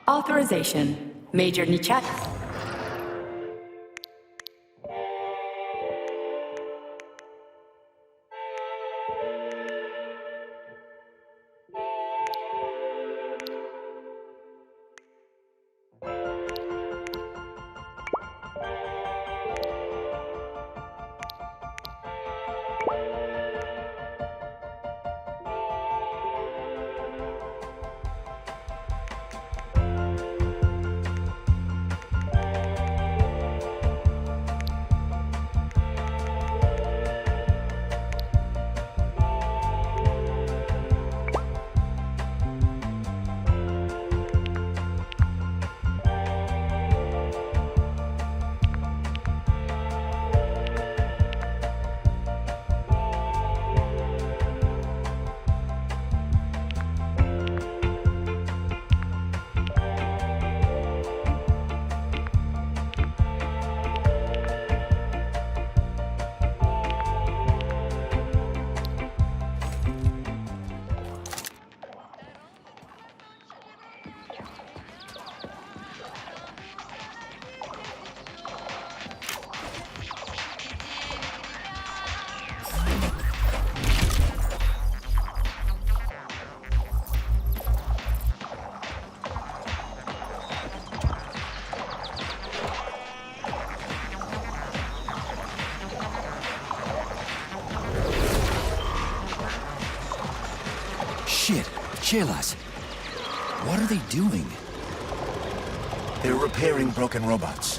Authorization. Major Nichat. Shit, Chelas. What are they doing? They're repairing broken robots.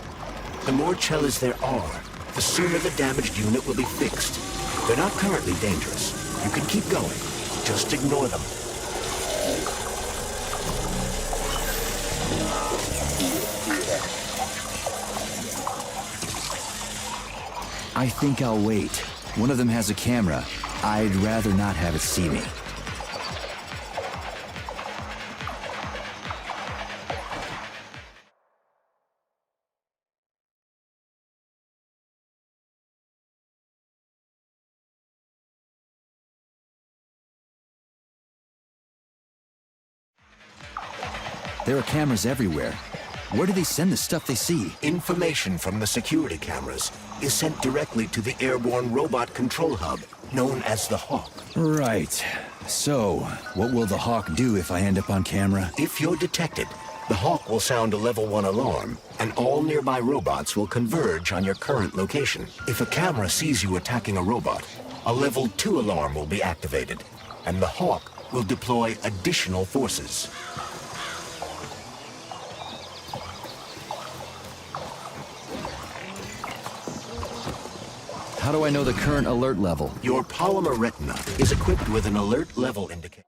The more Chelas there are, the sooner the damaged unit will be fixed. They're not currently dangerous. You can keep going. Just ignore them. I think I'll wait. One of them has a camera. I'd rather not have it see me. There are cameras everywhere. Where do they send the stuff they see? Information from the security cameras is sent directly to the airborne robot control hub, known as the Hawk. Right. So, what will the Hawk do if I end up on camera? If you're detected, the Hawk will sound a level 1 alarm, and all nearby robots will converge on your current location. If a camera sees you attacking a robot, a level 2 alarm will be activated, and the Hawk will deploy additional forces. How do I know the current alert level? Your polymer retina is equipped with an alert level indicator.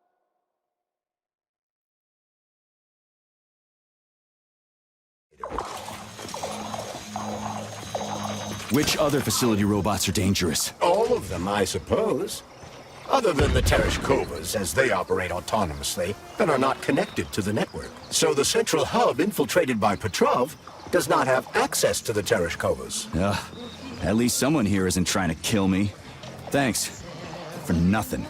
Which other facility robots are dangerous? All of them, I suppose. Other than the Tereshkovas, as they operate autonomously and are not connected to the network. So the central hub infiltrated by Petrov does not have access to the Tereshkovas. At least someone here isn't trying to kill me. Thanks. For nothing.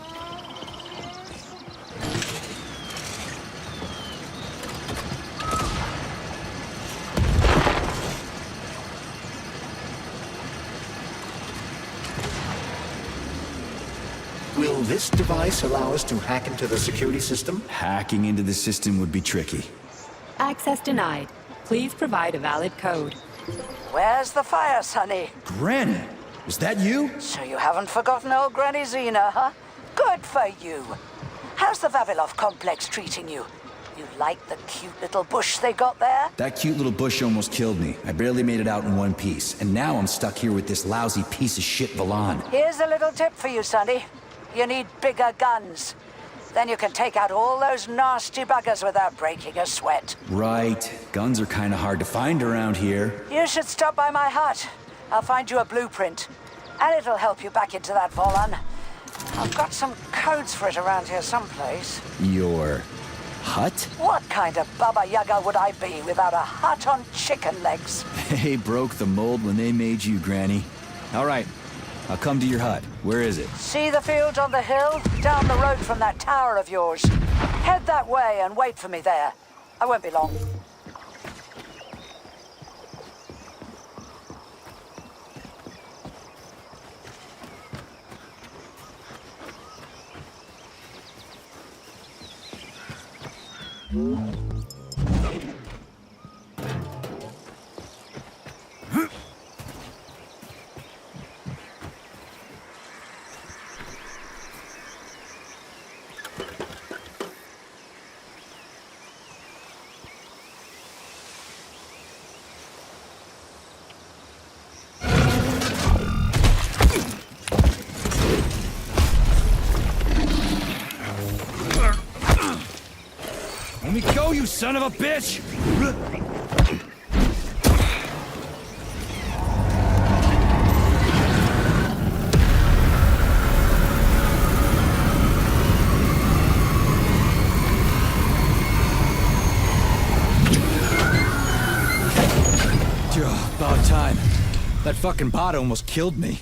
Will this device allow us to hack into the security system? Hacking into the system would be tricky. Access denied. Please provide a valid code. Where's the fire, Sonny? Granny! Is that you? So you haven't forgotten old Granny Xena, huh? Good for you. How's the Vavilov complex treating you? You like the cute little bush they got there? That cute little bush almost killed me. I barely made it out in one piece. And now I'm stuck here with this lousy piece of shit Valan. Here's a little tip for you, Sonny. You need bigger guns. Then you can take out all those nasty buggers without breaking a sweat. Right. Guns are kind of hard to find around here. You should stop by my hut. I'll find you a blueprint. And it'll help you back into that Volan. I've got some codes for it around here someplace. Your hut? What kind of Baba Yaga would I be without a hut on chicken legs? They broke the mold when they made you, Granny. All right. I'll come to your hut. Where is it? See the fields on the hill? Down the road from that tower of yours. Head that way and wait for me there. I won't be long. Let me go, you son of a bitch! About time. That fucking bot almost killed me.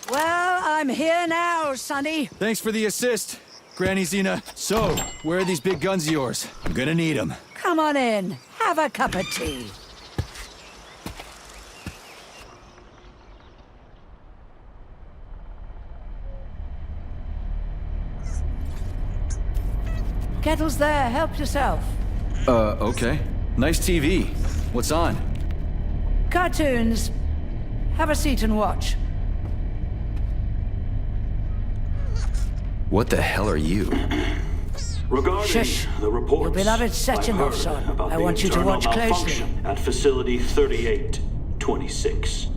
Well, I'm here now, Sonny. Thanks for the assist, Granny Xena. So, where are these big guns of yours? I'm gonna need them. Come on in. Have a cup of tea. Kettle's there. Help yourself. Okay. Nice TV. What's on? Cartoons. Have a seat and watch. What the hell are you? Regarding Shush. the reports, Your beloved I've Sechenov, heard son. about I the want you to internal watch closely. malfunction at Facility 3826.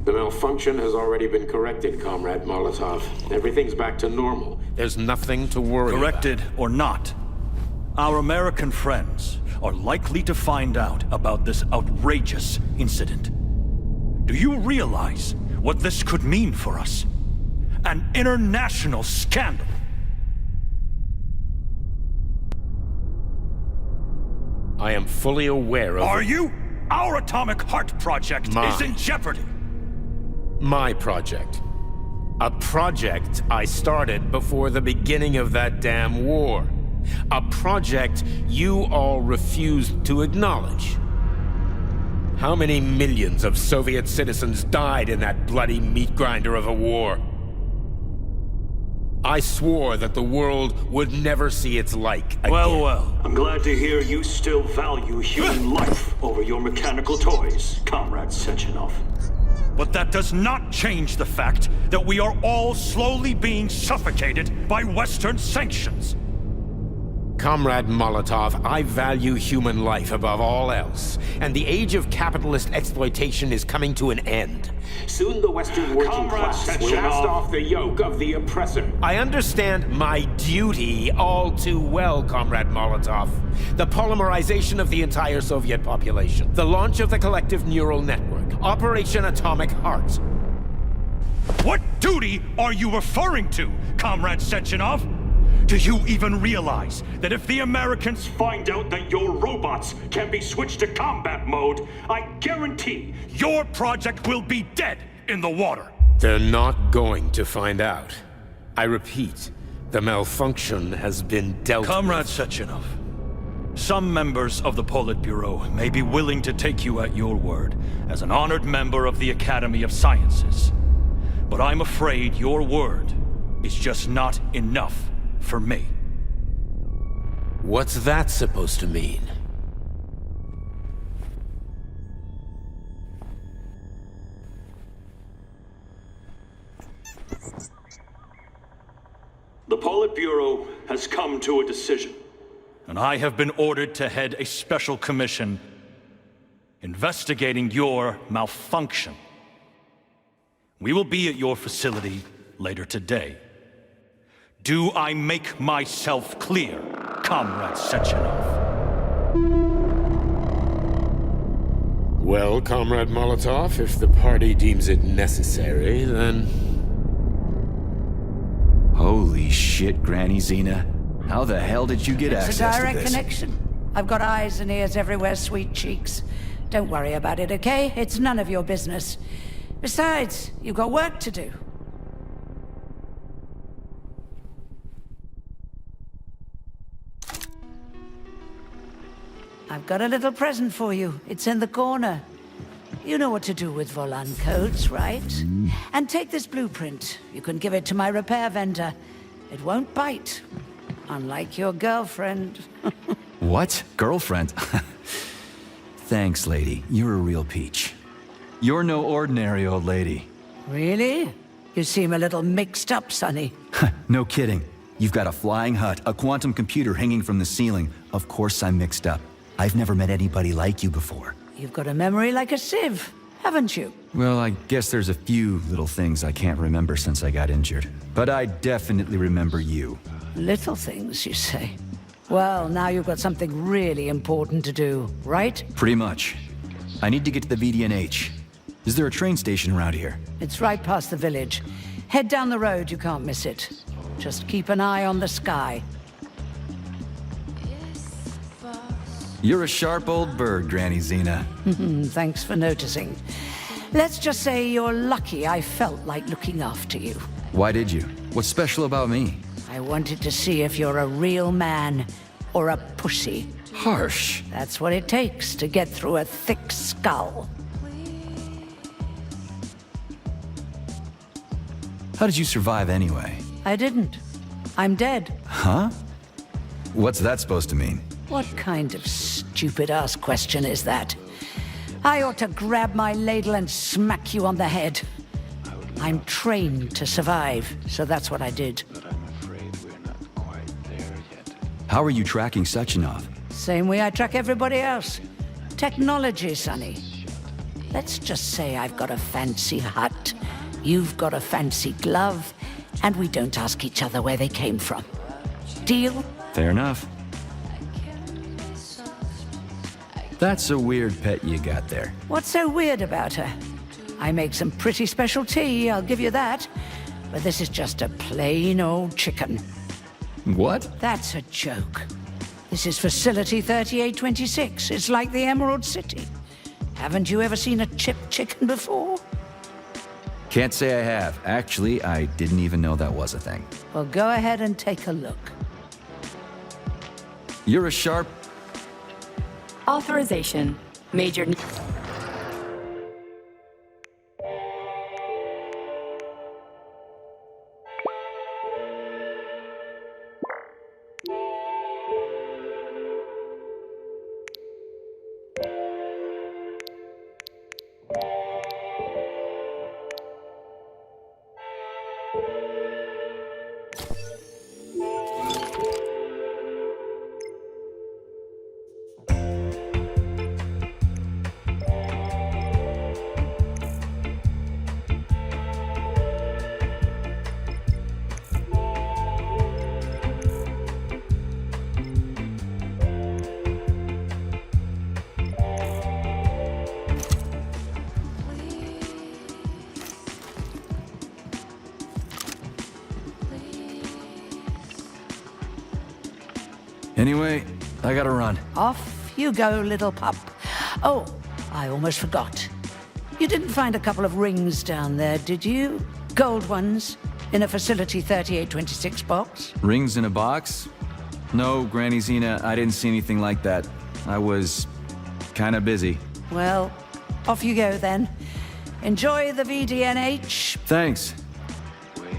The malfunction has already been corrected, Comrade Molotov. Everything's back to normal. There's nothing to worry Corrected or not, our American friends are likely to find out about this outrageous incident. Do you realize what this could mean for us? An international scandal. I am fully aware of... Are you? Our Atomic Heart project is in jeopardy. My project. A project I started before the beginning of that damn war. A project you all refused to acknowledge. How many millions of Soviet citizens died in that bloody meat grinder of a war? I swore that the world would never see its like again. Well. I'm glad to hear you still value human life over your mechanical toys, Comrade Sechenov. But that does not change the fact that we are all slowly being suffocated by Western sanctions. Comrade Molotov, I value human life above all else, and the age of capitalist exploitation is coming to an end. Soon the Western working class will cast off the yoke of the oppressor. I understand my duty all too well, Comrade Molotov. The polymerization of the entire Soviet population, the launch of the collective neural network, Operation Atomic Heart. What duty are you referring to, Comrade Sechenov? Do you even realize that if the Americans find out that your robots can be switched to combat mode, I guarantee your project will be dead in the water? They're not going to find out. I repeat, the malfunction has been dealt with. Comrade Sechenov, some members of the Politburo may be willing to take you at your word as an honored member of the Academy of Sciences. But I'm afraid your word is just not enough for me. What's that supposed to mean? The Politburo has come to a decision. And I have been ordered to head a special commission investigating your malfunction. We will be at your facility later today. Do I make myself clear, Comrade Sechenov? Well, Comrade Molotov, if the party deems it necessary, then... Holy shit, Granny Xena. How the hell did you get It's a access to direct this? connection. I've got eyes and ears everywhere, sweet cheeks. Don't worry about it, okay? It's none of your business. Besides, you've got work to do. I've got a little present for you. It's in the corner. You know what to do with Volan codes, right? And take this blueprint. You can give it to my repair vendor. It won't bite. Unlike your girlfriend. What? Girlfriend? Thanks, lady. You're a real peach. You're no ordinary old lady. Really? You seem a little mixed up, Sonny. No kidding. You've got a flying hut, a quantum computer hanging from the ceiling. Of course I'm mixed up. I've never met anybody like you before. You've got a memory like a sieve, haven't you? Well, I guess there's a few little things I can't remember since I got injured. But I definitely remember you. Little things, you say? Well, now you've got something really important to do, right? Pretty much. I need to get to the VDNH. Is there a train station around here? It's right past the village. Head down the road, you can't miss it. Just keep an eye on the sky. You're a sharp old bird, Granny Xena. Thanks for noticing. Let's just say you're lucky I felt like looking after you. Why did you? What's special about me? I wanted to see if you're a real man or a pussy. Harsh. That's what it takes to get through a thick skull. How did you survive anyway? I didn't. I'm dead. Huh? What's that supposed to mean? What kind of stupid-ass question is that? I ought to grab my ladle and smack you on the head. I'm trained to survive, so that's what I did. But I'm afraid we're not quite there yet. How are you tracking Sechenov? Same way I track everybody else. Technology, Sonny. Let's just say I've got a fancy hut, you've got a fancy glove, and we don't ask each other where they came from. Deal? Fair enough. That's a weird pet you got there. What's so weird about her? I make some pretty special tea, I'll give you that. But this is just a plain old chicken. What? That's a joke. This is Facility 3826. It's like the Emerald City. Haven't you ever seen a chipped chicken before? Can't say I have. Actually, I didn't even know that was a thing. Well, go ahead and take a look. You're a sharp... Authorization. Major... Anyway, I gotta run. Off you go, little pup. Oh, I almost forgot. You didn't find a couple of rings down there, did you? Gold ones, in a Facility 3826 box? Rings in a box? No, Granny Xena, I didn't see anything like that. I was... kinda busy. Well, off you go then. Enjoy the VDNH. Thanks.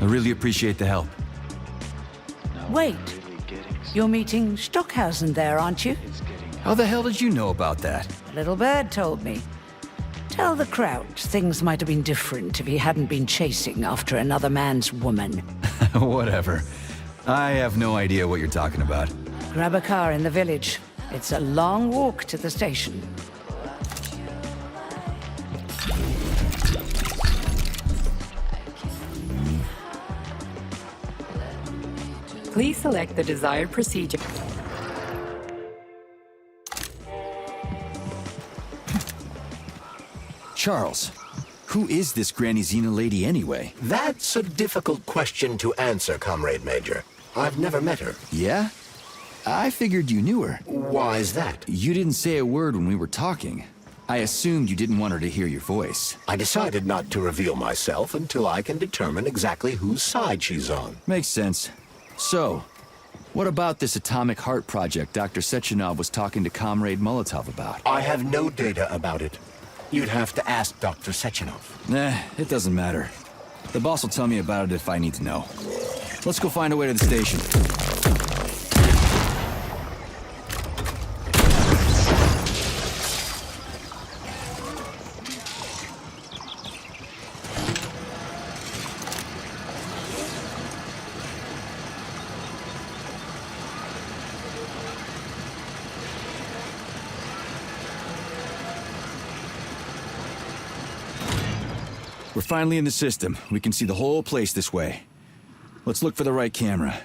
I really appreciate the help. Wait, you're meeting Stockhausen there, aren't you? How the hell did you know about that? A little bird told me. Tell the Crouch things might have been different if he hadn't been chasing after another man's woman. Whatever. I have no idea what you're talking about. Grab a car in the village. It's a long walk to the station. Please select the desired procedure. Charles, who is this Granny Xena lady anyway? That's a difficult question to answer, Comrade Major. I've never met her. Yeah? I figured you knew her. Why is that? You didn't say a word when we were talking. I assumed you didn't want her to hear your voice. I decided not to reveal myself until I can determine exactly whose side she's on. Makes sense. So, What about this atomic heart project Dr. Sechenov was talking to Comrade Molotov about? I have no data about it. You'd have to ask Dr. Sechenov. Nah, it doesn't matter. The boss will tell me about it if I need to know. Let's go find a way to the station. We're finally in the system. We can see the whole place this way. Let's look for the right camera.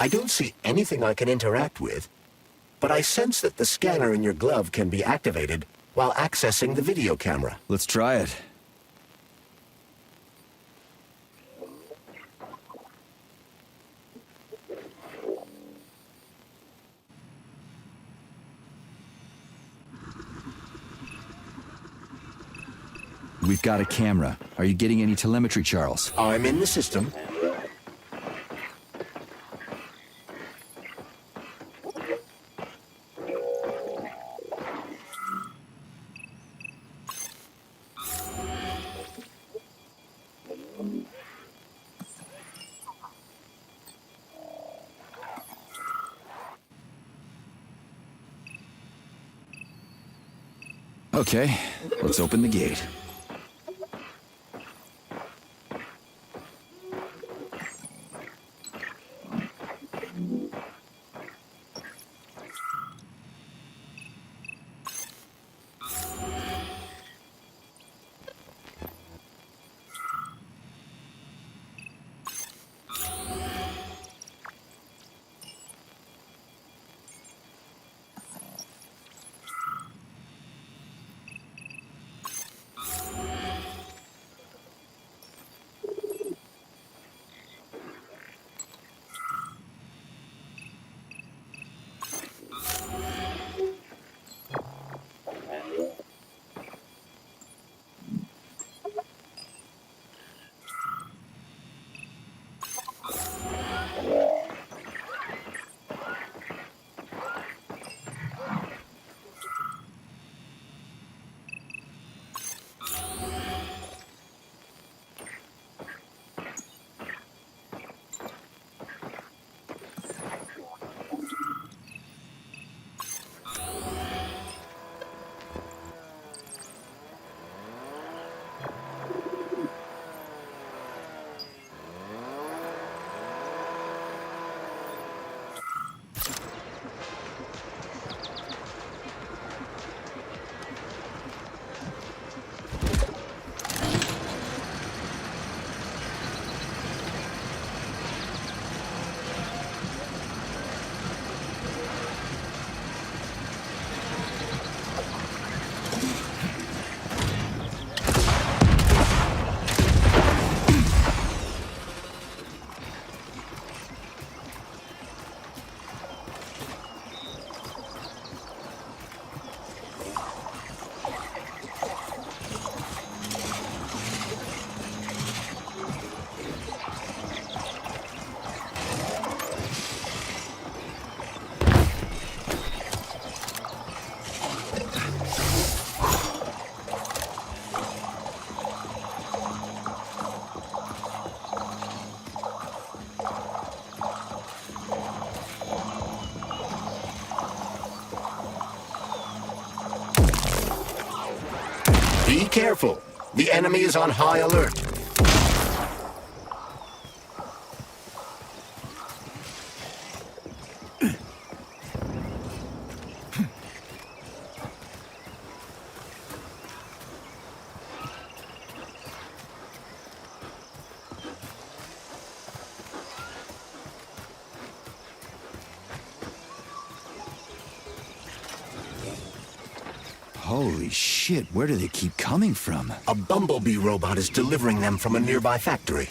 I don't see anything I can interact with, but I sense that the scanner in your glove can be activated while accessing the video camera. Let's try it. We've got a camera. Are you getting any telemetry, Charles? I'm in the system. Okay, let's open the gate. Be careful. The enemy is on high alert. Holy shit, where do they keep coming from? A bumblebee robot is delivering them from a nearby factory.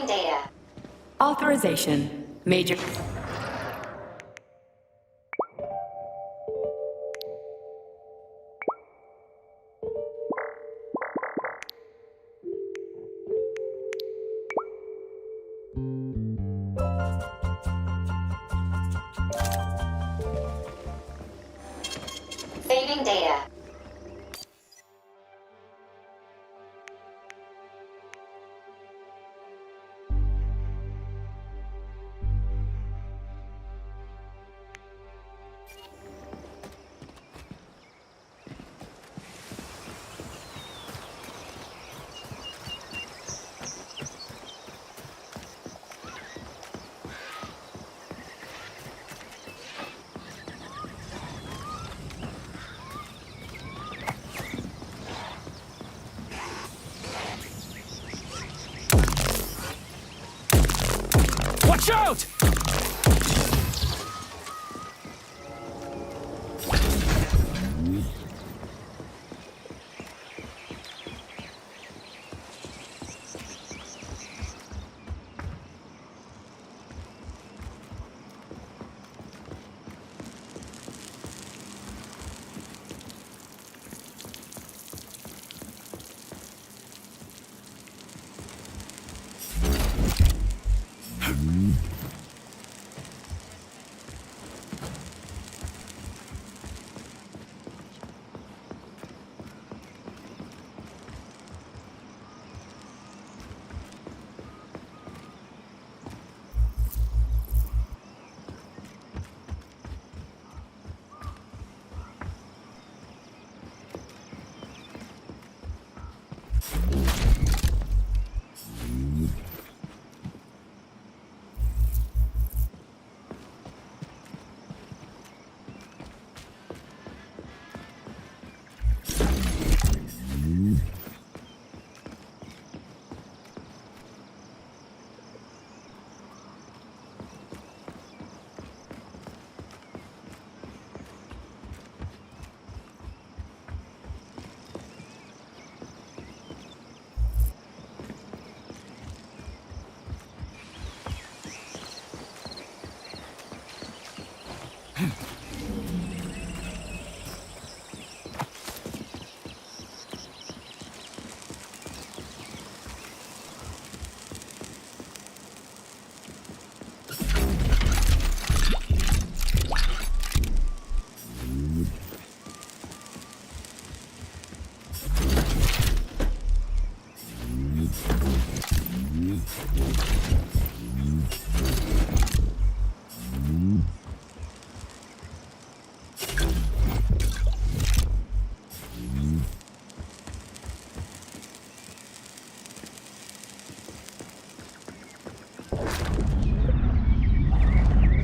data. Authorization. Major. Saving data. Watch out!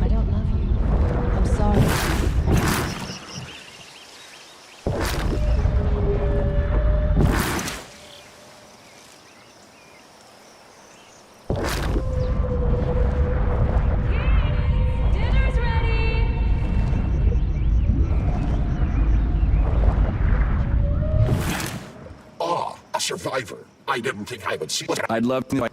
I don't love you. I'm sorry. Dinner's ready! Ah, a survivor. I didn't think I would see what I'd love to.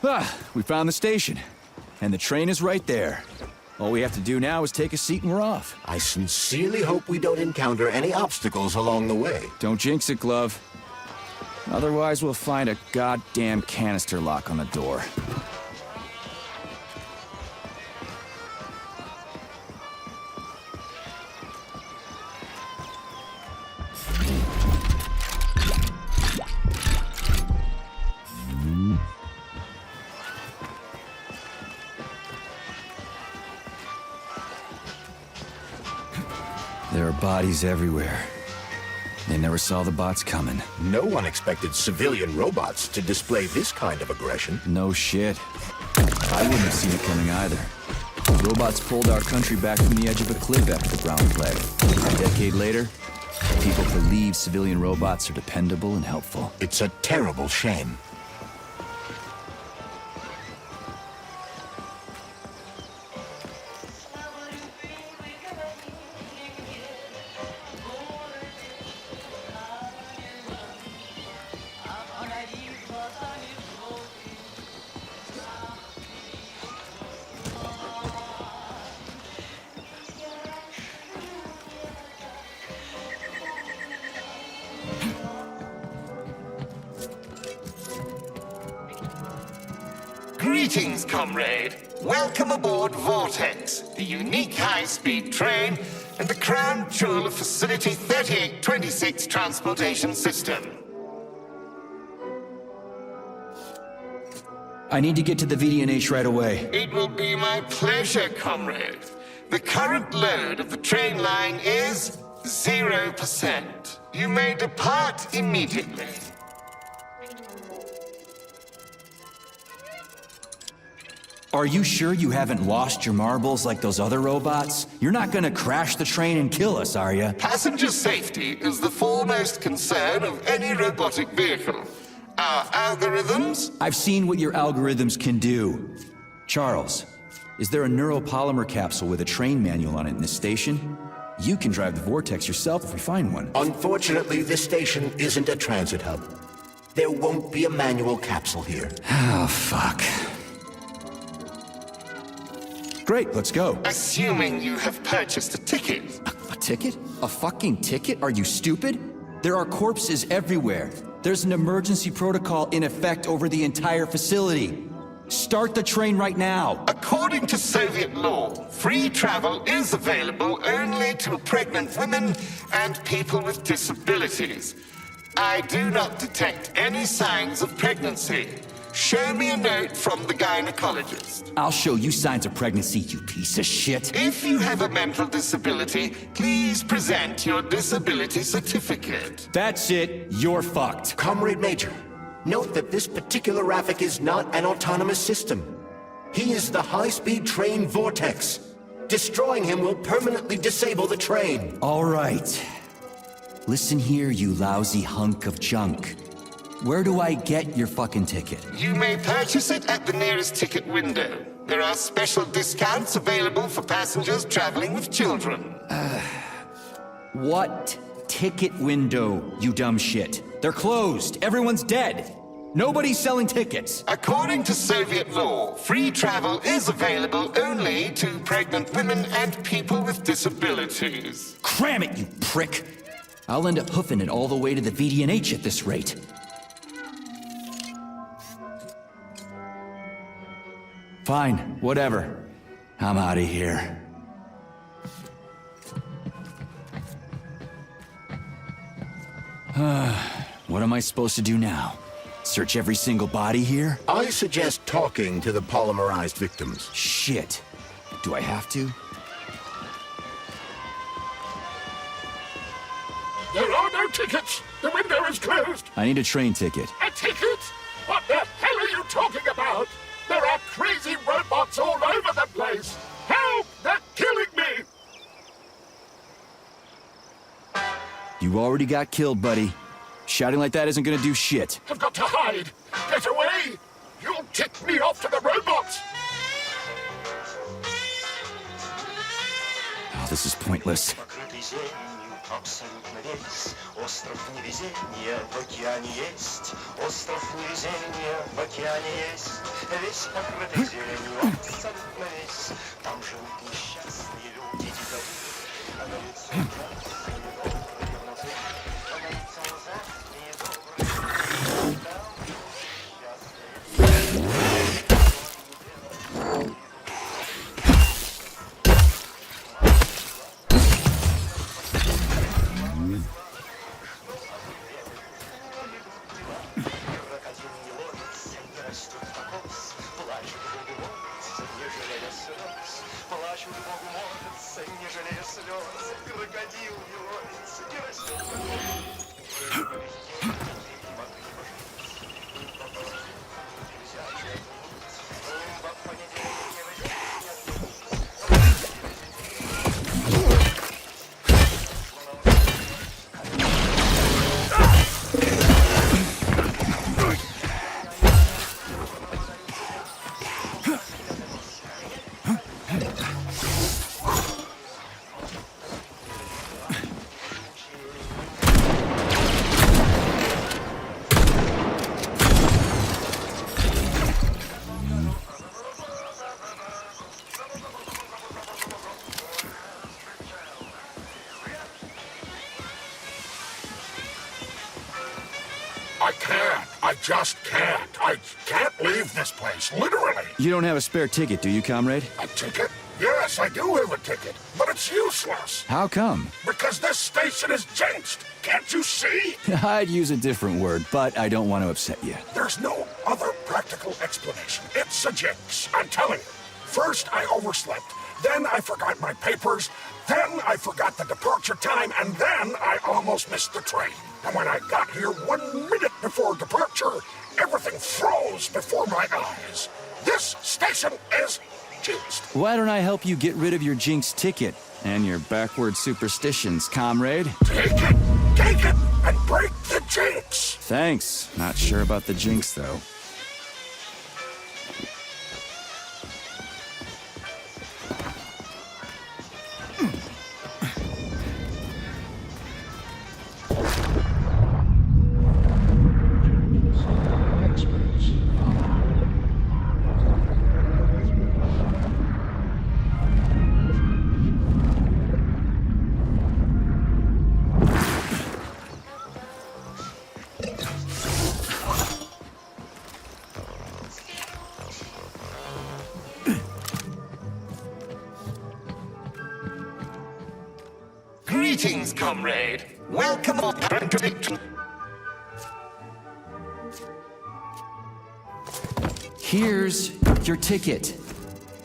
Ah, we found the station. And the train is right there. All we have to do now is take a seat and we're off. I sincerely hope we don't encounter any obstacles along the way. Don't jinx it, Glove. Otherwise, we'll find a goddamn canister lock on the door. There are bodies everywhere. They never saw the bots coming. No one expected civilian robots to display this kind of aggression. No shit. I wouldn't have seen it coming either. Robots pulled our country back from the edge of a cliff after the Brown Plague. A decade later, people believe civilian robots are dependable and helpful. It's a terrible shame. Greetings, comrade. Welcome aboard Vortex, the unique high-speed train and the crown jewel of Facility 3826 Transportation System. I need to get to the VDNH right away. It will be my pleasure, comrade. The current load of the train line is 0%. You may depart immediately. Are you sure you haven't lost your marbles like those other robots? You're not gonna crash the train and kill us, are you? Passenger safety is the foremost concern of any robotic vehicle. Our algorithms? I've seen what your algorithms can do. Charles, is there a neuropolymer capsule with a train manual on it in this station? You can drive the Vortex yourself if we find one. Unfortunately, this station isn't a transit hub. There won't be a manual capsule here. Oh, fuck. Great, let's go. Assuming you have purchased a ticket. A ticket? A fucking ticket? Are you stupid? There are corpses everywhere. There's an emergency protocol in effect over the entire facility. Start the train right now. According to Soviet law, free travel is available only to pregnant women and people with disabilities. I do not detect any signs of pregnancy. Show me a note from the gynecologist. I'll show you signs of pregnancy, you piece of shit. If you have a mental disability, please present your disability certificate. That's it. You're fucked. Comrade Major, note that this particular Raffic is not an autonomous system. He is the high-speed train Vortex. Destroying him will permanently disable the train. All right. Listen here, you lousy hunk of junk. Where do I get your fucking ticket? You may purchase it at the nearest ticket window. There are special discounts available for passengers traveling with children. What ticket window, you dumb shit? They're closed. Everyone's dead. Nobody's selling tickets. According to Soviet law, free travel is available only to pregnant women and people with disabilities. Cram it, you prick. I'll end up hoofing it all the way to the VDNH at this rate. Fine, whatever. I'm out of here. What am I supposed to do now? Search every single body here? I suggest talking to the polymerized victims. Shit. Do I have to? There are no tickets. The window is closed. I need a train ticket. A ticket? What the hell are you talking about? There are crazy robots all over the place! Help! They're killing me! You already got killed, buddy. Shouting like that isn't gonna do shit. I've got to hide! Get away! You'll tip me off to the robots! Oh, this is pointless. Абсолютно весь остров невезения в океане есть. Остров невезения в океане есть. Весь покрытый зеленью, абсолютно весь. Там живут несчастные люди дикари. А на лицо добрые темноты. А на лицо ужасные добрые. Плачут Богу молятся, не жалея слез. Плачут Богу молятся. молится, не жалея слез, крокодил не ловится, не растет. I can't. I just can't. I can't leave this place, literally. You don't have a spare ticket, do you, comrade? A ticket? Yes, I do have a ticket, but it's useless. How come? Because this station is jinxed. Can't you see? I'd use a different word, but I don't want to upset you. There's no other practical explanation. It's a jinx, I'm telling you. First, I overslept. Then I forgot my papers. Then I forgot the departure time. And then I almost missed the train. And when I got here 1 minute before departure, everything froze before my eyes. This station is jinxed. Why don't I help you get rid of your jinx ticket and your backward superstitions, comrade? Take it, and break the jinx. Thanks. Not sure about the jinx, though. Greetings, comrade. Welcome on contradiction. Here's your ticket.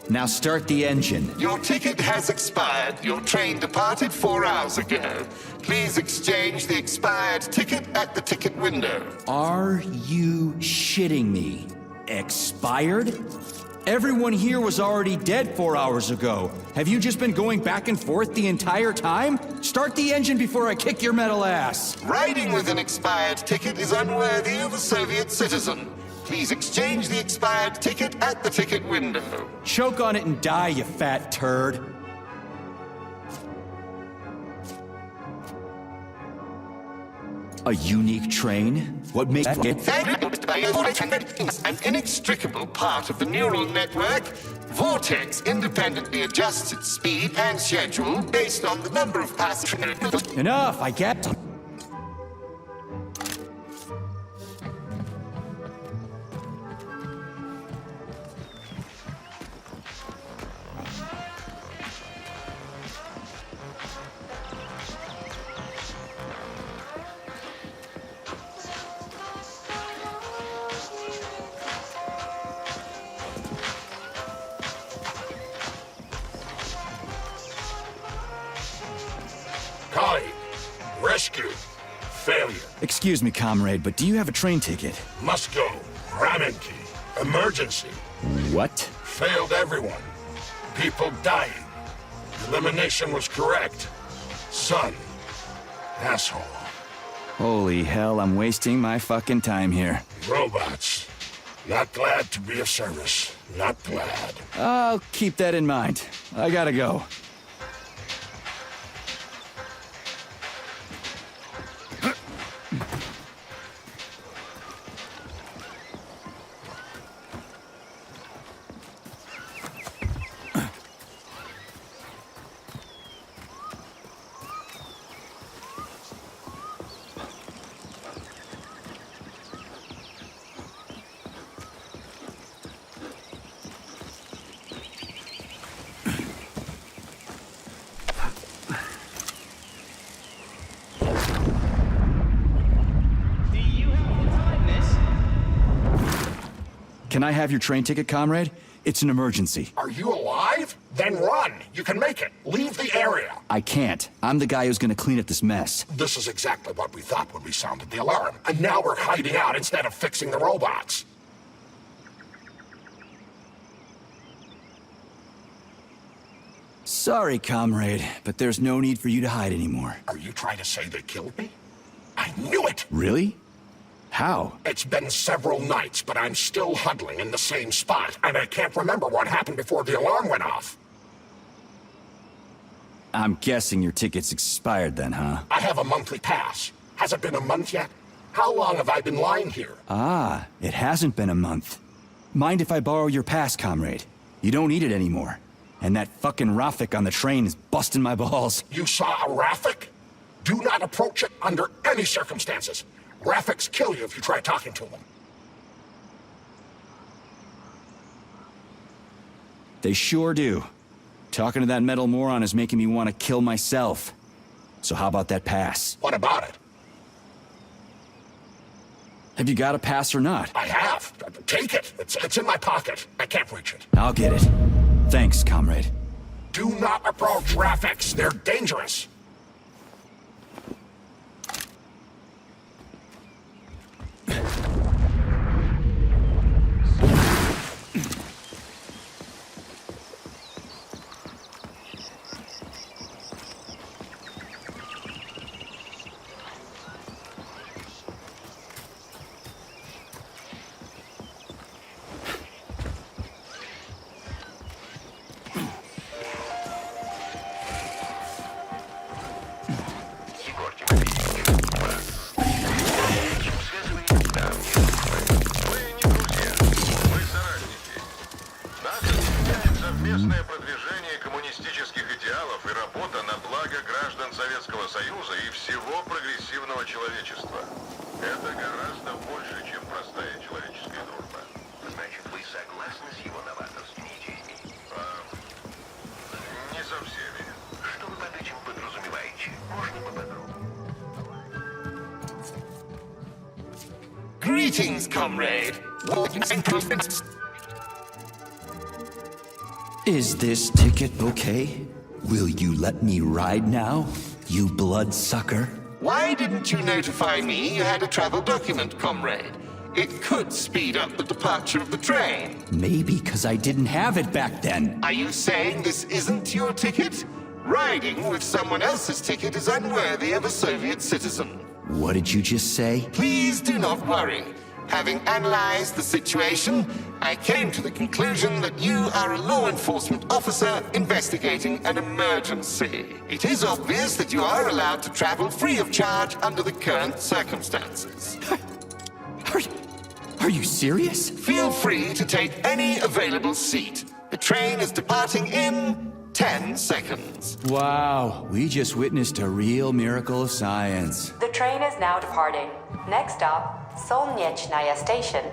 Now start the engine. Your ticket has expired. Your train departed 4 hours ago. Please exchange the expired ticket at the ticket window. Are you shitting me? Expired? Everyone here was already dead 4 hours ago. Have you just been going back and forth the entire time? Start the engine before I kick your metal ass. Riding with an expired ticket is unworthy of a Soviet citizen. Please exchange the expired ticket at the ticket window. Choke on it and die, you fat turd. A unique train? What makes it? An inextricable part of the neural network. Vortex independently adjusts its speed and schedule based on the number of passengers. Enough, I get. Colleague, rescue, failure. Excuse me, comrade, but do you have a train ticket? Must go, ramen key, emergency. What? Failed everyone. People dying. Elimination was correct. Son, asshole. Holy hell, I'm wasting my fucking time here. Robots. Not glad to be of service. Not glad. I'll keep that in mind. I gotta go. Can I have your train ticket, comrade? It's an emergency. Are you alive? Then run! You can make it! Leave the area! I can't. I'm the guy who's gonna clean up this mess. This is exactly what we thought when we sounded the alarm. And now we're hiding out instead of fixing the robots. Sorry, comrade, but there's no need for you to hide anymore. Are you trying to say they killed me? I knew it! Really? How? It's been several nights, but I'm still huddling in the same spot, and I can't remember what happened before the alarm went off. I'm guessing your ticket's expired then, huh? I have a monthly pass. Has it been a month yet? How long have I been lying here? Ah, it hasn't been a month. Mind if I borrow your pass, comrade? You don't need it anymore. And that fucking Rafik on the train is busting my balls. You saw a Rafik? Do not approach it under any circumstances. Rafiks kill you if you try talking to them. They sure do. Talking to that metal moron is making me want to kill myself. So how about that pass? What about it? Have you got a pass or not? I have. Take it. It's in my pocket. I can't reach it. I'll get it. Thanks, comrade. Do not approach Rafiks. They're dangerous. Совместное продвижение коммунистических идеалов и работа на благо граждан Советского Союза и всего прогрессивного человечества. Это гораздо больше, чем простая человеческая дружба. Значит, вы согласны с его новаторскими идеями? Не со всеми. Что вы под этим подразумеваете? Можно поподробнее? Greetings, comrade. Is this ticket okay? Will you let me ride now, you bloodsucker? Why didn't you notify me you had a travel document, comrade? It could speed up the departure of the train. Maybe because I didn't have it back then. Are you saying this isn't your ticket? Riding with someone else's ticket is unworthy of a Soviet citizen. What did you just say? Please do not worry. Having analyzed the situation, I came to the conclusion that you are a law enforcement officer investigating an emergency. It is obvious that you are allowed to travel free of charge under the current circumstances. Are you serious? Feel free to take any available seat. The train is departing in 10 seconds. Wow, we just witnessed a real miracle of science. The train is now departing. Next stop, Solnyechnaya Station.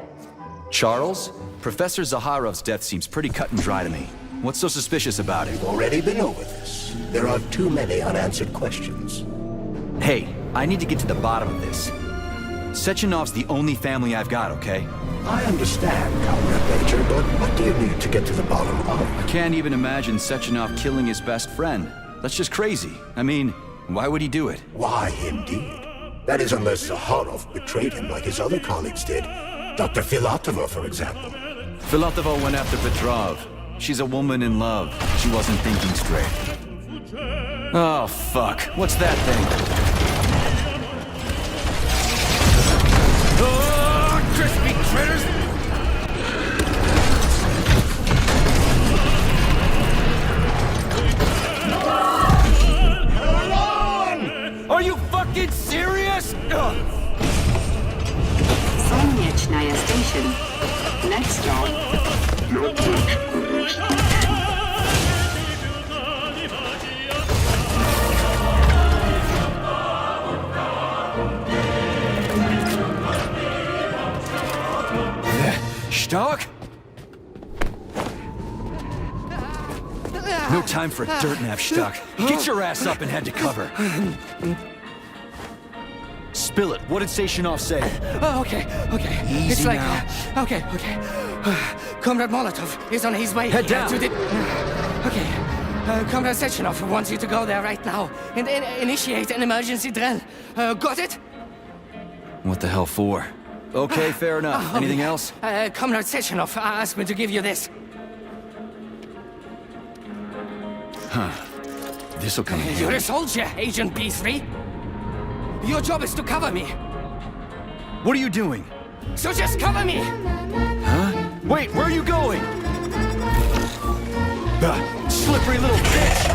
Charles, Professor Zaharov's death seems pretty cut and dry to me. What's so suspicious about it? We've already been over this. There are too many unanswered questions. Hey, I need to get to the bottom of this. Sechenov's the only family I've got, okay? I understand, Comrade Major, but what do you need to get to the bottom of? I can't even imagine Sechenov killing his best friend. That's just crazy. I mean, why would he do it? Why, indeed. That is unless Zaharov betrayed him like his other colleagues did. Dr. Filatova, for example. Filatova went after Petrov. She's a woman in love. She wasn't thinking straight. Oh, fuck. What's that thing? Oh, crispy critters! Are you fucking serious? Solnyechnaya Station. Next stop. Stark? No time for dirt nap, Stuck. Get your ass up and head to cover. Spill it. What did Sechenov say? Oh, okay. Easy it's like, now. Okay. Comrade Molotov is on his way Head down. to the... Okay. Comrade Sechenov wants you to go there right now and initiate an emergency drill. Got it? What the hell for? Okay, fair enough. Anything else? Comrade Sechenov asked me to give you this. Huh. This'll come in You're handy. a soldier, Agent B3. Your job is to cover me. What are you doing? So just cover me! Huh? Wait, where are you going? Slippery little bitch!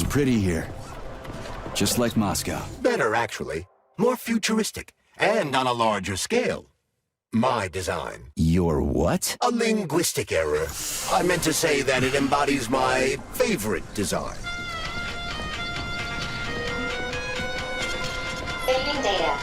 Pretty here. Just like Moscow. Better, actually. More futuristic, and on a larger scale. My design. Your what? A linguistic error. I meant to say that it embodies my favorite design. Saving data.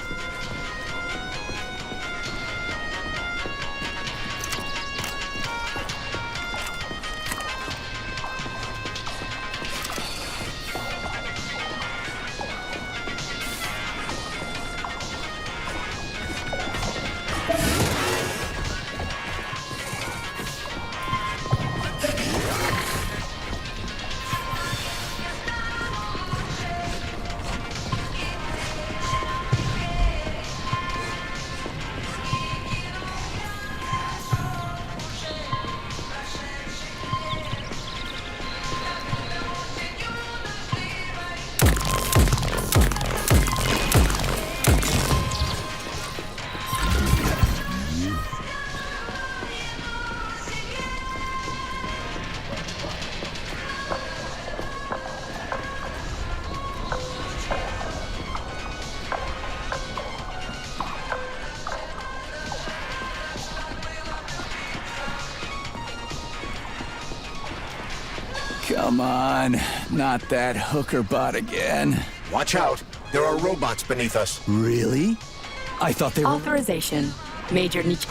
Come on, not that hooker bot again. Watch out. There are robots beneath us. Really? I thought they were... Authorization. Major Nietzsche.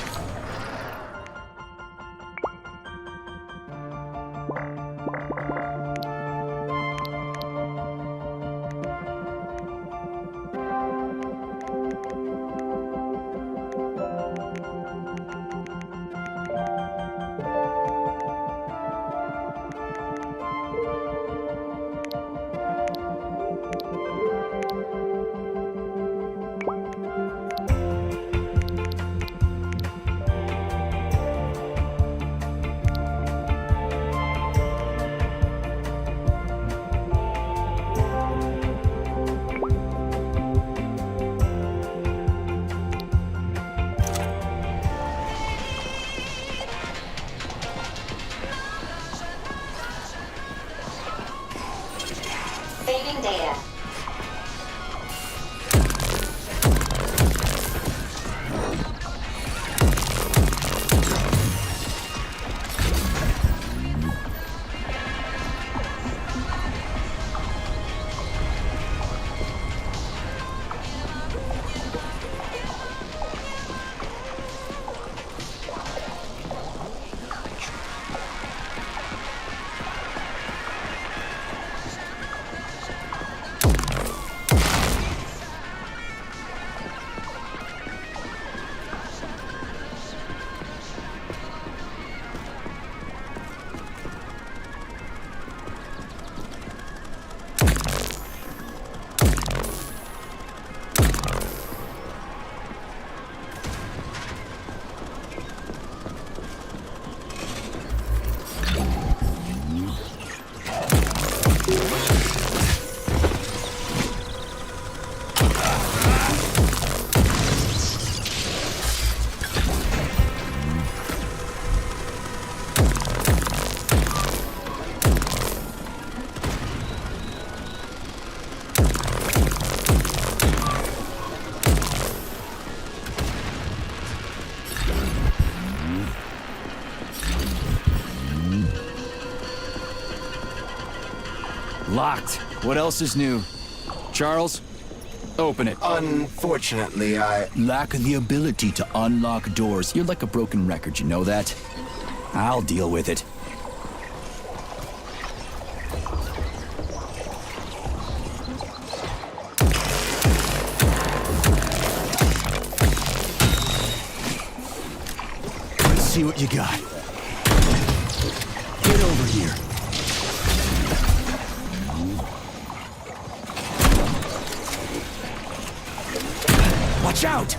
Saving data. Locked. What else is new? Charles, open it. Unfortunately, I lack the ability to unlock doors. You're like a broken record, you know that? I'll deal with it. Let's see what you got. Get over here. Watch out!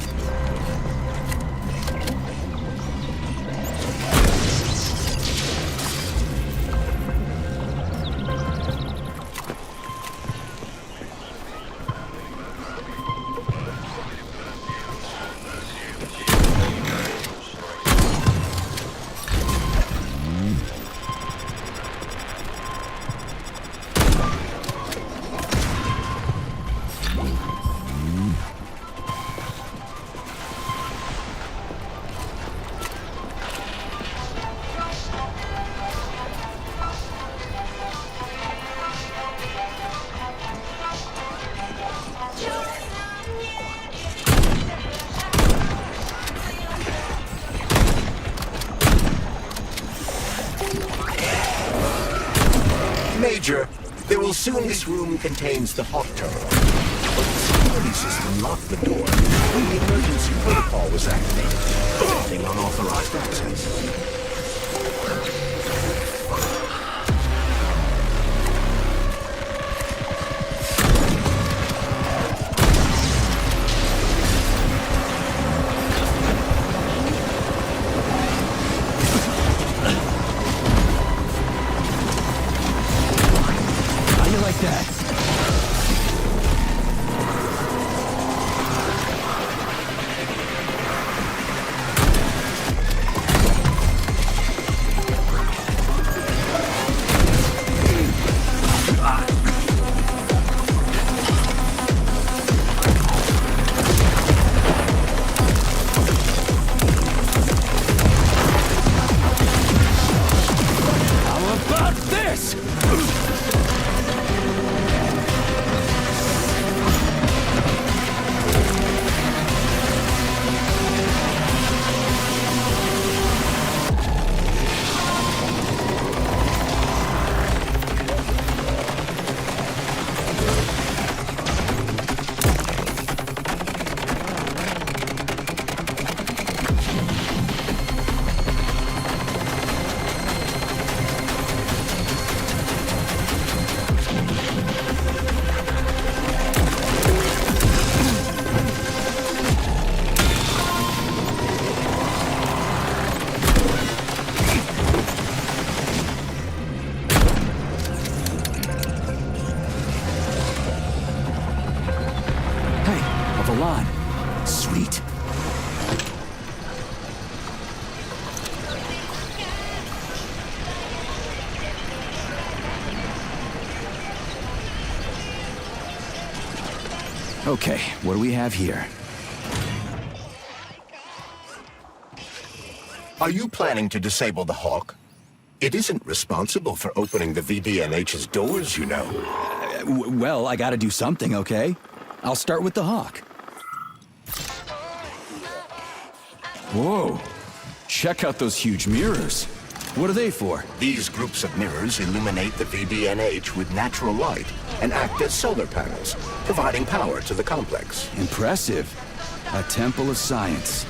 Major, there will soon. This room contains the Hawk terminal, but the security system locked the door when the emergency protocol was activated, preventing unauthorized access. Sweet. Okay, what do we have here? Are you planning to disable the Hawk? It isn't responsible for opening the VDNH's doors, you know. Well, I gotta do something, okay? I'll start with the Hawk. Whoa! Check out those huge mirrors. What are they for? These groups of mirrors illuminate the VDNH with natural light and act as solar panels, providing power to the complex. Impressive. A temple of science.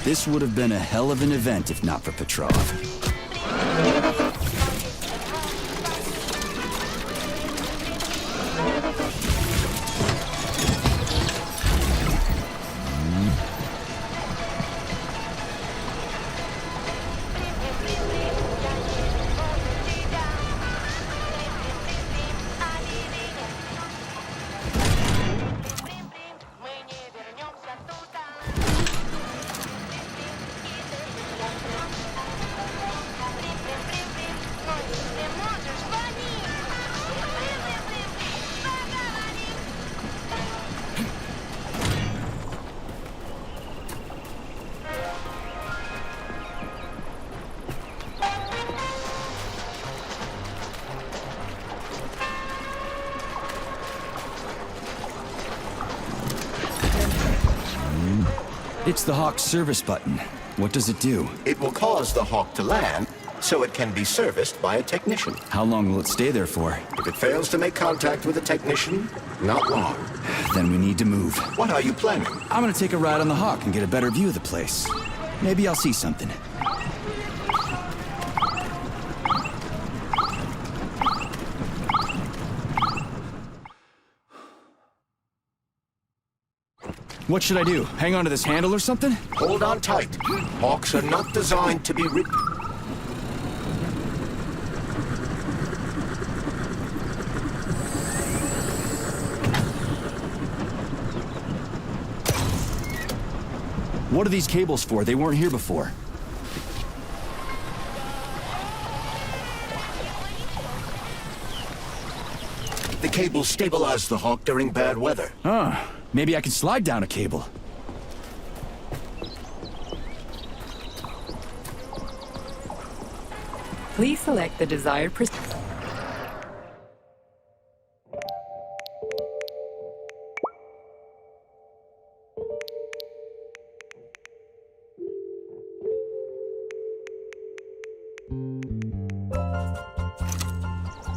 This would have been a hell of an event if not for Petrov. It's the Hawk's service button. What does it do? It will cause the Hawk to land, so it can be serviced by a technician. How long will it stay there for? If it fails to make contact with a technician, not long. Then we need to move. What are you planning? I'm gonna take a ride on the Hawk and get a better view of the place. Maybe I'll see something. What should I do? Hang on to this handle or something? Hold on tight. Hawks are not designed to be ridden. What are these cables for? They weren't here before. The cables stabilize the Hawk during bad weather. Huh. Maybe I can slide down a cable. Please select the desired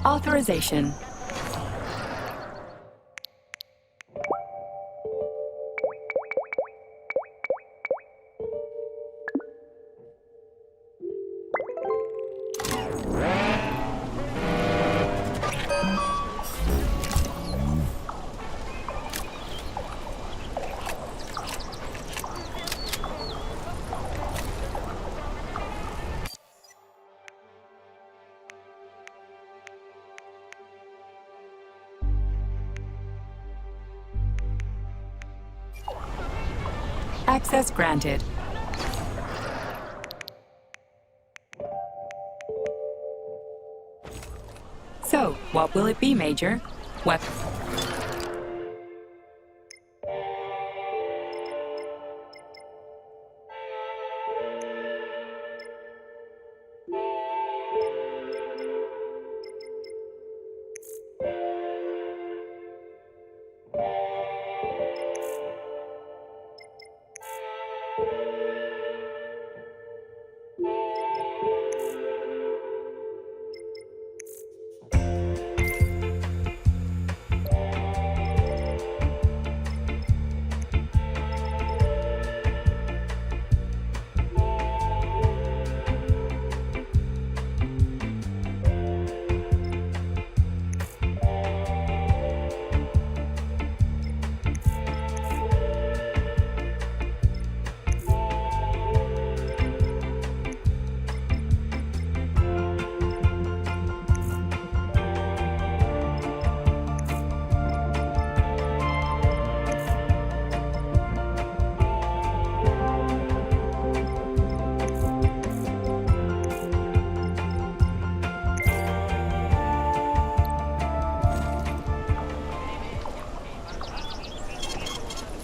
authorization. Access granted. So, what will it be, Major? Weapon.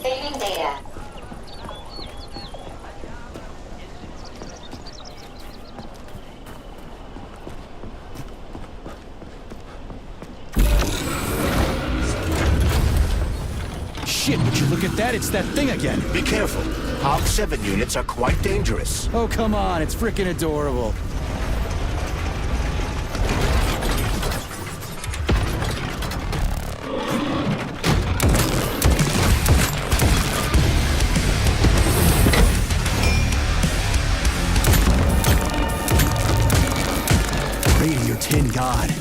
Saving data. Shit, would you look at that? It's that thing again. Be careful. Hawk 7 units are quite dangerous. Oh, come on. It's freaking adorable. Pray to your tin god.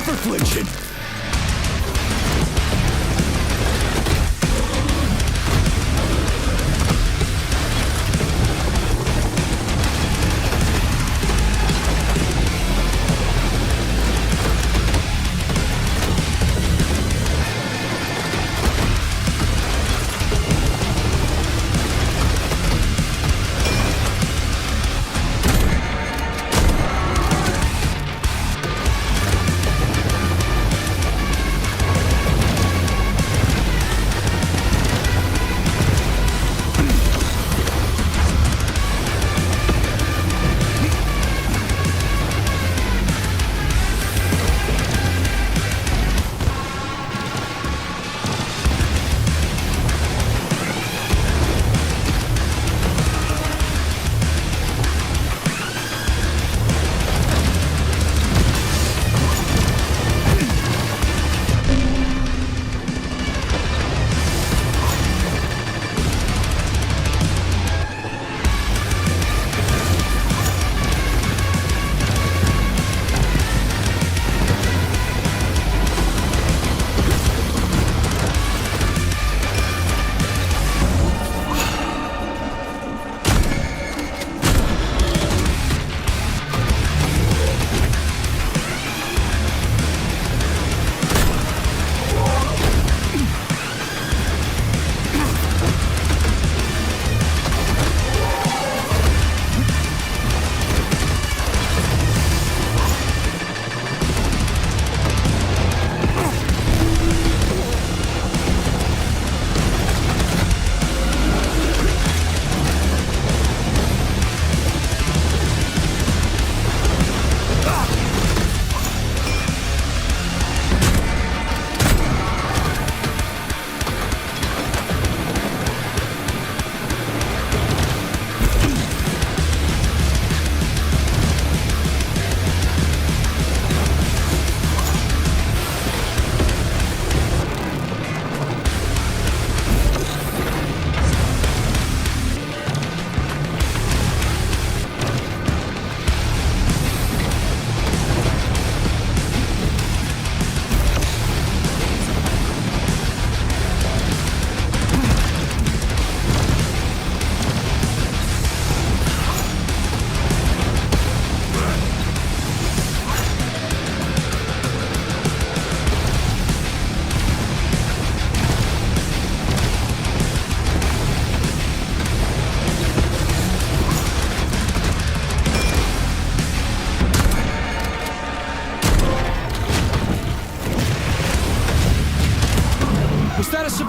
Affliction.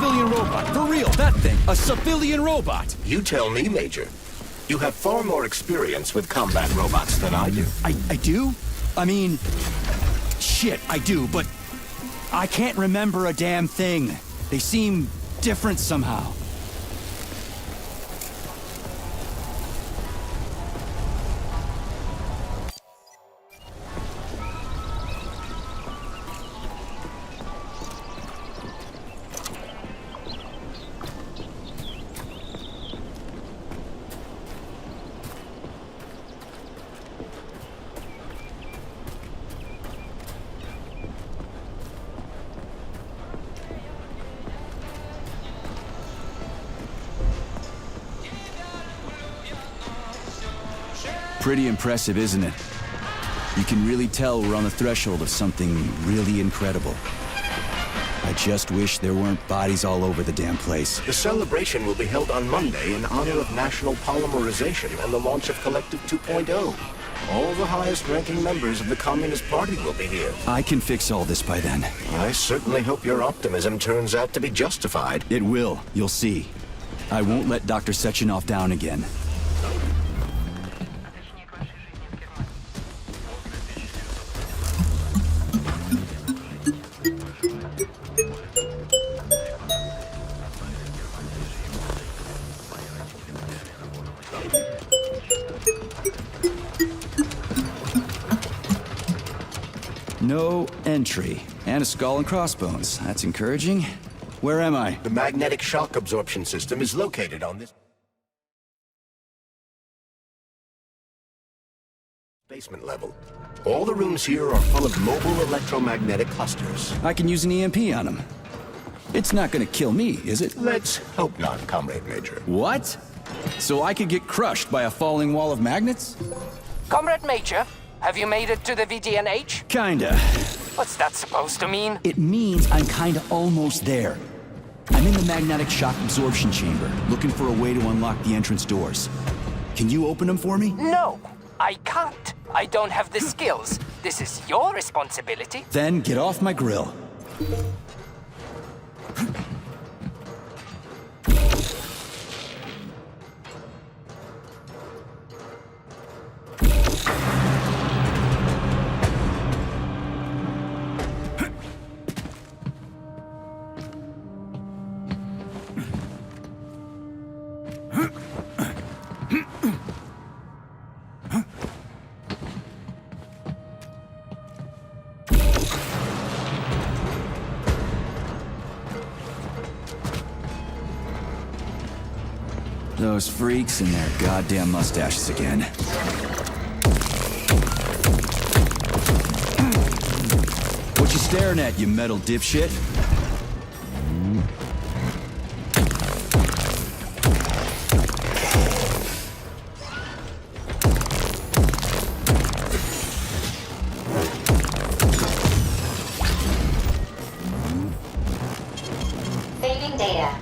civilian robot. For real, that thing. A civilian robot. You tell me, Major. You have far more experience with combat robots than I do. I do? I mean... Shit, I do, but... I can't remember a damn thing. They seem different somehow. Pretty impressive, isn't it? You can really tell we're on the threshold of something really incredible. I just wish there weren't bodies all over the damn place. The celebration will be held on Monday in honor of National Polymerization and the launch of Collective 2.0. All the highest-ranking members of the Communist Party will be here. I can fix all this by then. I certainly hope your optimism turns out to be justified. It will. You'll see. I won't let Dr. Sechenov down again. No entry. And a skull and crossbones. That's encouraging. Where am I? The magnetic shock absorption system is located on this basement level. All the rooms here are full of mobile electromagnetic clusters. I can use an EMP on them. It's not gonna kill me, is it? Let's hope not, Comrade Major. What? So I could get crushed by a falling wall of magnets? Comrade Major, have you made it to the VDNH? Kinda. What's that supposed to mean? It means I'm kinda almost there. I'm in the magnetic shock absorption chamber, looking for a way to unlock the entrance doors. Can you open them for me? No, I can't. I don't have the skills. This is your responsibility. Then get off my grill. Those freaks and their goddamn mustaches again. What you staring at, you metal dipshit? Saving data.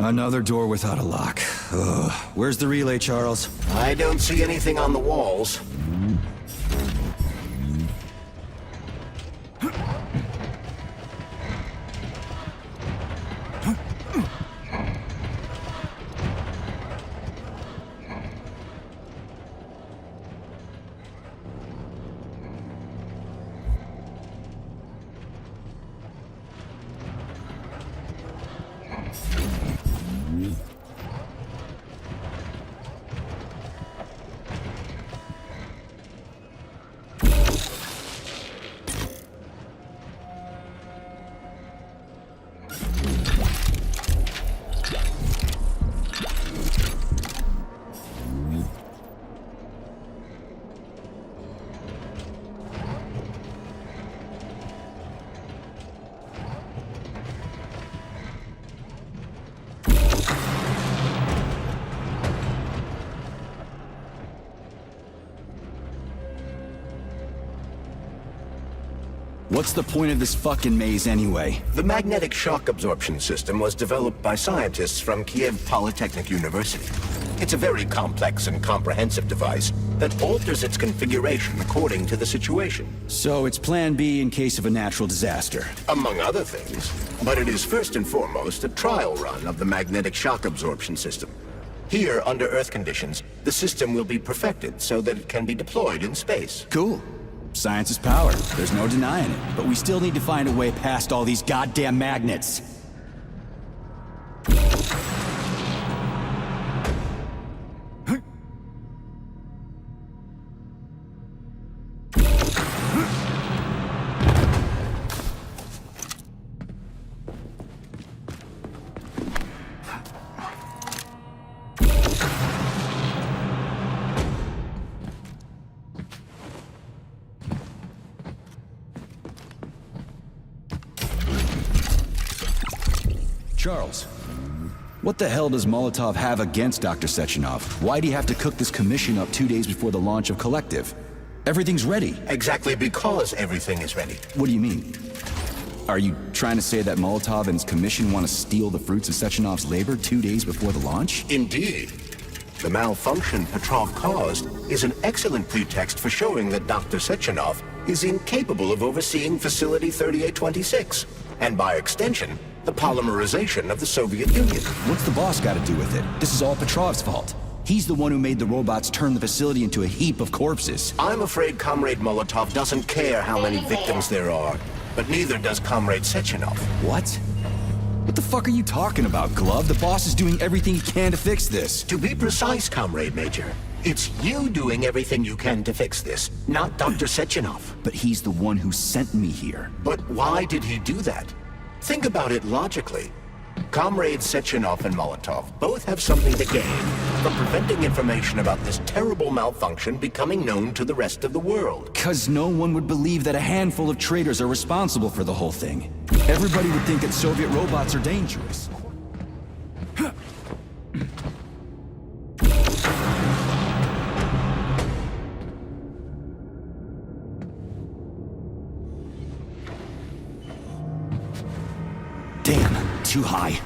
Another door without a lock. Ugh. Where's the relay, Charles? I don't see anything on the walls. What's the point of this fucking maze anyway? The magnetic shock absorption system was developed by scientists from Kiev Polytechnic University. It's a very complex and comprehensive device that alters its configuration according to the situation. So it's plan B in case of a natural disaster. Among other things. But it is first and foremost a trial run of the magnetic shock absorption system. Here, under Earth conditions, the system will be perfected so that it can be deployed in space. Cool. Science is power. There's no denying it. But we still need to find a way past all these goddamn magnets. Charles, what the hell does Molotov have against Dr. Sechenov? Why'd he have to cook this commission up 2 days before the launch of Collective? Everything's ready. Exactly because everything is ready. What do you mean? Are you trying to say that Molotov and his commission want to steal the fruits of Sechenov's labor 2 days before the launch? Indeed. The malfunction Petrov caused is an excellent pretext for showing that Dr. Sechenov is incapable of overseeing Facility 3826, and by extension, the polymerization of the Soviet Union. What's the boss got to do with it? This is all Petrov's fault. He's the one who made the robots turn the facility into a heap of corpses. I'm afraid Comrade Molotov doesn't care how many victims there are, but neither does Comrade Sechenov. What? What the fuck are you talking about, Glove? The boss is doing everything he can to fix this. To be precise, Comrade Major, it's you doing everything you can to fix this, not Dr. Sechenov. But he's the one who sent me here. But why did he do that? Think about it logically. Comrades Sechenov and Molotov both have something to gain from preventing information about this terrible malfunction becoming known to the rest of the world. 'Cause no one would believe that a handful of traitors are responsible for the whole thing. Everybody would think that Soviet robots are dangerous. Damn, too high.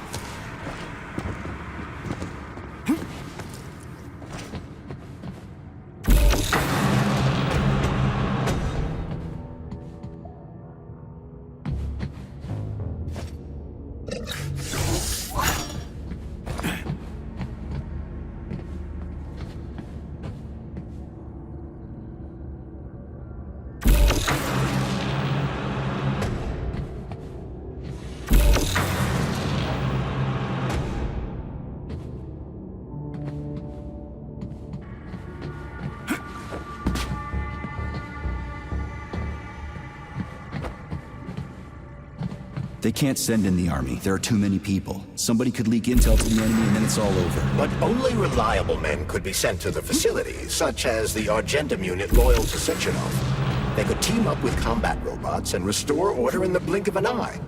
They can't send in the army. There are too many people. Somebody could leak intel to the enemy and then it's all over. But only reliable men could be sent to the facility, such as the Argentum unit loyal to Sechenov. They could team up with combat robots and restore order in the blink of an eye.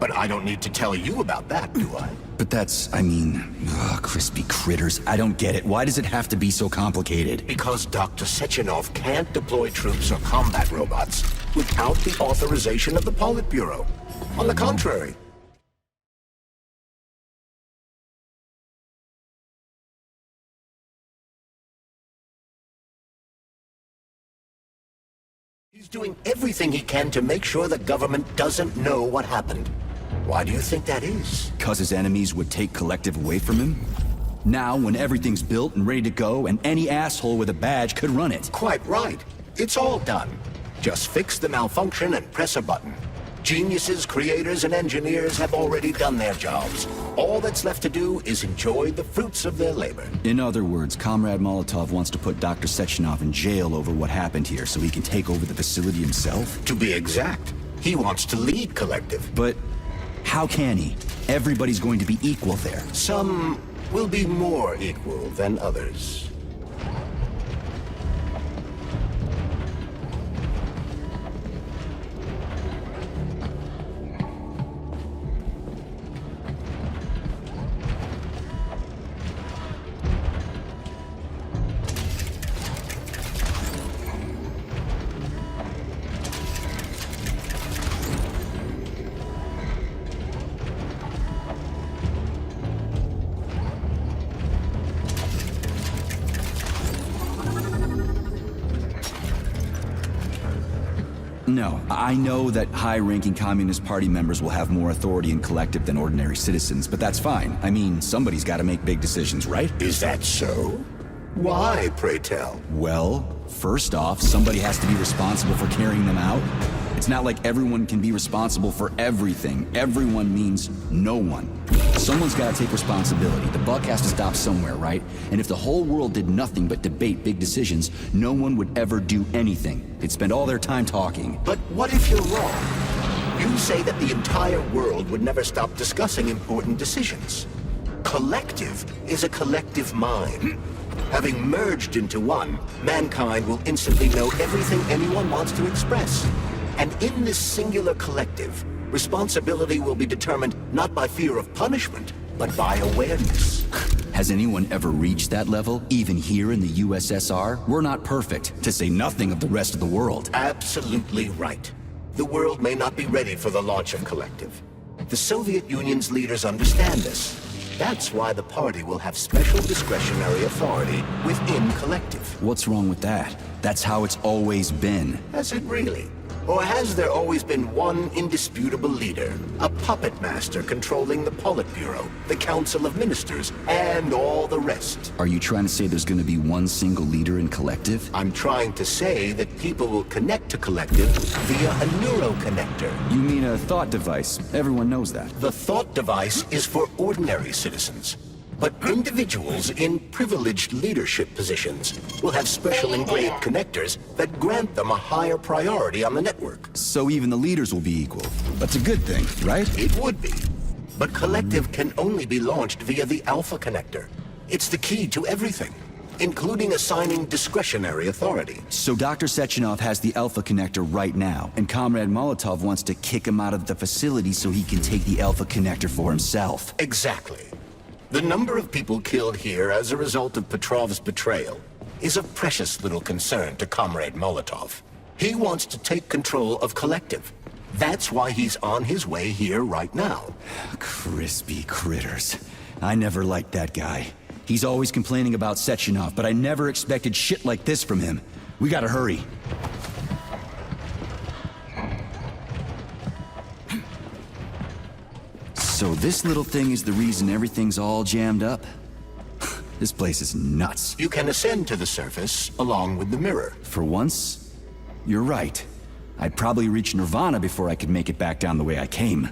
But I don't need to tell you about that, do I? But that's, crispy critters. I don't get it. Why does it have to be so complicated? Because Dr. Sechenov can't deploy troops or combat robots without the authorization of the Politburo. On the contrary. He's doing everything he can to make sure the government doesn't know what happened. Why do you think that is? 'Cause his enemies would take Collective away from him? Now, when everything's built and ready to go, and any asshole with a badge could run it. Quite right. It's all done. Just fix the malfunction and press a button. Geniuses, creators, and engineers have already done their jobs. All that's left to do is enjoy the fruits of their labor. In other words, Comrade Molotov wants to put Dr. Sechenov in jail over what happened here so he can take over the facility himself? To be exact, he wants to lead Collective. But how can he? Everybody's going to be equal there. Some will be more equal than others. No, I know that high-ranking Communist Party members will have more authority in Collective than ordinary citizens, but that's fine. I mean, somebody's gotta make big decisions, right? Is that so? Why, pray tell? Well, first off, somebody has to be responsible for carrying them out. It's not like everyone can be responsible for everything. Everyone means no one. Someone's gotta take responsibility. The buck has to stop somewhere, right? And if the whole world did nothing but debate big decisions, no one would ever do anything. They'd spend all their time talking. But what if you're wrong? You say that the entire world would never stop discussing important decisions. Collective is a collective mind. Having merged into one, mankind will instantly know everything anyone wants to express. And in this singular collective, responsibility will be determined not by fear of punishment, but by awareness. Has anyone ever reached that level, even here in the USSR? We're not perfect, to say nothing of the rest of the world. Absolutely right. The world may not be ready for the launch of Collective. The Soviet Union's leaders understand this. That's why the party will have special discretionary authority within Collective. What's wrong with that? That's how it's always been. Has it really? Or has there always been one indisputable leader, a puppet master controlling the Politburo, the Council of Ministers, and all the rest? Are you trying to say there's gonna be one single leader in Collective? I'm trying to say that people will connect to Collective via a neuroconnector. You mean a thought device? Everyone knows that. The thought device is for ordinary citizens. But individuals in privileged leadership positions will have special engraved connectors that grant them a higher priority on the network. So even the leaders will be equal. That's a good thing, right? It would be. But Collective can only be launched via the Alpha Connector. It's the key to everything, including assigning discretionary authority. So Dr. Sechenov has the Alpha Connector right now, and Comrade Molotov wants to kick him out of the facility so he can take the Alpha Connector for himself. Exactly. The number of people killed here as a result of Petrov's betrayal is of precious little concern to Comrade Molotov. He wants to take control of Collective. That's why he's on his way here right now. Crispy critters. I never liked that guy. He's always complaining about Sechenov, but I never expected shit like this from him. We gotta hurry. So this little thing is the reason everything's all jammed up? This place is nuts. You can ascend to the surface along with the mirror. For once, you're right. I'd probably reach Nirvana before I could make it back down the way I came.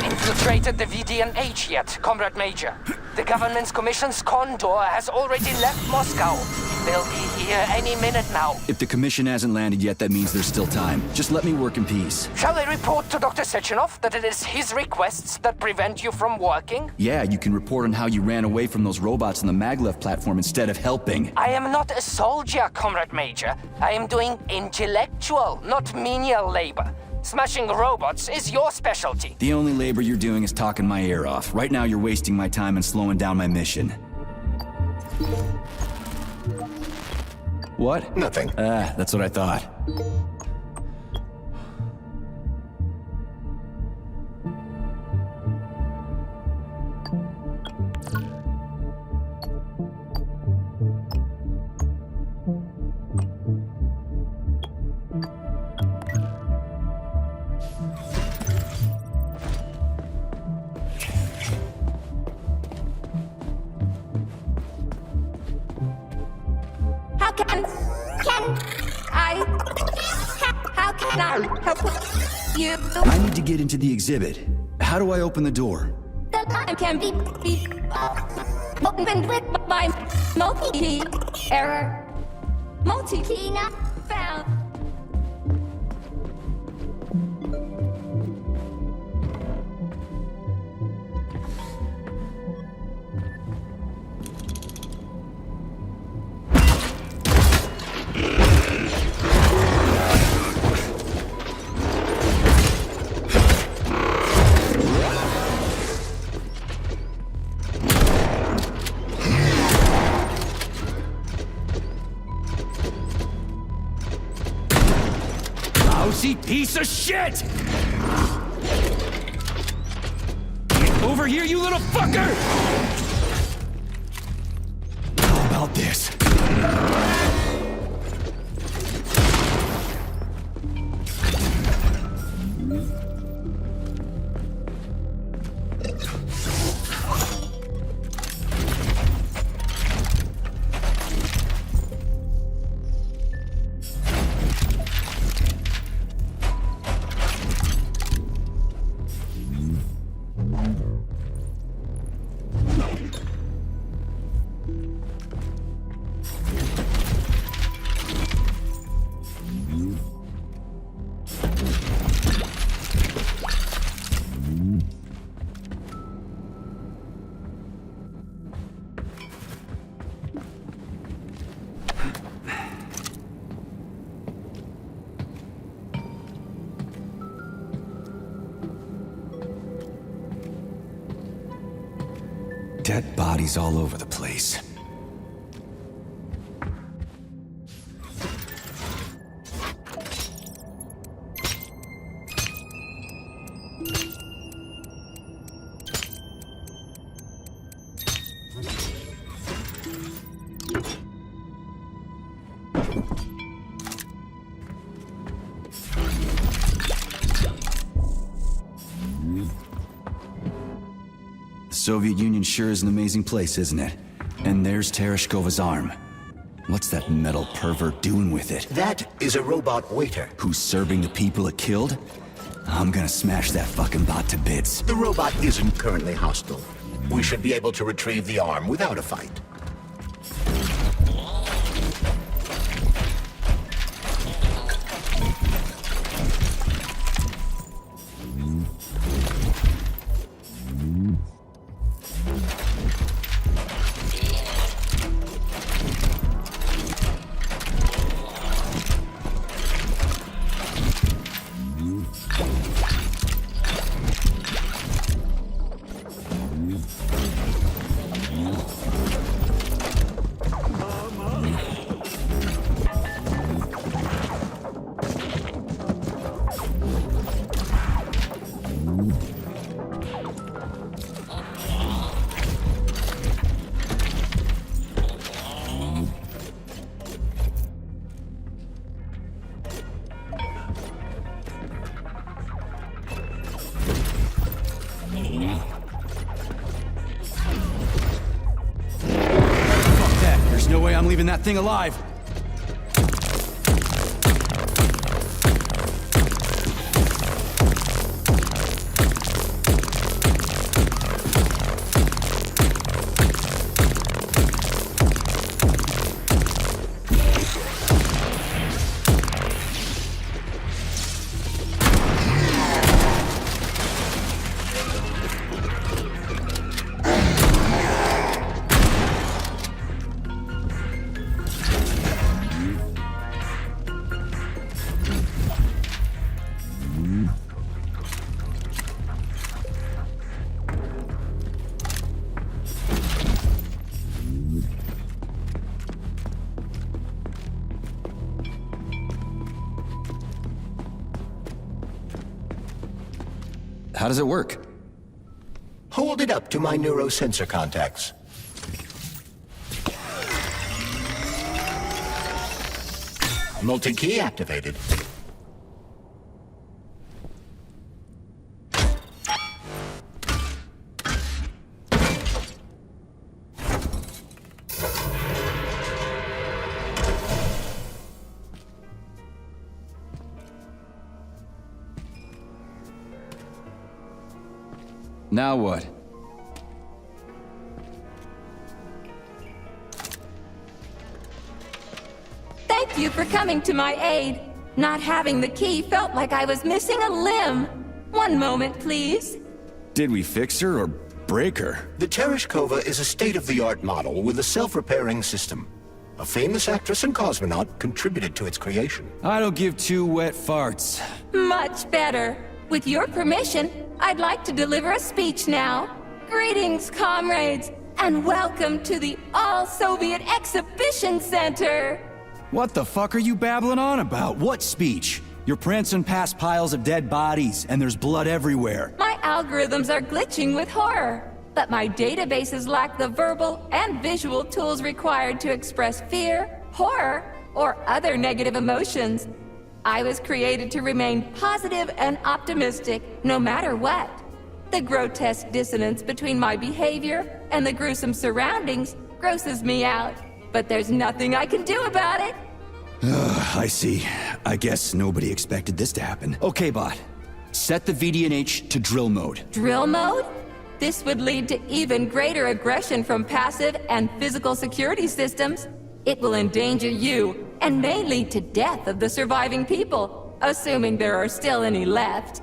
Infiltrated the VDNH yet, Comrade Major. The government's commission's Condor has already left Moscow. They'll be here any minute now. If the commission hasn't landed yet, that means there's still time. Just let me work in peace. Shall I report to Dr. Sechenov that it is his requests that prevent you from working? Yeah, you can report on how you ran away from those robots on the maglev platform instead of helping. I am not a soldier, Comrade Major. I am doing intellectual, not menial labor. Smashing robots is your specialty. The only labor you're doing is talking my ear off. Right now you're wasting my time and slowing down my mission. What? Nothing. That's what I thought. How can I help you? I need to get into the exhibit. How do I open the door? The time can be opened with my multi-key error. Multi-key not found. piece of shit! Get over here, you little fucker! How about this? Dead bodies all over the place. The Soviet Union sure is an amazing place, isn't it? And there's Tereshkova's arm. What's that metal pervert doing with it? That is a robot waiter. Who's serving the people it killed? I'm gonna smash that fucking bot to bits. The robot isn't currently hostile. We should be able to retrieve the arm without a fight. No way I'm leaving that thing alive. How does it work? Hold it up to my neurosensor contacts. Multi-key activated. Now what? Thank you for coming to my aid. Not having the key felt like I was missing a limb. One moment, please. Did we fix her or break her? The Tereshkova is a state-of-the-art model with a self-repairing system. A famous actress and cosmonaut contributed to its creation. I don't give two wet farts. Much better. With your permission, I'd like to deliver a speech now. Greetings, comrades, and welcome to the All-Soviet Exhibition Center. What the fuck are you babbling on about? What speech? You're prancing past piles of dead bodies, and there's blood everywhere. My algorithms are glitching with horror, but my databases lack the verbal and visual tools required to express fear, horror, or other negative emotions. I was created to remain positive and optimistic, no matter what. The grotesque dissonance between my behavior and the gruesome surroundings grosses me out, but there's nothing I can do about it. I see. I guess nobody expected this to happen. Okay, bot. Set the VDNH to drill mode. Drill mode? This would lead to even greater aggression from passive and physical security systems. It will endanger you, and may lead to death of the surviving people, assuming there are still any left.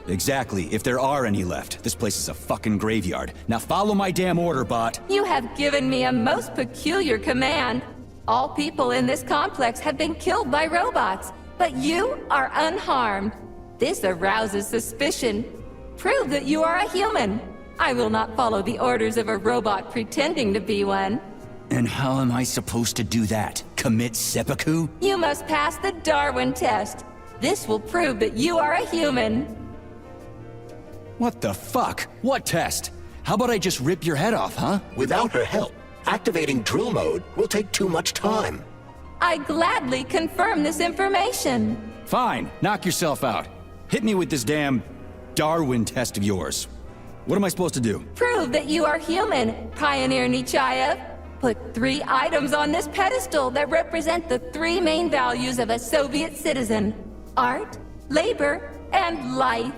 Exactly, if there are any left. This place is a fucking graveyard. Now follow my damn order, bot. You have given me a most peculiar command. All people in this complex have been killed by robots, but you are unharmed. This arouses suspicion. Prove that you are a human. I will not follow the orders of a robot pretending to be one. And how am I supposed to do that? Commit seppuku? You must pass the Darwin test. This will prove that you are a human. What the fuck? What test? How about I just rip your head off, huh? Without her help, activating drill mode will take too much time. I gladly confirm this information. Fine, knock yourself out. Hit me with this damn Darwin test of yours. What am I supposed to do? Prove that you are human, Pioneer Nechayev. Put 3 items on this pedestal that represent the 3 main values of a Soviet citizen: art, labor, and life.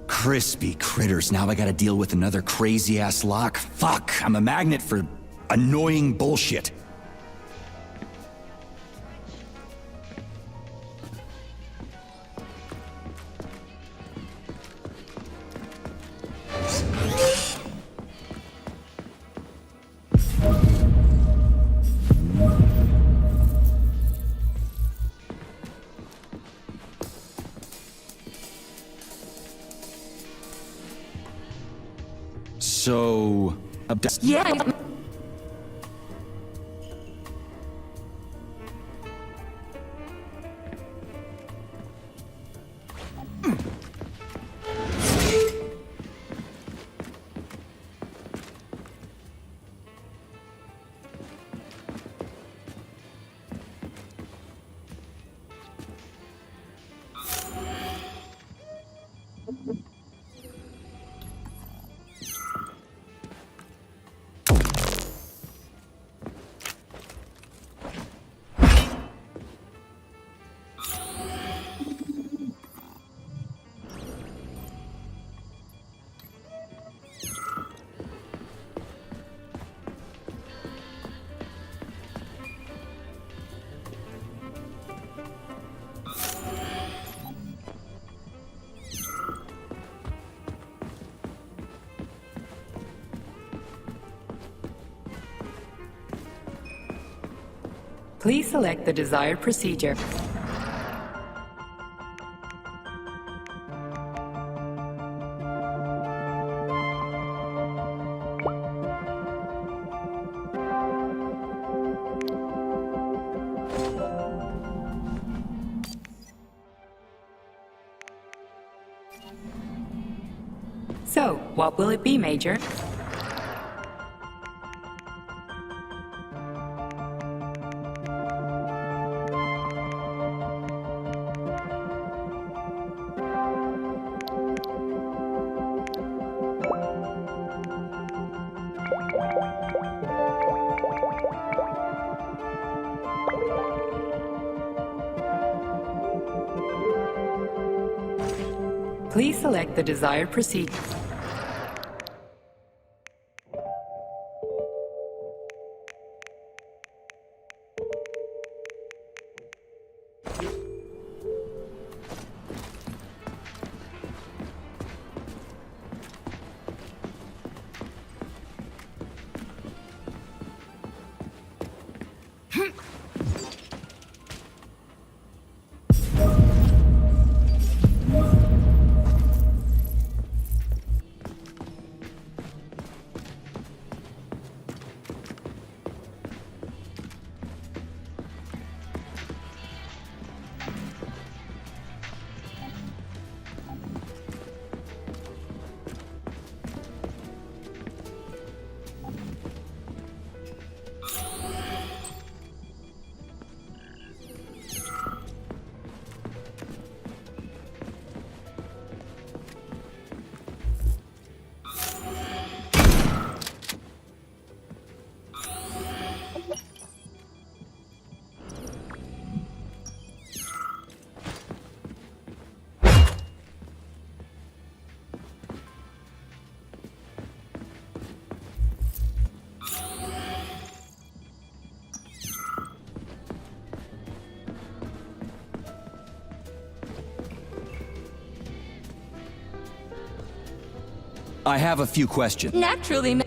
Crispy critters, now I gotta deal with another crazy-ass lock. Fuck, I'm a magnet for annoying bullshit. So... Yeah. Please select the desired procedure. So, what will it be, Major? Please select the desired procedure. I have a few questions. Naturally,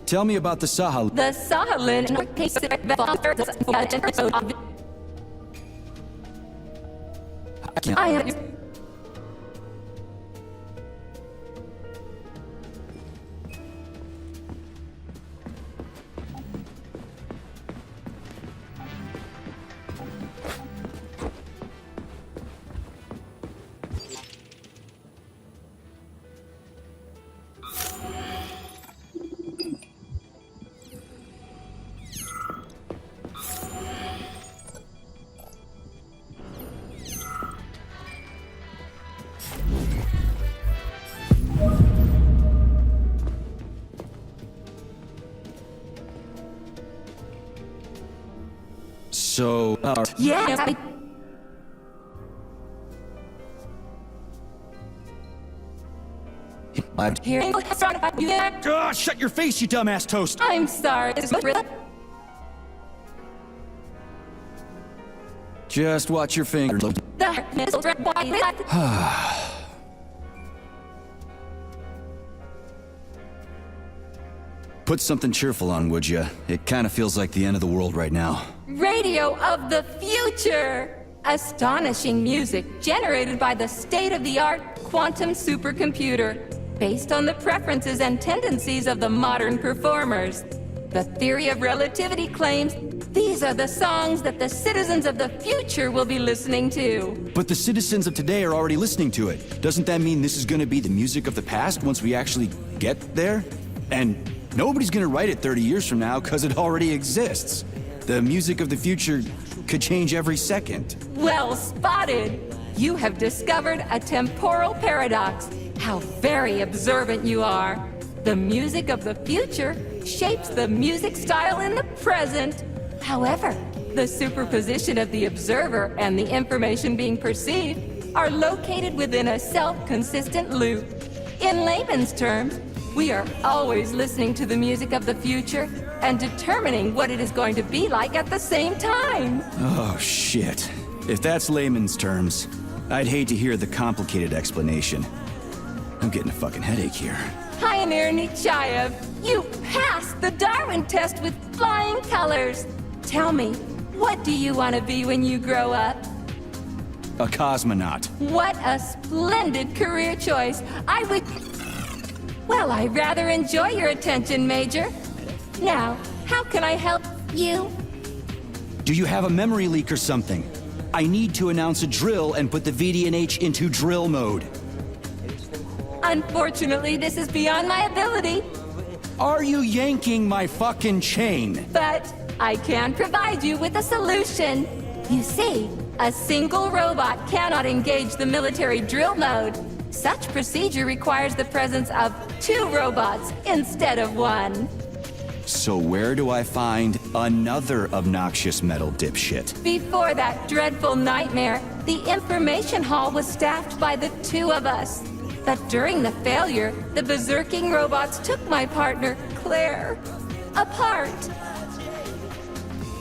Tell me about the Sahal. the Sahalin I have. So, Yes, I'm hearing. shut your face, you dumbass toast! I'm sorry. Just watch your fingers. The missile Put something cheerful on, would ya? It kind of feels like the end of the world right now. Radio of the future! Astonishing music generated by the state-of-the-art quantum supercomputer, based on the preferences and tendencies of the modern performers. The theory of relativity claims these are the songs that the citizens of the future will be listening to. But the citizens of today are already listening to it. Doesn't that mean this is gonna be the music of the past once we actually get there? And nobody's gonna write it 30 years from now because it already exists. The music of the future could change every second. Well spotted! You have discovered a temporal paradox. How very observant you are. The music of the future shapes the music style in the present. However, the superposition of the observer and the information being perceived are located within a self-consistent loop. In layman's terms, we are always listening to the music of the future and determining what it is going to be like at the same time. Oh, shit. If that's layman's terms, I'd hate to hear the complicated explanation. I'm getting a fucking headache here. Pioneer Nechayev, you passed the Darwin test with flying colors. Tell me, what do you want to be when you grow up? A cosmonaut. What a splendid career choice. I would... Well, I rather enjoy your attention, Major. Now, how can I help you? Do you have a memory leak or something? I need to announce a drill and put the VDNH into drill mode. Unfortunately, this is beyond my ability. Are you yanking my fucking chain? But I can provide you with a solution. You see, a single robot cannot engage the military drill mode. Such procedure requires the presence of 2 robots instead of 1. So where do I find another obnoxious metal dipshit? Before that dreadful nightmare, the information hall was staffed by the 2 of us. But during the failure, the berserking robots took my partner, Claire, apart.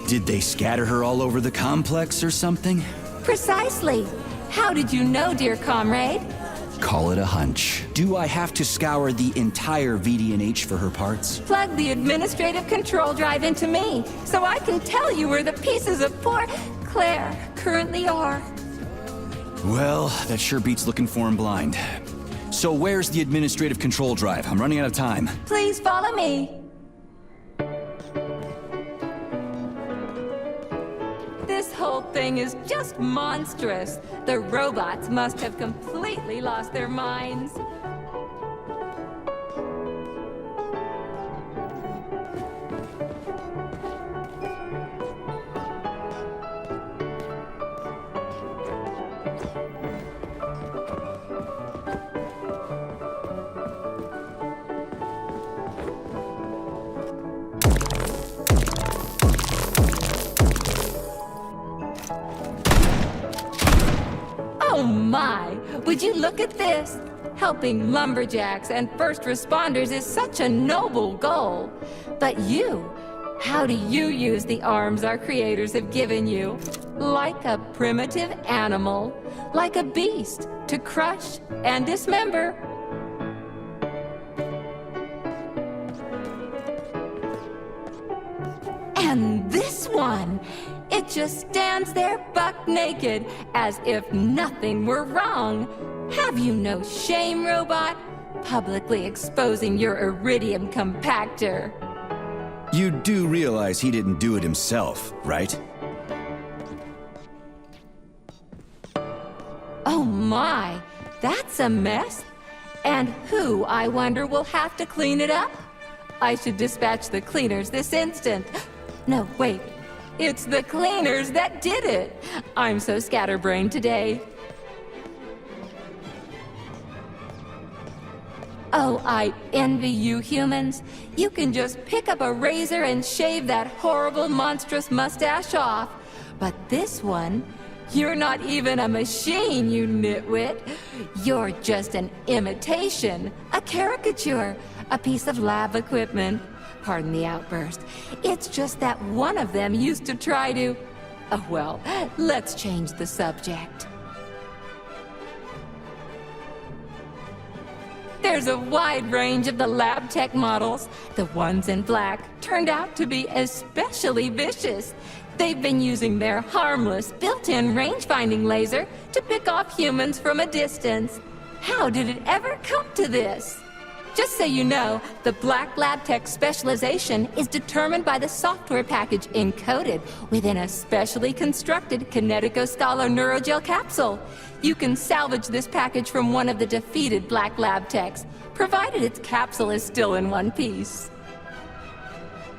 Did they scatter her all over the complex or something? Precisely. How did you know, dear comrade? Call it a hunch. Do I have to scour the entire VDNH for her parts? Plug the administrative control drive into me, so I can tell you where the pieces of poor Claire currently are. Well, that sure beats looking for him blind. So where's the administrative control drive? I'm running out of time. Please follow me. This whole thing is just monstrous. The robots must have completely lost their minds. Oh my! Would you look at this? Helping lumberjacks and first responders is such a noble goal. But you, how do you use the arms our creators have given you? Like a primitive animal, like a beast, to crush and dismember. And this one, it just stands there buck naked, as if nothing were wrong. Have you no shame, robot? Publicly exposing your iridium compactor. You do realize he didn't do it himself, right? Oh my, that's a mess. And who, I wonder, will have to clean it up? I should dispatch the cleaners this instant. No, wait. It's the cleaners that did it. I'm so scatterbrained today. Oh, I envy you humans. You can just pick up a razor and shave that horrible, monstrous mustache off. But this one, you're not even a machine, you nitwit. You're just an imitation, a caricature, a piece of lab equipment. Pardon the outburst. It's just that one of them used to try to... Oh, well, let's change the subject. There's a wide range of the lab tech models. The ones in black turned out to be especially vicious. They've been using their harmless, built-in range-finding laser to pick off humans from a distance. How did it ever come to this? Just so you know, the Black Lab Tech specialization is determined by the software package encoded within a specially constructed Kinetico Scholar Neurogel capsule. You can salvage this package from one of the defeated Black Lab Techs, provided its capsule is still in one piece.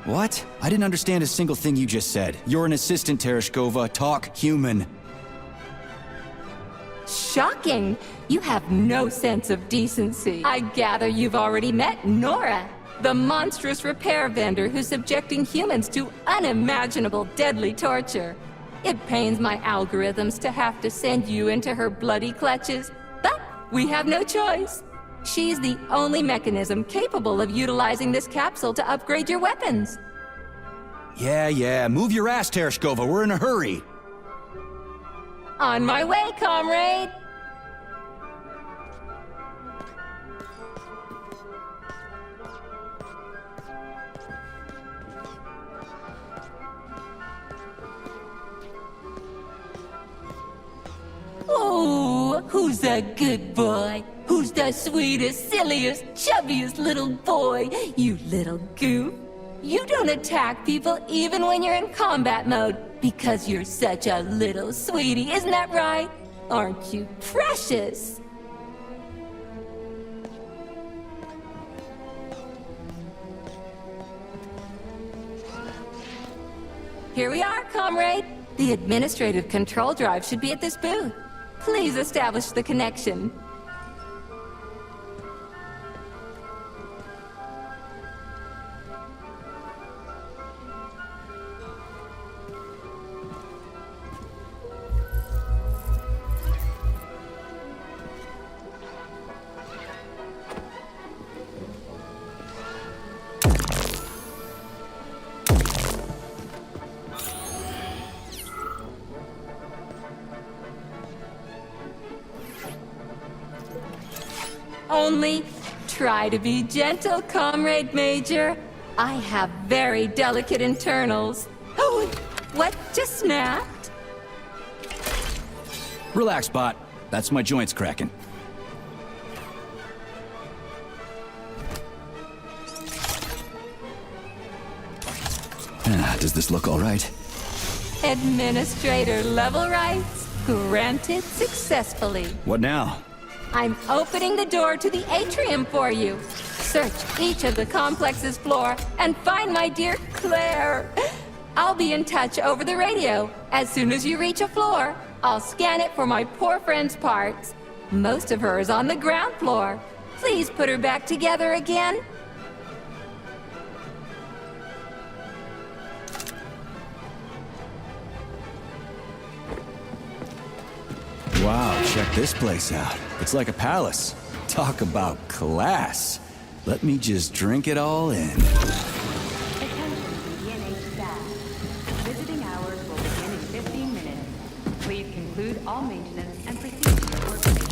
What? I didn't understand a single thing you just said. You're an assistant, Tereshkova. Talk human. Shocking! You have no sense of decency. I gather you've already met Nora, the monstrous repair vendor who's subjecting humans to unimaginable deadly torture. It pains my algorithms to have to send you into her bloody clutches, but we have no choice. She's the only mechanism capable of utilizing this capsule to upgrade your weapons. Yeah, move your ass, Tereshkova. We're in a hurry. On my way, comrade! Oh, who's a good boy? Who's the sweetest, silliest, chubbiest little boy? You little goof. You don't attack people even when you're in combat mode because you're such a little sweetie, isn't that right? Aren't you precious? Here we are, comrade. The administrative control drive should be at this booth. Please establish the connection. Only try to be gentle, Comrade Major. I have very delicate internals. Oh, what just snapped? Relax, bot. That's my joints cracking. Does this look all right? Administrator level rights granted successfully. What now? I'm opening the door to the atrium for you. Search each of the complex's floor and find my dear Claire. I'll be in touch over the radio. As soon as you reach a floor, I'll scan it for my poor friend's parts. Most of her is on the ground floor. Please put her back together again. Wow, check this place out. It's like a palace. Talk about class. Let me just drink it all in. Attention, DNA staff. Visiting hours will begin in 15 minutes. all maintenance and proceed to your workstation.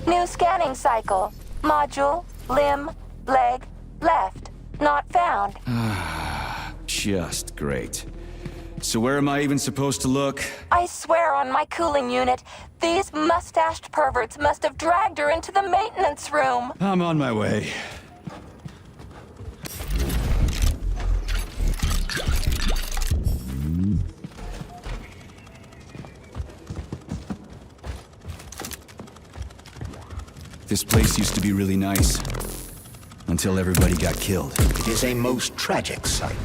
New scanning cycle. Module, limb, leg, left. Not found. Just great. So where am I even supposed to look? I swear on my cooling unit, these mustached perverts must have dragged her into the maintenance room. I'm on my way. This place used to be really nice. Until everybody got killed. It is a most tragic sight.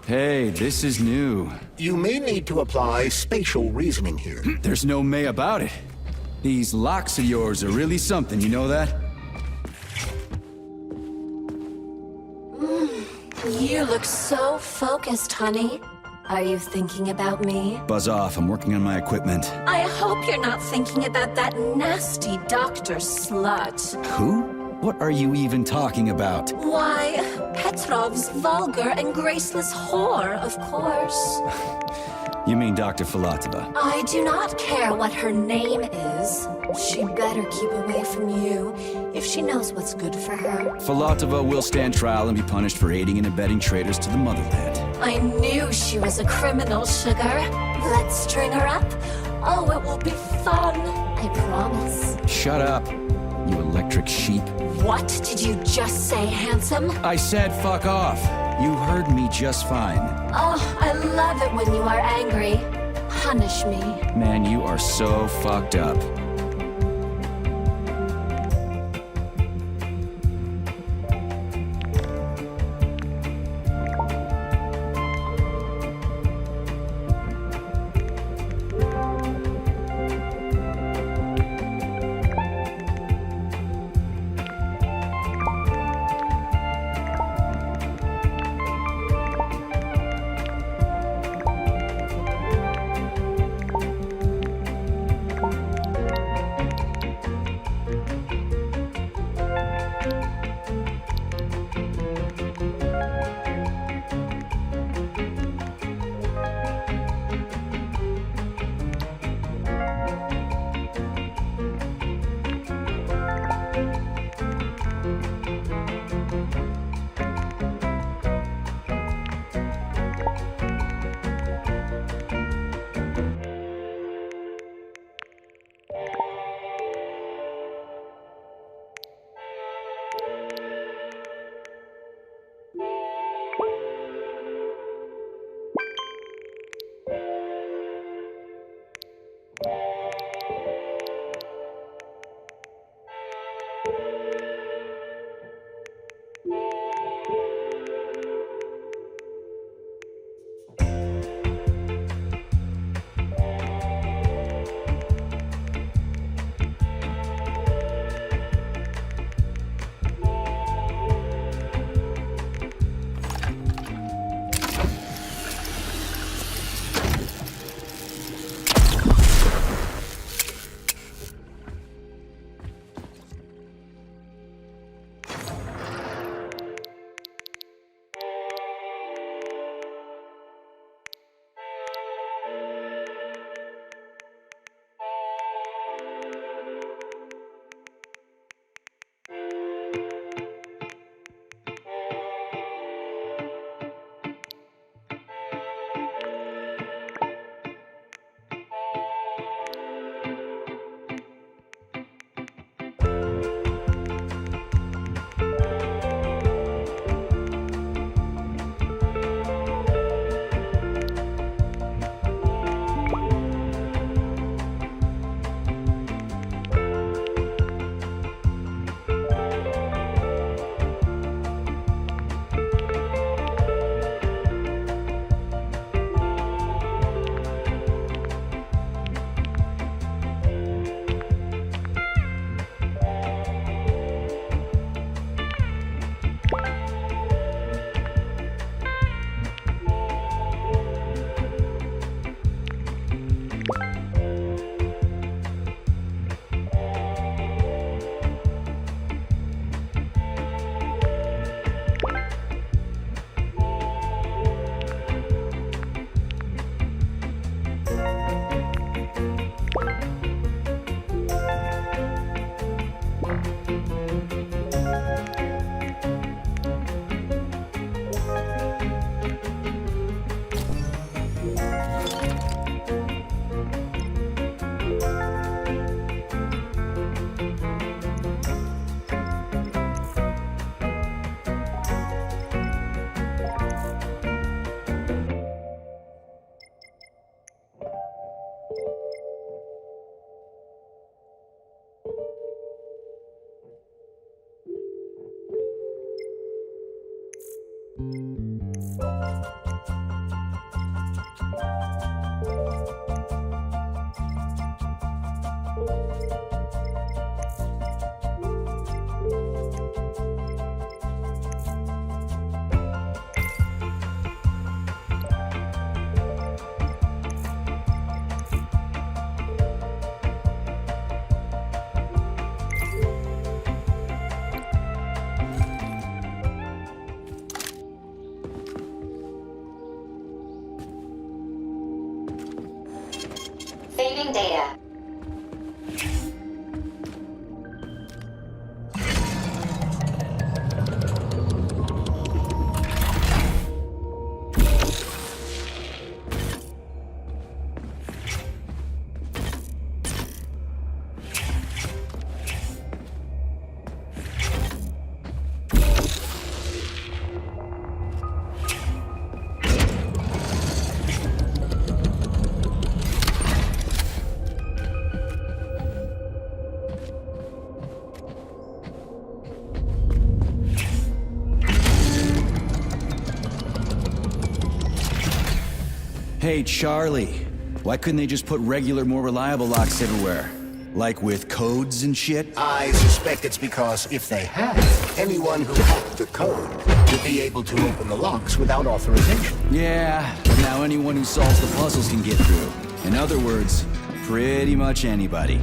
Hey, this is new. You may need to apply spatial reasoning here. There's no may about it. These locks of yours are really something, you know that? You look so focused, honey. Are you thinking about me? Buzz off, I'm working on my equipment. I hope you're not thinking about that nasty doctor slut. Who? What are you even talking about? Why, Petrov's vulgar and graceless whore, of course. You mean Dr. Filatova? I do not care what her name is. She better keep away from you if she knows what's good for her. Filatova will stand trial and be punished for aiding and abetting traitors to the motherland. I knew she was a criminal, sugar. Let's string her up. Oh, it will be fun. I promise. Shut up, you electric sheep. What did you just say, handsome? I said fuck off. You heard me just fine. Oh, I love it when you are angry. Punish me. Man, you are so fucked up. Saving data. Hey, Charlie. Why couldn't they just put regular, more reliable locks everywhere? Like with codes and shit? I suspect it's because if they had, anyone who hacked the code would be able to open the locks without authorization. Yeah, but now anyone who solves the puzzles can get through. In other words, pretty much anybody.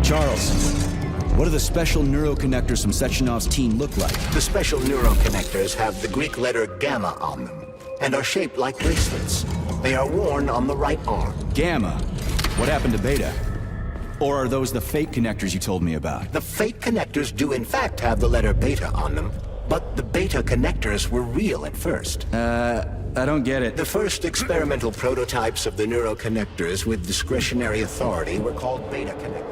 Charles, what do the special neuroconnectors from Sechenov's team look like? The special neuroconnectors have the Greek letter gamma on them, and are shaped like bracelets. They are worn on the right arm. Gamma? What happened to Beta? Or are those the fake connectors you told me about? The fake connectors do in fact have the letter beta on them, but the beta connectors were real at first. I don't get it. The first experimental prototypes of the neuroconnectors with discretionary authority were called beta connectors.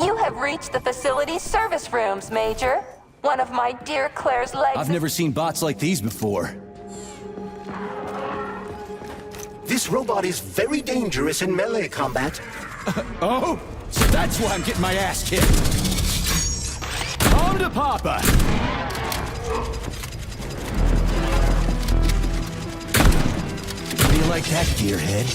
You have reached the facility's service rooms, Major. One of my dear Claire's legs. I've never seen bots like these before. This robot is very dangerous in melee combat. Oh? So that's why I'm getting my ass kicked. On to Papa! How do you like that, gearhead?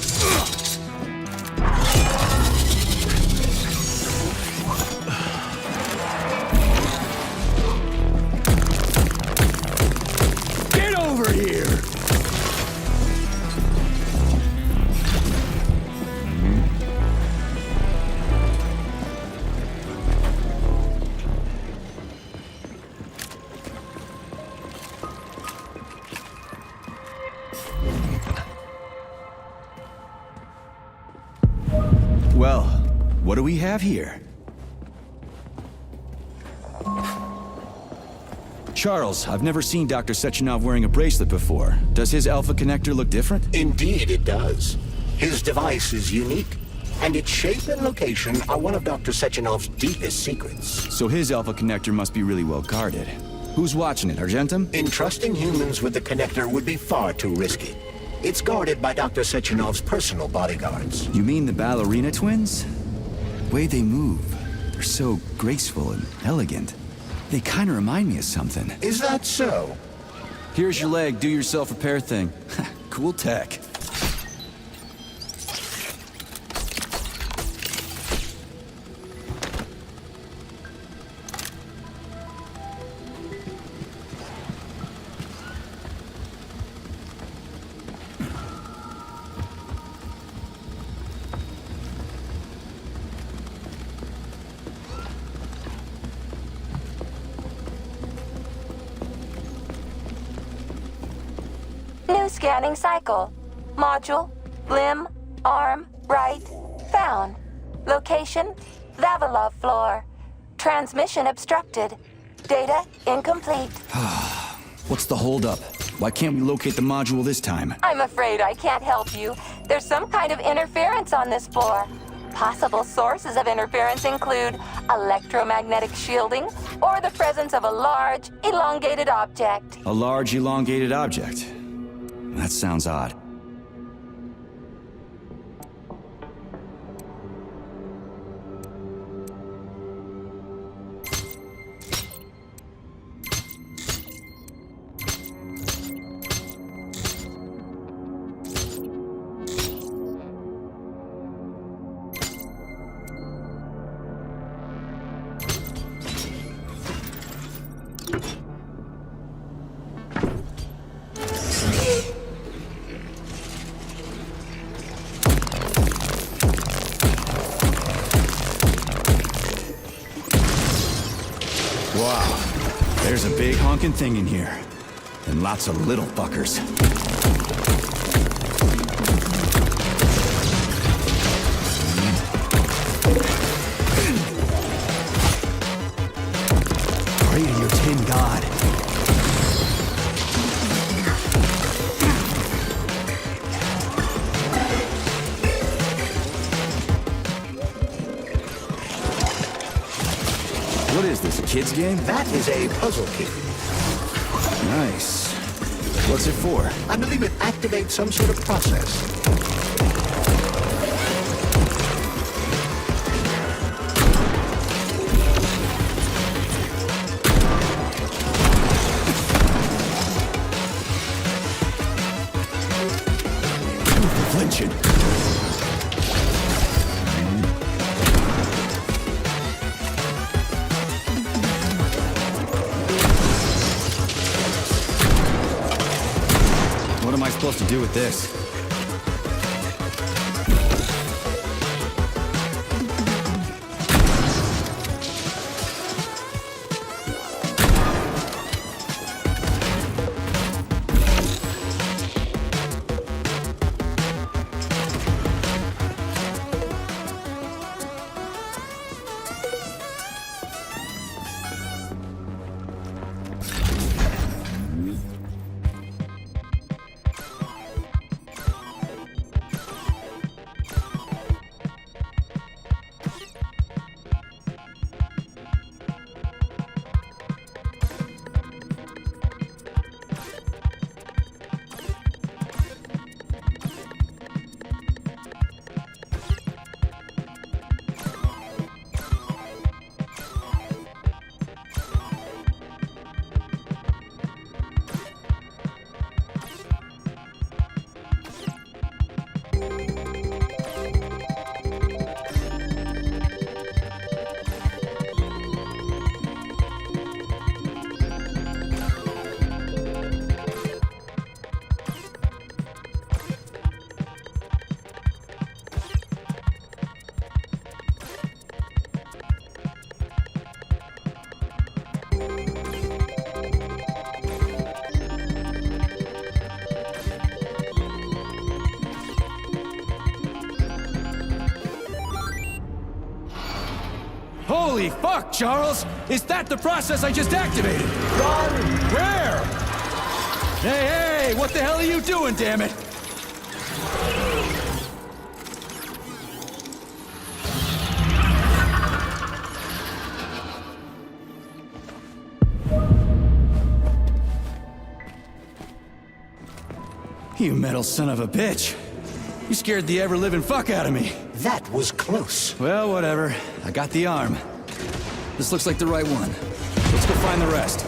Get over here! Well, what do we have here? Charles, I've never seen Dr. Sechenov wearing a bracelet before. Does his alpha connector look different? Indeed it does. His device is unique, and its shape and location are one of Dr. Sechenov's deepest secrets. So his alpha connector must be really well guarded. Who's watching it, Argentum? Entrusting humans with the connector would be far too risky. It's guarded by Dr. Sechenov's personal bodyguards. You mean the ballerina twins? The way they move, they're so graceful and elegant. They kind of remind me of something. Is that so? Here's your leg, do your self-repair thing. Cool tech. New scanning cycle. Module, limb, arm, right, found. Location, Vavilov floor. Transmission obstructed. Data incomplete. What's the holdup? Why can't we locate the module this time? I'm afraid I can't help you. There's some kind of interference on this floor. Possible sources of interference include electromagnetic shielding or the presence of a large, elongated object. A large, elongated object. That sounds odd. Wow, there's a big honking thing in here. And lots of little fuckers. Pray to your tin god. What is this, a kid's game? That is a puzzle cube. Nice. What's it for? I believe it activates some sort of process. Flinching. What am I supposed to do with this? Holy fuck, Charles! Is that the process I just activated? Run! Where? Hey, what the hell are you doing, damn it? You metal son of a bitch. You scared the ever-living fuck out of me. That was close. Well, whatever. I got the arm. This looks like the right one. Let's go find the rest.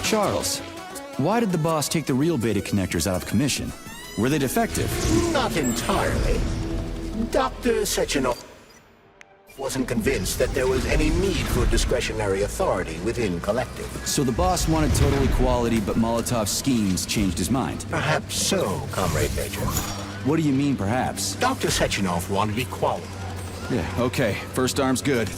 Charles, why did the boss take the real beta connectors out of commission? Were they defective? Not entirely. Dr. Sechenov wasn't convinced that there was any need for discretionary authority within Collective. So the boss wanted total equality, but Molotov's schemes changed his mind. Perhaps so, Comrade Major. What do you mean, perhaps? Dr. Sechenov wanted equality. Yeah, okay. First arm's good.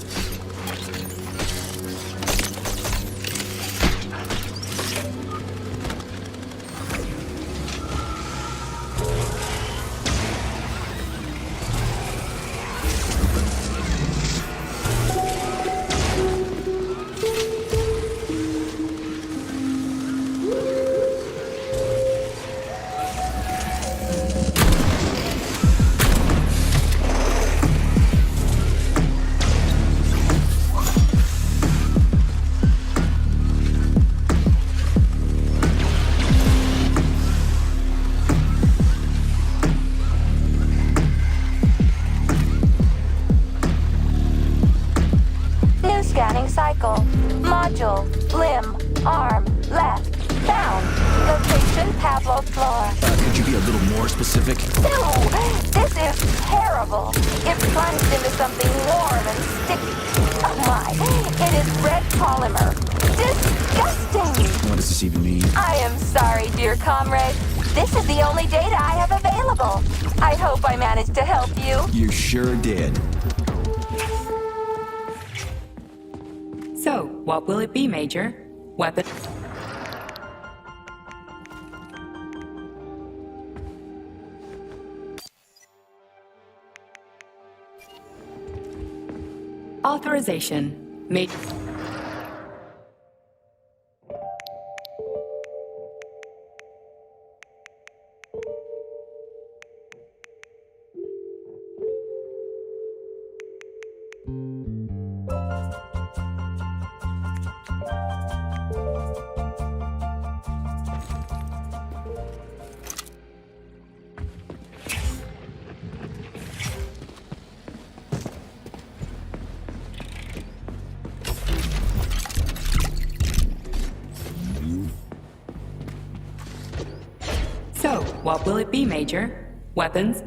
Scanning cycle. Module. Limb. Arm. Left. Found. Location Pavlov floor. Could you be a little more specific? No! This is terrible. It plunged into something warm and sticky. Oh my. It is red polymer. Disgusting! What does this even mean? I am sorry, dear comrade. This is the only data I have available. I hope I managed to help you. You sure did. So, what will it be, Major? Weapon? Authorization. Major. So, what will it be, Major? Weapons?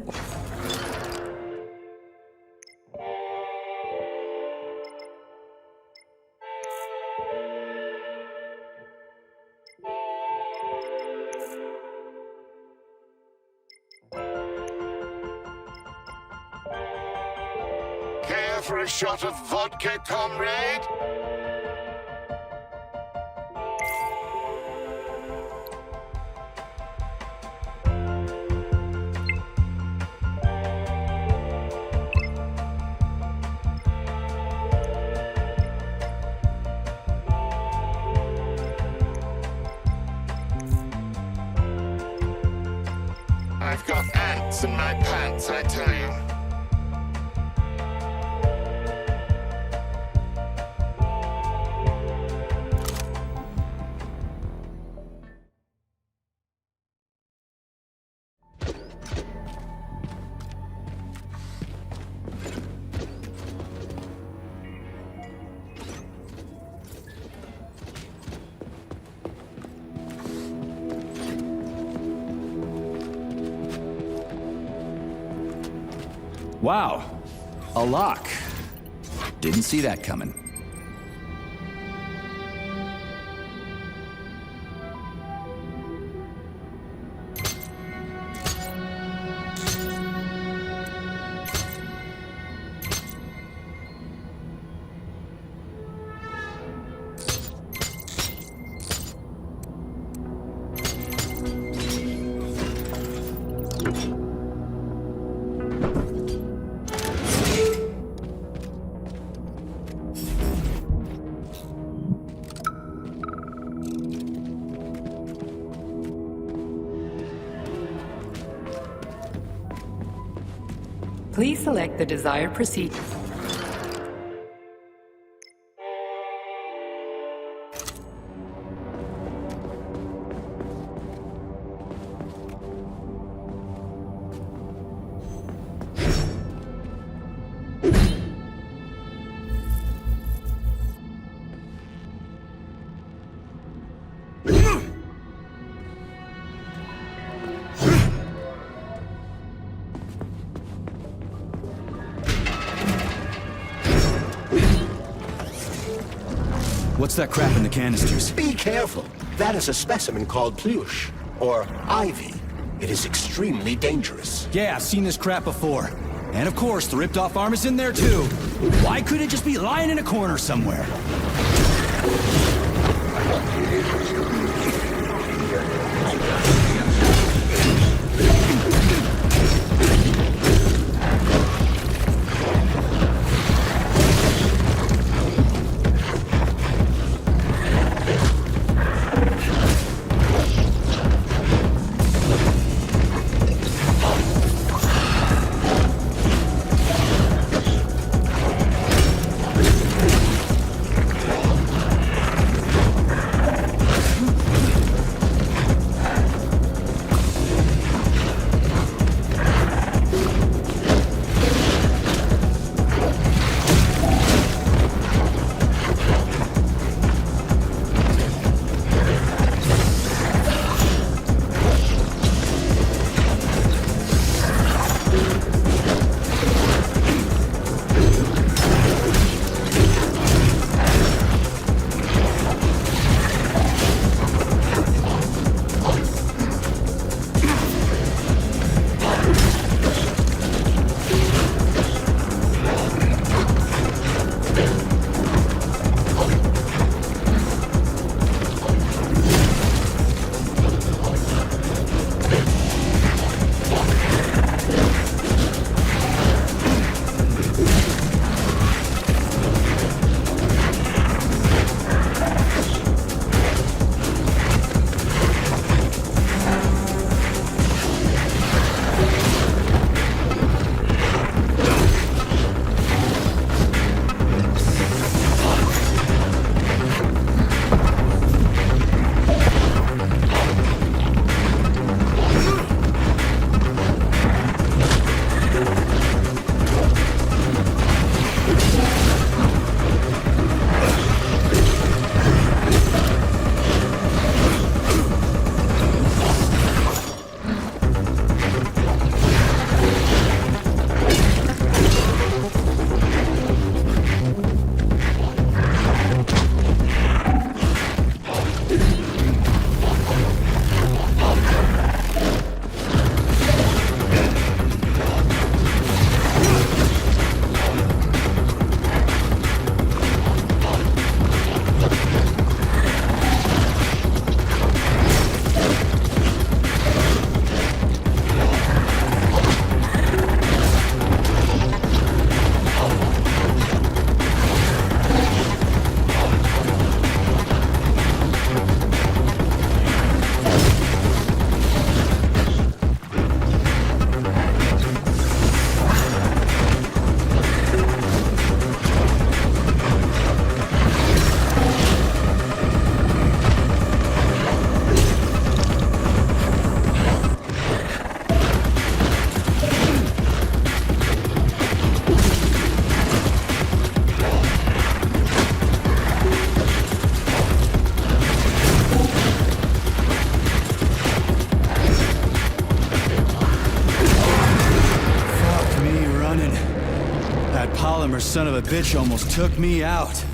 Care for a shot of vodka, comrade? I've got ants in my pants, I tell you. Wow, a lock. Didn't see that coming. Please select the desired procedure. What's that crap in the canisters? Be careful. That is a specimen called Plush, or Ivy. It is extremely dangerous. Yeah, I've seen this crap before. And of course, the ripped-off arm is in there too. Why couldn't it just be lying in a corner somewhere? son of a bitch almost took me out.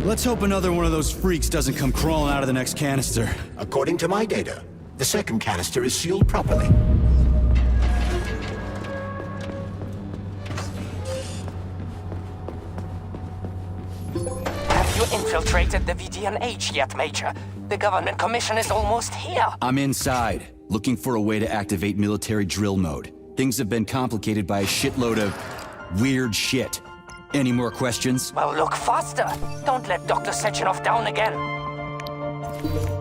Let's hope another one of those freaks doesn't come crawling out of the next canister. According to my data, the second canister is sealed properly. Have you infiltrated the VDNH yet, Major? The government commission is almost here. I'm inside, looking for a way to activate military drill mode. Things have been complicated by a shitload of weird shit. Any more questions? Well, look faster. Don't let Dr. Sechenov down again.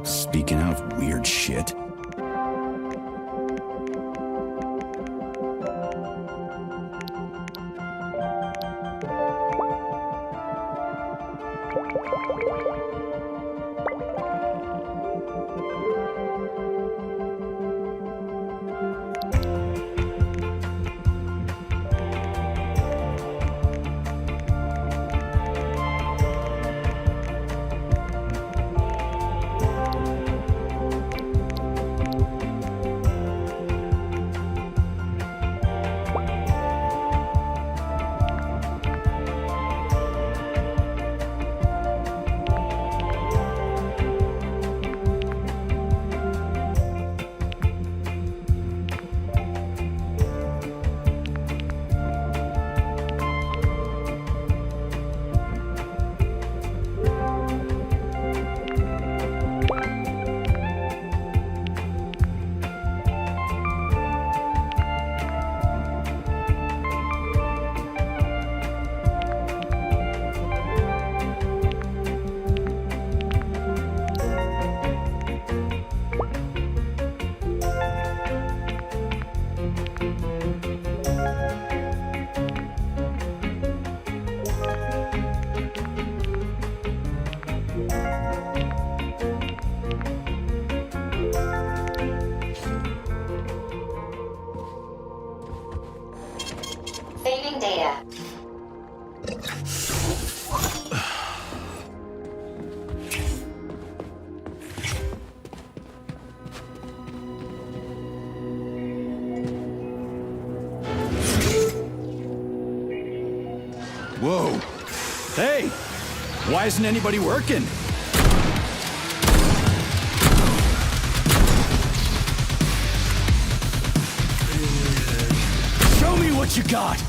Speaking of weird shit. Saving data. Whoa. Hey! Why isn't anybody working? Show me what you got!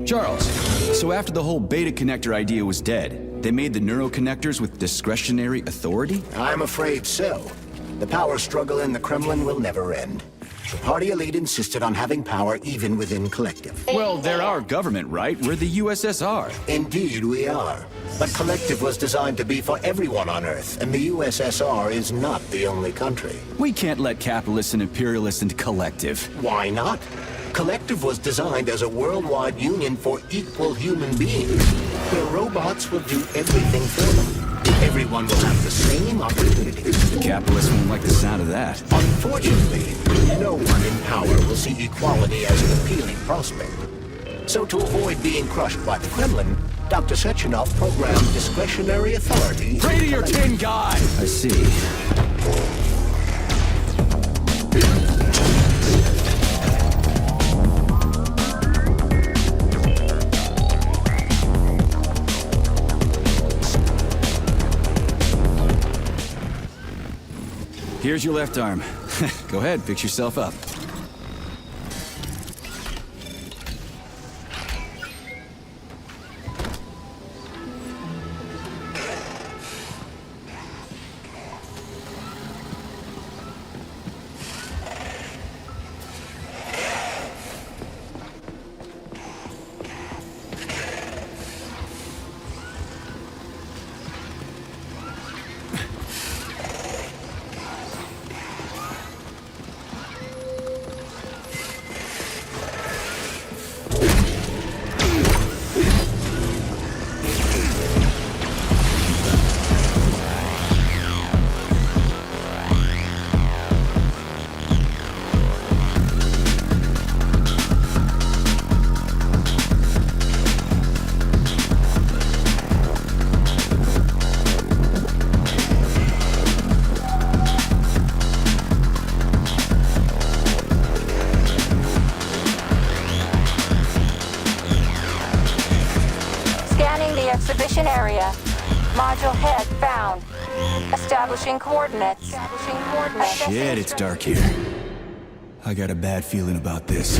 Charles, so after the whole beta connector idea was dead, they made the neuroconnectors with discretionary authority? I'm afraid so. The power struggle in the Kremlin will never end. The party elite insisted on having power even within Collective. Well, they're our government, right? We're the USSR. Indeed we are. But Collective was designed to be for everyone on Earth, and the USSR is not the only country. We can't let capitalists and imperialists into Collective. Why not? collective was designed as a worldwide union for equal human beings, where robots will do everything for them. Everyone will have the same opportunities. The capitalists won't like the sound of that. Unfortunately, no one in power will see equality as an appealing prospect. So to avoid being crushed by the Kremlin, Dr. Sechenov programmed discretionary authority... Pray to your tin god! I see. Here's your left arm. Go ahead, fix yourself up. Exhibition area. Module head found. Establishing coordinates. Shit, it's dark here. I got a bad feeling about this.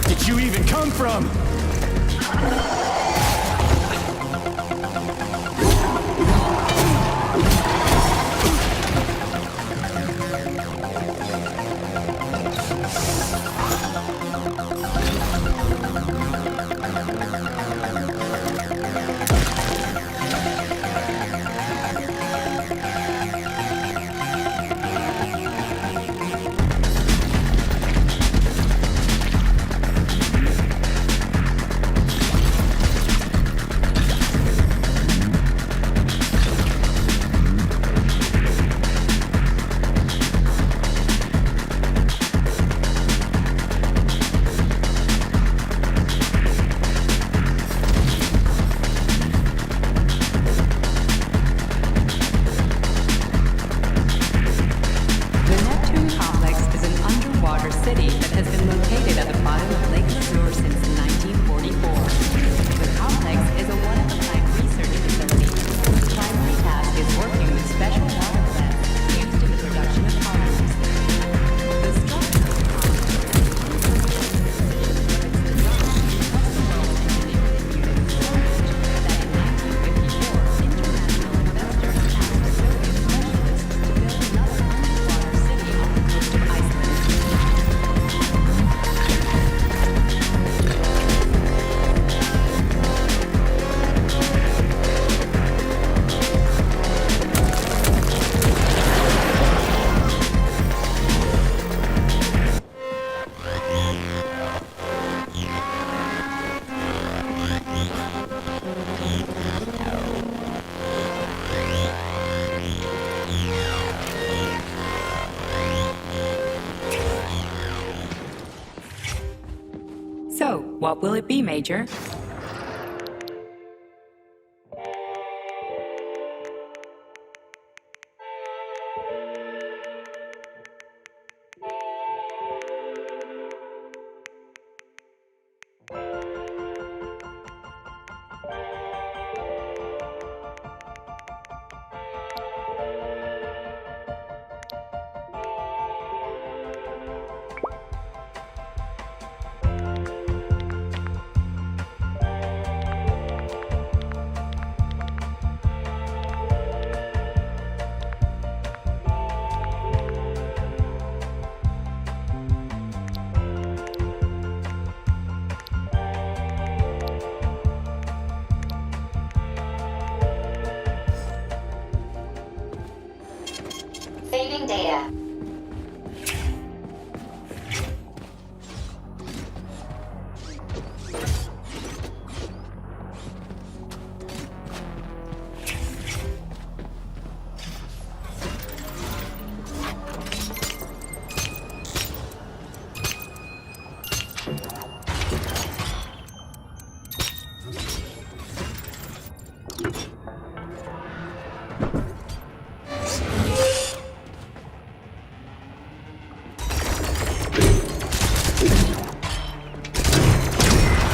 Did you even come from? what will it be, Major? Saving data.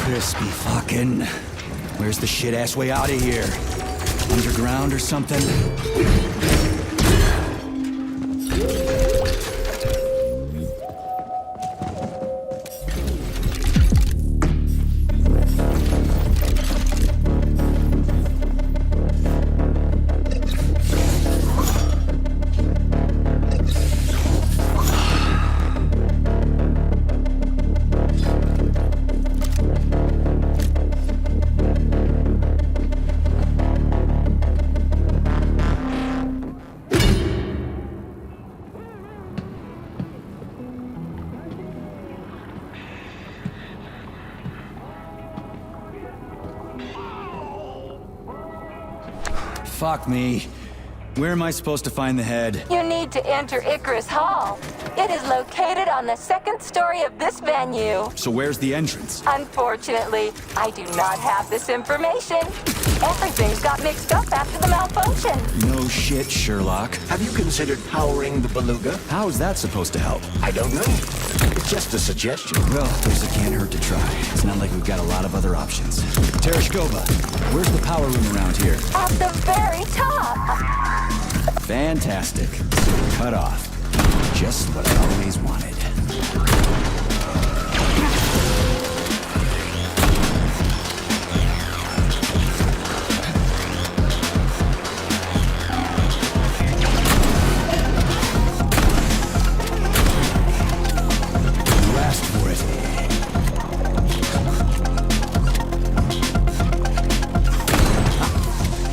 Crispy fucking. Where's the shit-ass way out of here? Underground or something? Fuck me. Where am I supposed to find the head? You need to enter Icarus Hall. It is located on the second story of this venue. So where's the entrance? Unfortunately, I do not have this information. Everything's got mixed up after the malfunction. No shit, Sherlock. Have you considered powering the beluga? How is that supposed to help? I don't know. It's just a suggestion. Well, I guess it can't hurt to try. It's not like we've got a lot of other options. Tereshkova, where's the power room around here? At the very top. Fantastic. Cut off. Just what I always wanted. You asked for it.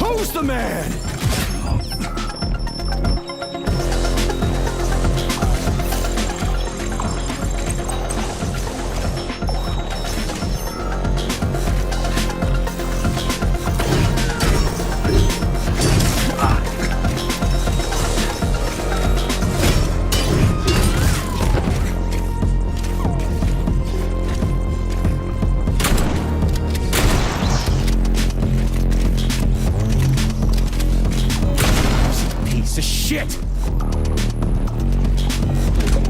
Who's the man? Shit!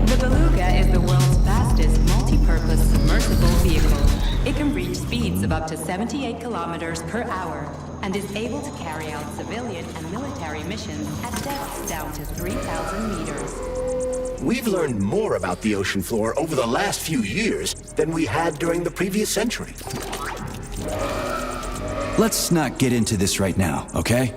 The Beluga is the world's fastest multi-purpose submersible vehicle. It can reach speeds of up to 78 kilometers per hour and is able to carry out civilian and military missions at depths down to 3,000 meters. We've learned more about the ocean floor over the last few years than we had during the previous century. Let's not get into this right now, okay?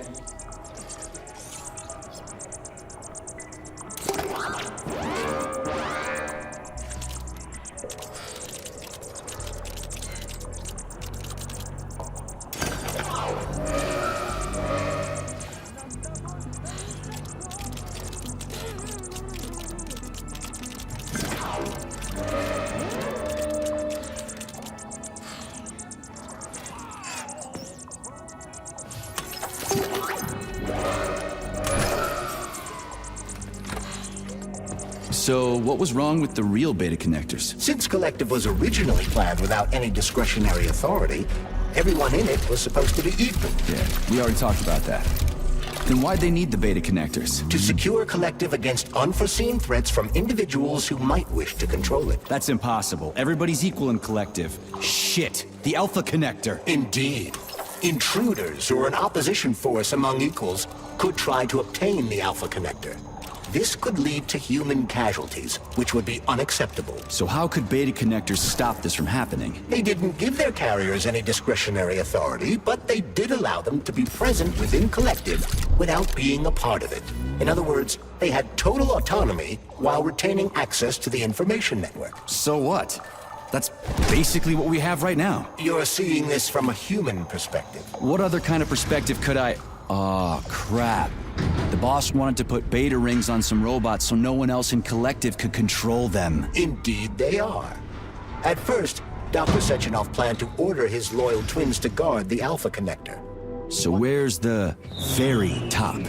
So, what was wrong with the real beta connectors? Since Collective was originally planned without any discretionary authority, everyone in it was supposed to be equal. Yeah, we already talked about that. Then why'd they need the beta connectors? To secure Collective against unforeseen threats from individuals who might wish to control it. That's impossible. Everybody's equal in Collective. Shit! The Alpha Connector! Indeed. Intruders or an opposition force among equals could try to obtain the Alpha Connector. This could lead to human casualties, which would be unacceptable. So how could beta connectors stop this from happening? They didn't give their carriers any discretionary authority, but they did allow them to be present within Collective without being a part of it. In other words, they had total autonomy while retaining access to the information network. So what? That's basically what we have right now. You're seeing this from a human perspective. What other kind of perspective could I... Oh, crap. The boss wanted to put beta rings on some robots so no one else in Collective could control them. Indeed they are. At first, Dr. Sechenov planned to order his loyal twins to guard the Alpha Connector. So where's the very top?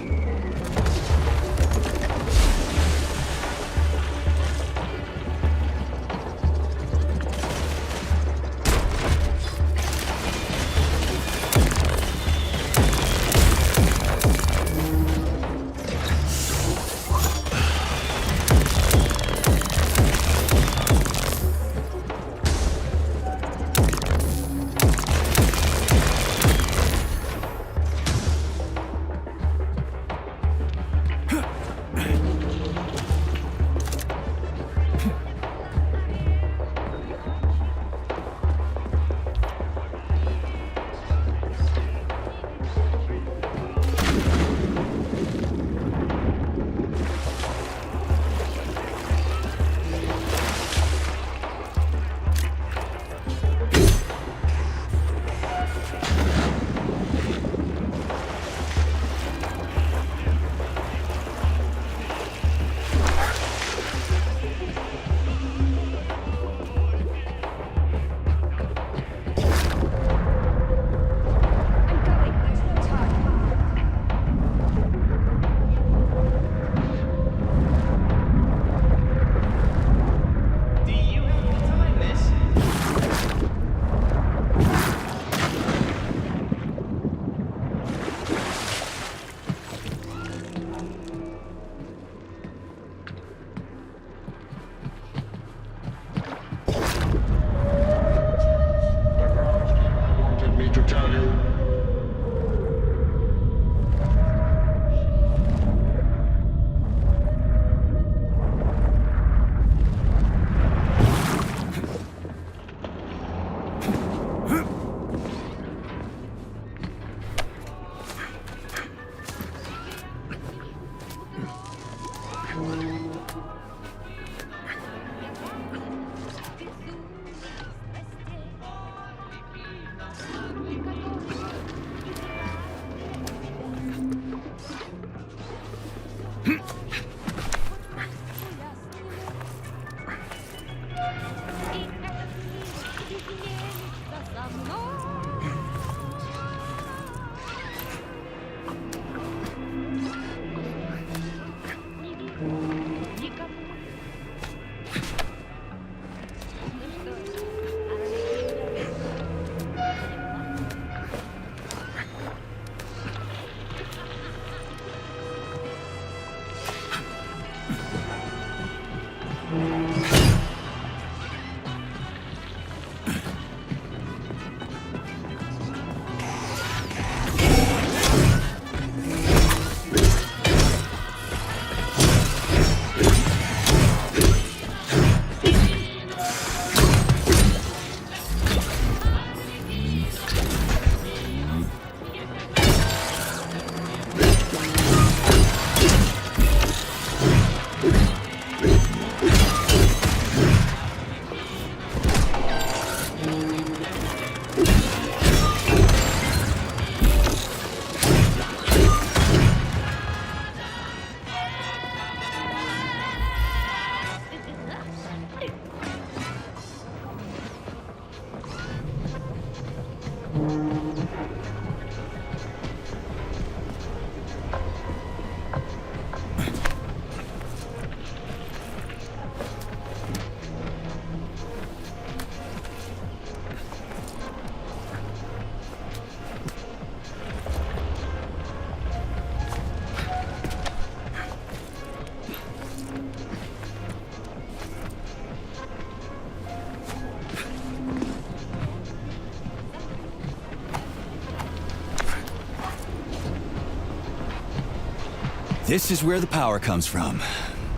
This is where the power comes from.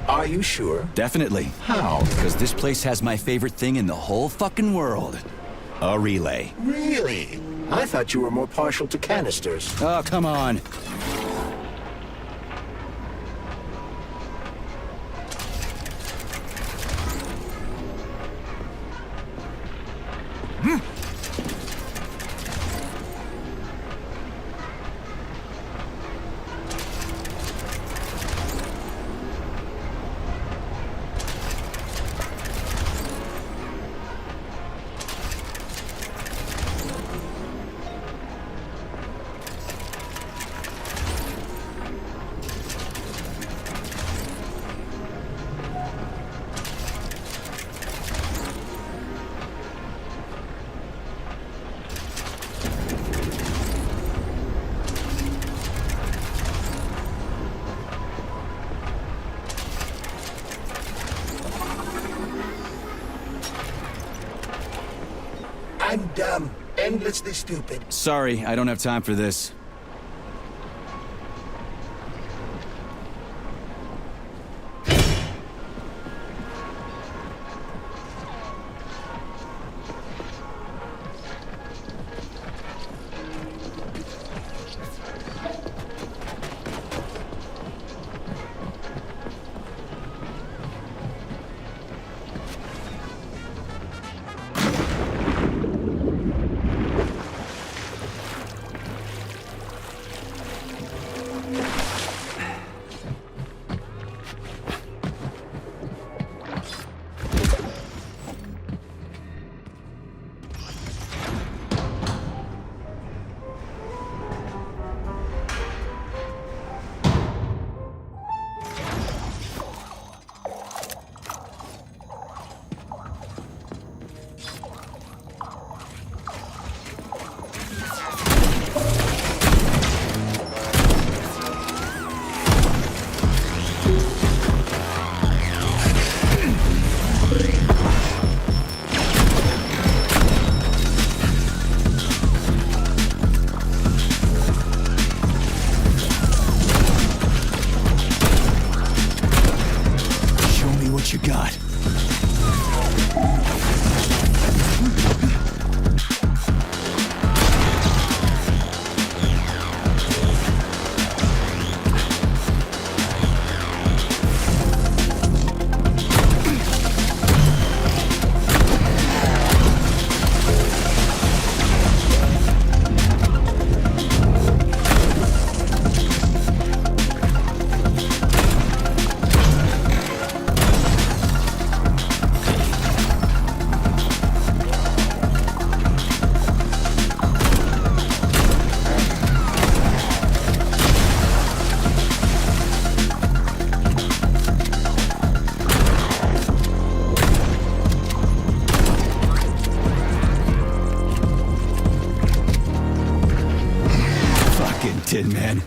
Are you sure? Definitely. How? Because this place has my favorite thing in the whole fucking world. A relay. Really? I thought you were more partial to canisters. Oh, come on. I'm dumb. Endlessly stupid. Sorry, I don't have time for this. What you got? Tin Man.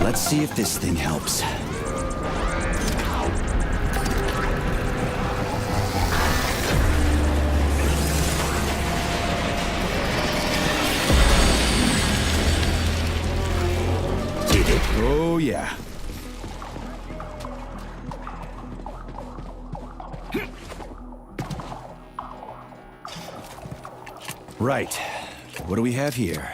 Let's see if this thing helps. Oh, yeah. Right. What do we have here?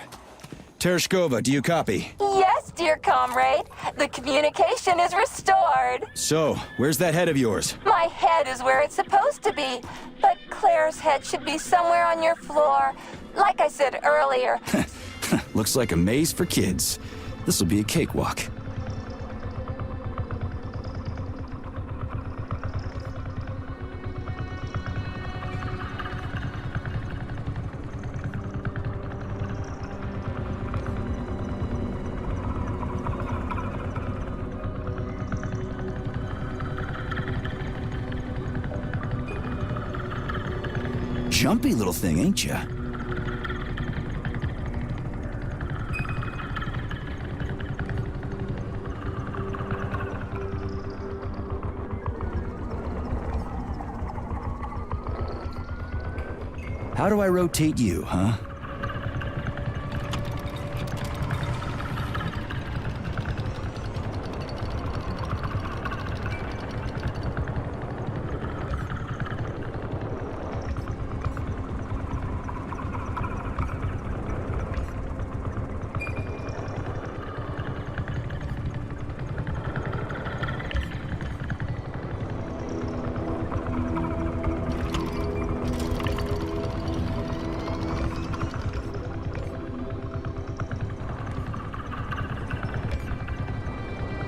Tereshkova, do you copy? Yes, dear comrade. The communication is restored. So, where's that head of yours? My head is where it's supposed to be, but Claire's head should be somewhere on your floor. Like I said earlier. Looks like a maze for kids. This'll be a cakewalk. jumpy little thing, ain't ya? How do I rotate you, huh?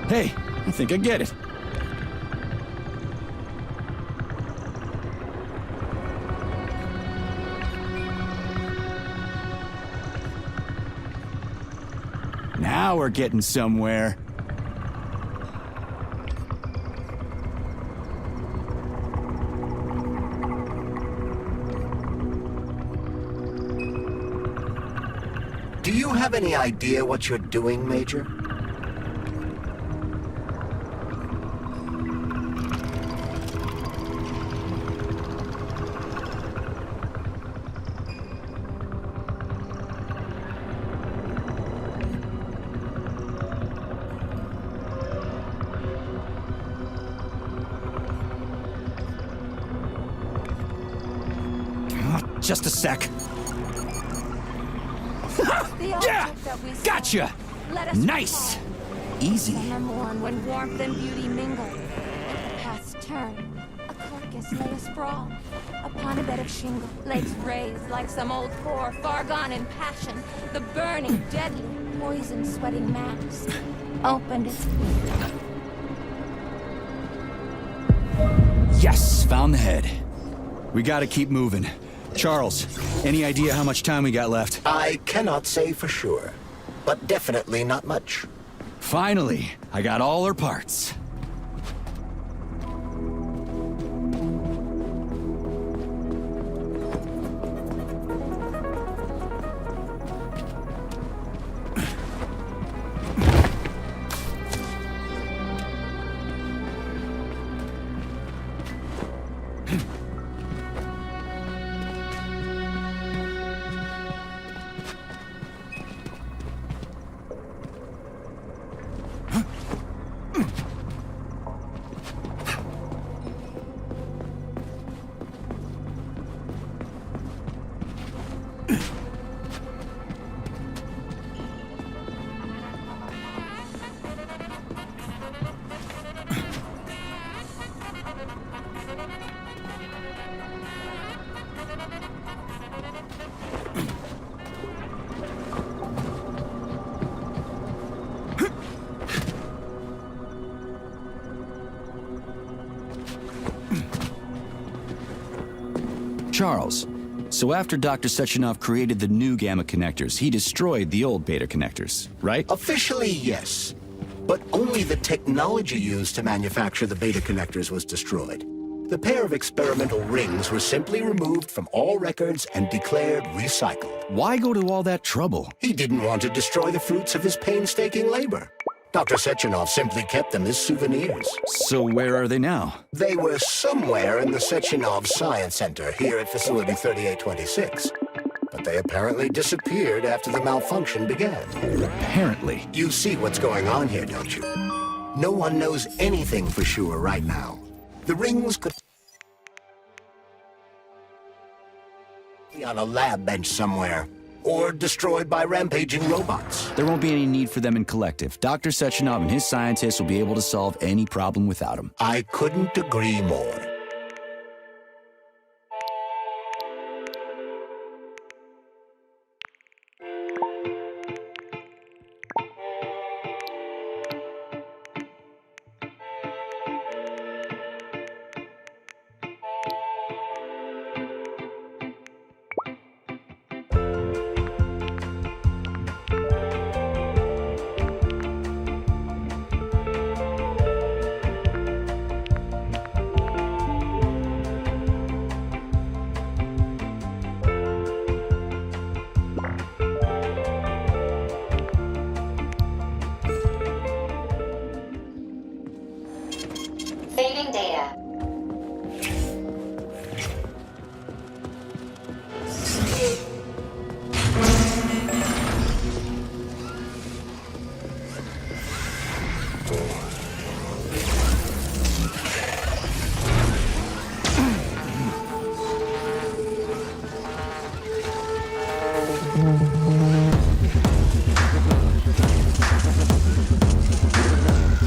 Hey, I think I get it. Now we're getting somewhere. Do you have any idea what you're doing, Major? Just a sec. The Yeah! object that we saw. Gotcha! Let us Nice! recall. Easy. Summer morn when warmth and beauty mingle. At the past's turn, a carcass lay asprawl. Upon a bed of shingle, legs raised like some old whore, far gone in passion. The burning, deadly, poison-sweating mass opened its... Yes, found the head. We gotta keep moving. Charles, any idea how much time we got left? I cannot say for sure, but definitely not much. Finally, I got all her parts. Charles, so after Dr. Sechenov created the new gamma connectors, he destroyed the old beta connectors, right? Officially, yes. But only the technology used to manufacture the beta connectors was destroyed. The pair of experimental rings were simply removed from all records and declared recycled. Why go to all that trouble? He didn't want to destroy the fruits of his painstaking labor. Dr. Sechenov simply kept them as souvenirs. So where are they now? They were somewhere in the Sechenov Science Center here at Facility 3826. But they apparently disappeared after the malfunction began. Apparently. You see what's going on here, don't you? No one knows anything for sure right now. The rings could be on a lab bench somewhere, or destroyed by rampaging robots. There won't be any need for them in collective. Dr. Sechenov and his scientists will be able to solve any problem without them. I couldn't agree more.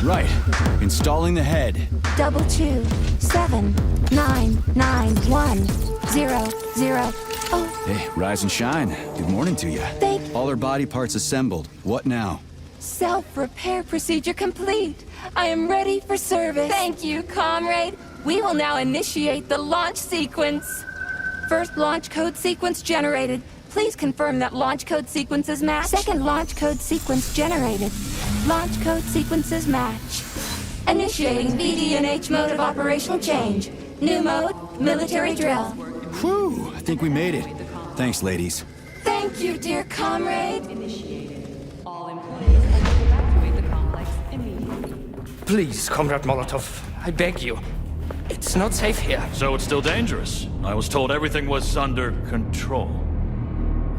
Right. Installing the head. 227991000. Oh, Hey, rise and shine. Good morning to you. Thank- All her body parts assembled. What now? Self-repair procedure complete. I am ready for service. Thank you, comrade. We will now initiate the launch sequence. First launch code sequence generated. Please confirm that launch code sequences match. Second launch code sequence generated. Launch code sequences match. Initiating VD&H mode of operational change. New mode, military drill. Whew, I think we made it. Thanks, ladies. Thank you, dear comrade. All employees evacuate the complex immediately. Please, Comrade Molotov, I beg you. It's not safe here. So it's still dangerous. I was told everything was under control.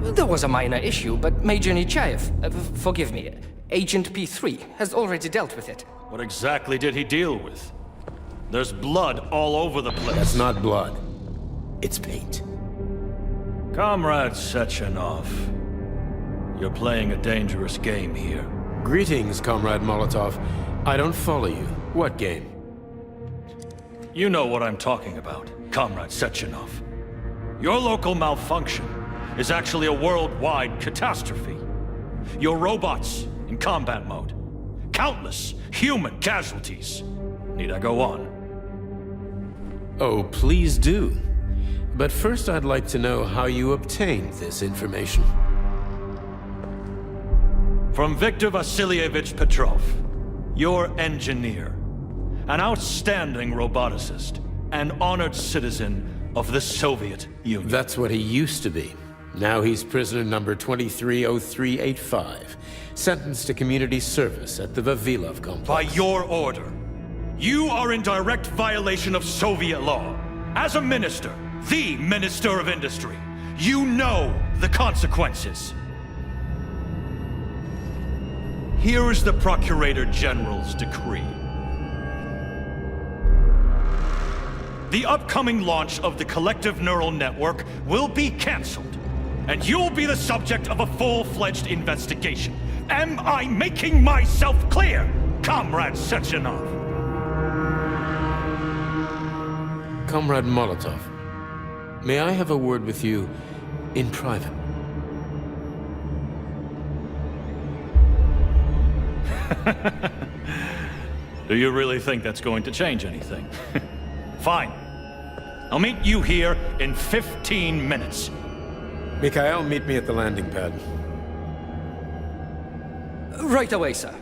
There was a minor issue, but Major Nechayev, forgive me, Agent P3 has already dealt with it. What exactly did he deal with? There's blood all over the place. That's not blood. It's paint. Comrade Sechenov, you're playing a dangerous game here. Greetings, Comrade Molotov. I don't follow you. What game? You know what I'm talking about, Comrade Sechenov. Your local malfunction is actually a worldwide catastrophe. Your robots in combat mode. Countless human casualties. Need I go on? Oh, please do. But first I'd like to know how you obtained this information. From Viktor Vasilievich Petrov, your engineer. An outstanding roboticist. An honored citizen of the Soviet Union. That's what he used to be. Now he's prisoner number 230385, sentenced to community service at the Vavilov complex. By your order, you are in direct violation of Soviet law. As a minister, the Minister of Industry, you know the consequences. Here is the Procurator General's decree. The upcoming launch of the collective neural network will be cancelled, and you'll be the subject of a full-fledged investigation. Am I making myself clear, Comrade Sechenov? Comrade Molotov, may I have a word with you in private? Do you really think that's going to change anything? Fine. I'll meet you here in 15 minutes. Mikhail, meet me at the landing pad. Right away, sir.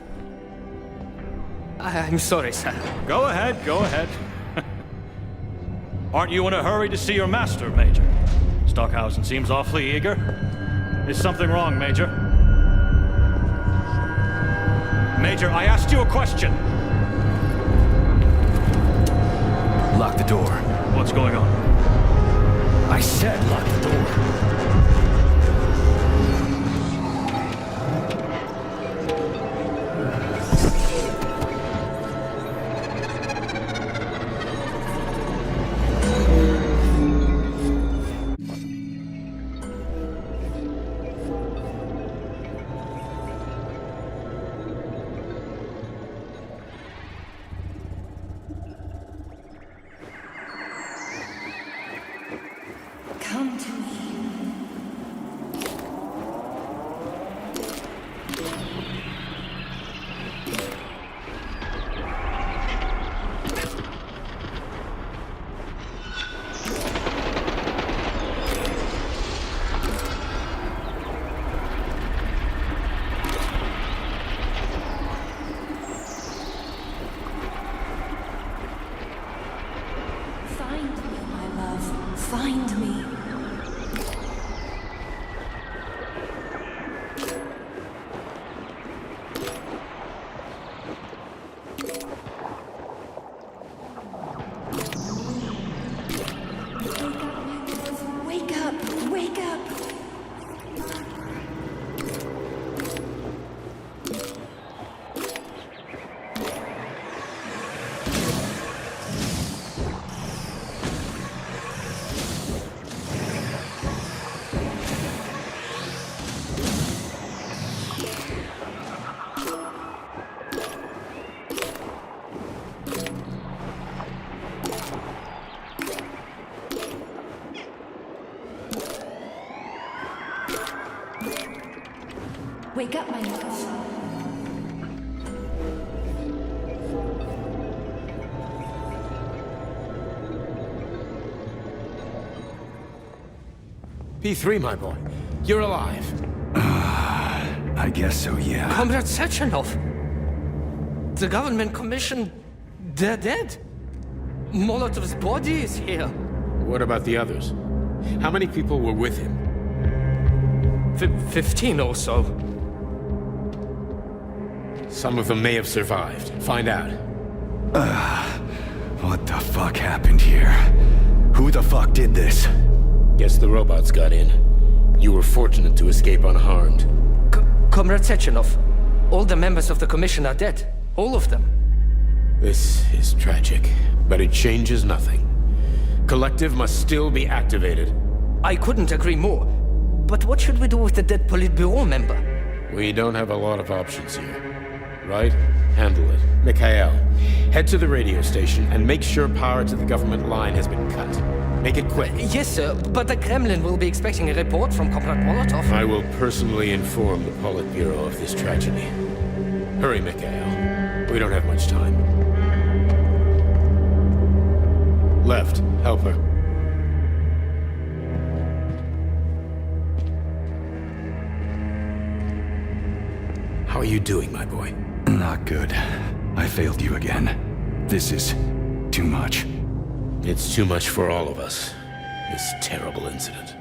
I'm sorry, sir. Go ahead, go ahead. Aren't you in a hurry to see your master, Major? Stockhausen seems awfully eager. Is something wrong, Major? Major, I asked you a question. Lock the door. What's going on? I said lock the door. come to me. Wake up, my love. P3, my boy. You're alive. I guess so, yeah. Comrade Sechenov! The government commission... they're dead. Molotov's body is here. What about the others? How many people were with him? 15 or so. Some of them may have survived. Find out. What the fuck happened here? Who the fuck did this? Guess the robots got in. You were fortunate to escape unharmed. Comrade Sechenov, all the members of the commission are dead. All of them. This is tragic, but it changes nothing. Collective must still be activated. I couldn't agree more. But what should we do with the dead Politburo member? We don't have a lot of options here. Right? Handle it. Mikhail, head to the radio station and make sure power to the government line has been cut. Make it quick. Yes, sir, but the Kremlin will be expecting a report from Comrade Molotov. I will personally inform the Politburo of this tragedy. Hurry, Mikhail. We don't have much time. Left. Help her. How are you doing, my boy? Not good. I failed you again. This is too much. It's too much for all of us. This terrible incident.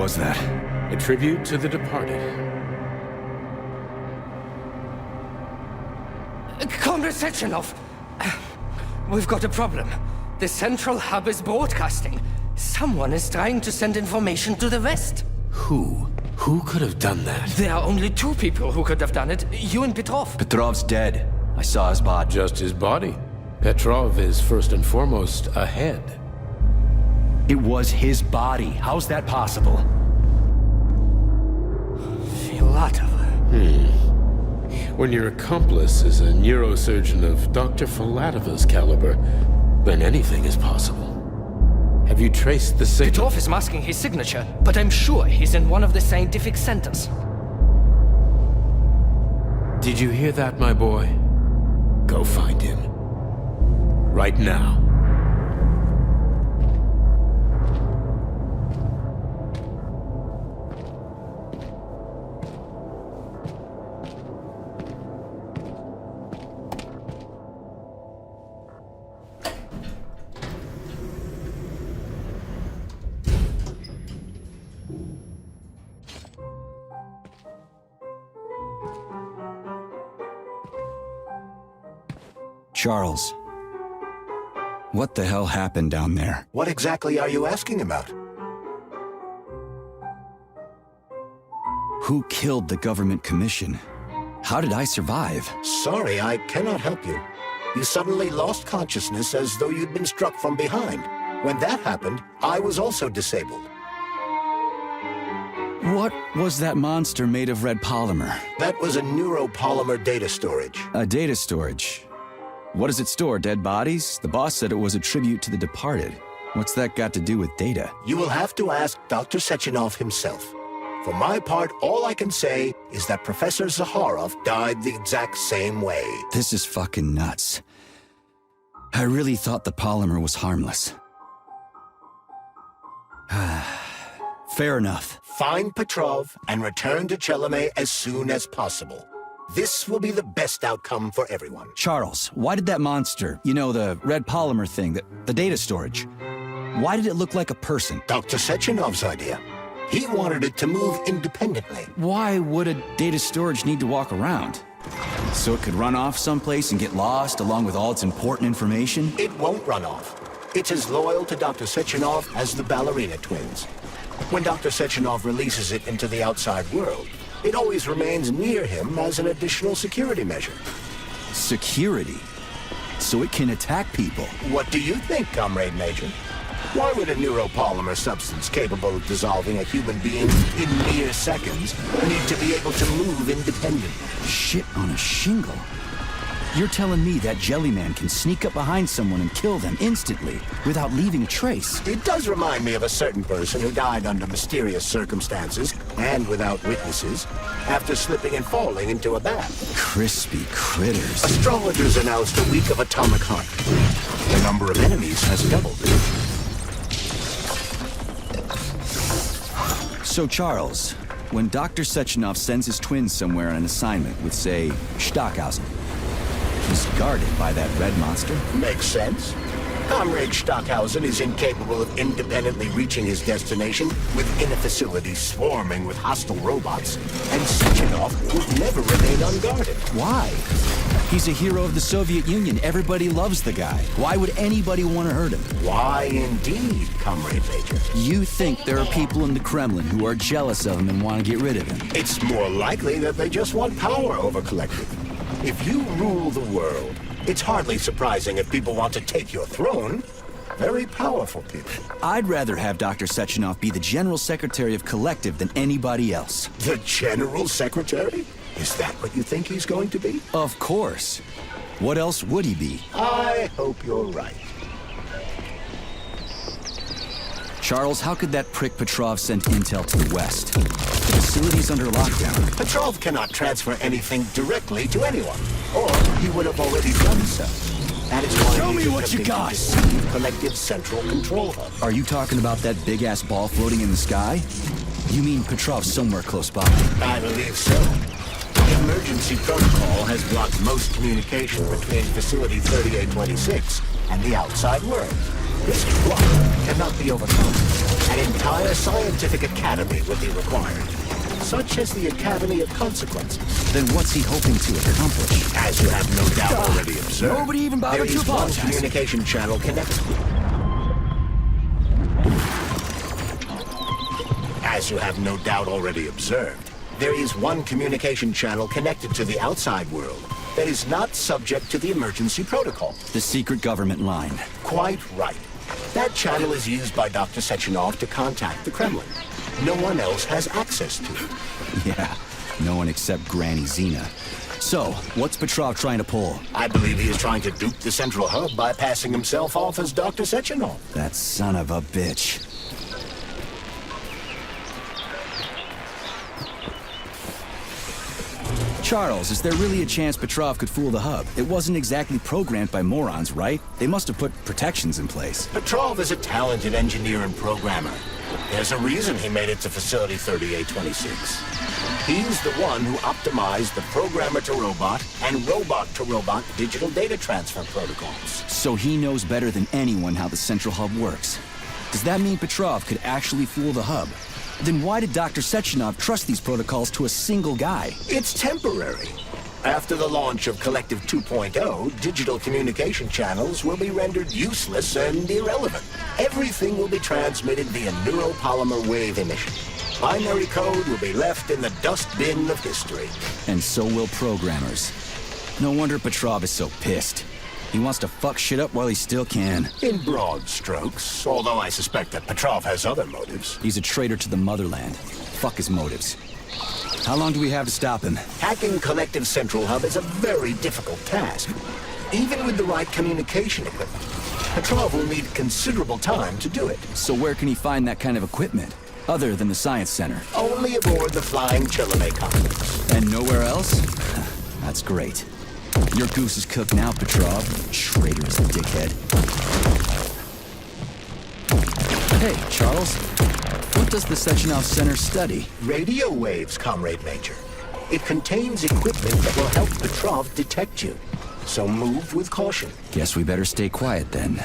was that? A tribute to the departed. Comrade Sechenov! We've got a problem. The central hub is broadcasting. Someone is trying to send information to the West. Who? Who could have done that? There are only two people who could have done it. You and Petrov. Petrov's dead. I saw his body. Just his body. Petrov is first and foremost a head. It was his body. How's that possible? Filatova. When your accomplice is a neurosurgeon of Dr. Filatova's caliber, then anything is possible. Have you traced the signal? Petrov is masking his signature, but I'm sure he's in one of the scientific centers. Did you hear that, my boy? Go find him. Right now. Charles, what the hell happened down there? What exactly are you asking about? Who killed the government commission? How did I survive? Sorry, I cannot help you. You suddenly lost consciousness as though you'd been struck from behind. When that happened, I was also disabled. What was that monster made of red polymer? That was a neuropolymer data storage. A data storage? What does it store, dead bodies? The boss said it was a tribute to the departed. What's that got to do with data? You will have to ask Dr. Sechenov himself. For my part, all I can say is that Professor Zaharov died the exact same way. This is fucking nuts. I really thought the polymer was harmless. Fair enough. Find Petrov and return to Chelome as soon as possible. This will be the best outcome for everyone. Charles, why did that monster, you know, the red polymer thing, the data storage, why did it look like a person? Dr. Sechenov's idea. He wanted it to move independently. Why would a data storage need to walk around? So it could run off someplace and get lost along with all its important information? It won't run off. It's as loyal to Dr. Sechenov as the ballerina twins. When Dr. Sechenov releases it into the outside world, it always remains near him as an additional security measure. Security? So it can attack people? What do you think, Comrade Major? Why would a neuropolymer substance capable of dissolving a human being in mere seconds need to be able to move independently? Shit on a shingle. You're telling me that Jellyman can sneak up behind someone and kill them instantly without leaving a trace? It does remind me of a certain person who died under mysterious circumstances and without witnesses after slipping and falling into a bath. Crispy critters. Astrologers announced a week of atomic heart. The number of enemies has doubled. So, Charles, when Dr. Sechenov sends his twins somewhere on an assignment with, say, Stockhausen, he's guarded by that red monster? Makes sense. Comrade Stockhausen is incapable of independently reaching his destination within a facility swarming with hostile robots, and Sechenov would never remain unguarded. Why? He's a hero of the Soviet Union. Everybody loves the guy. Why would anybody want to hurt him? Why indeed, Comrade Major? You think there are people in the Kremlin who are jealous of him and want to get rid of him? It's more likely that they just want power over Collective. If you rule the world, it's hardly surprising if people want to take your throne. Very powerful people. I'd rather have Dr. Sechenov be the General Secretary of Collective than anybody else. The General Secretary? Is that what you think he's going to be? Of course. What else would he be? I hope you're right. Charles, how could that prick Petrov send intel to the West? The facility's under lockdown. Petrov cannot transfer anything directly to anyone, or he would have already done so. That is why Show me what you got! Collective's central control hub. Are you talking about that big-ass ball floating in the sky? You mean Petrov's somewhere close by? I believe so. Emergency protocol has blocked most communication between Facility 3826 and the outside world. This block cannot be overcome. An entire scientific academy would be required, such as the Academy of Consequences. Then what's he hoping to accomplish? As you have no doubt already observed, Nobody even bothered to there is one apologize. communication channel connected. As you have no doubt already observed, there is one communication channel connected to the outside world that is not subject to the emergency protocol. The secret government line. Quite right. That channel is used by Dr. Sechenov to contact the Kremlin. No one else has access to it. Yeah, no one except Granny Xena. So, what's Petrov trying to pull? I believe he is trying to dupe the central hub by passing himself off as Dr. Sechenov. That son of a bitch. Charles, is there really a chance Petrov could fool the hub? It wasn't exactly programmed by morons, right? They must have put protections in place. Petrov is a talented engineer and programmer. There's a reason he made it to Facility 3826. He's the one who optimized the programmer-to-robot and robot-to-robot digital data transfer protocols. So he knows better than anyone how the central hub works. Does that mean Petrov could actually fool the hub? Then why did Dr. Sechenov trust these protocols to a single guy? It's temporary. After the launch of Collective 2.0, digital communication channels will be rendered useless and irrelevant. Everything will be transmitted via neuropolymer wave emission. Binary code will be left in the dustbin of history. And so will programmers. No wonder Petrov is so pissed. He wants to fuck shit up while he still can. In broad strokes, although I suspect that Petrov has other motives. He's a traitor to the motherland. Fuck his motives. How long do we have to stop him? Hacking Collective Central Hub is a very difficult task. Even with the right communication equipment, Petrov will need considerable time to do it. So where can he find that kind of equipment? Other than the Science Center? Only aboard the Flying Chilame complex. And nowhere else? That's great. Your goose is cooked now, Petrov. Traitorous dickhead. Hey, Charles. What does the Sechenov Center study? Radio waves, Comrade Major. It contains equipment that will help Petrov detect you. So move with caution. Guess we better stay quiet then.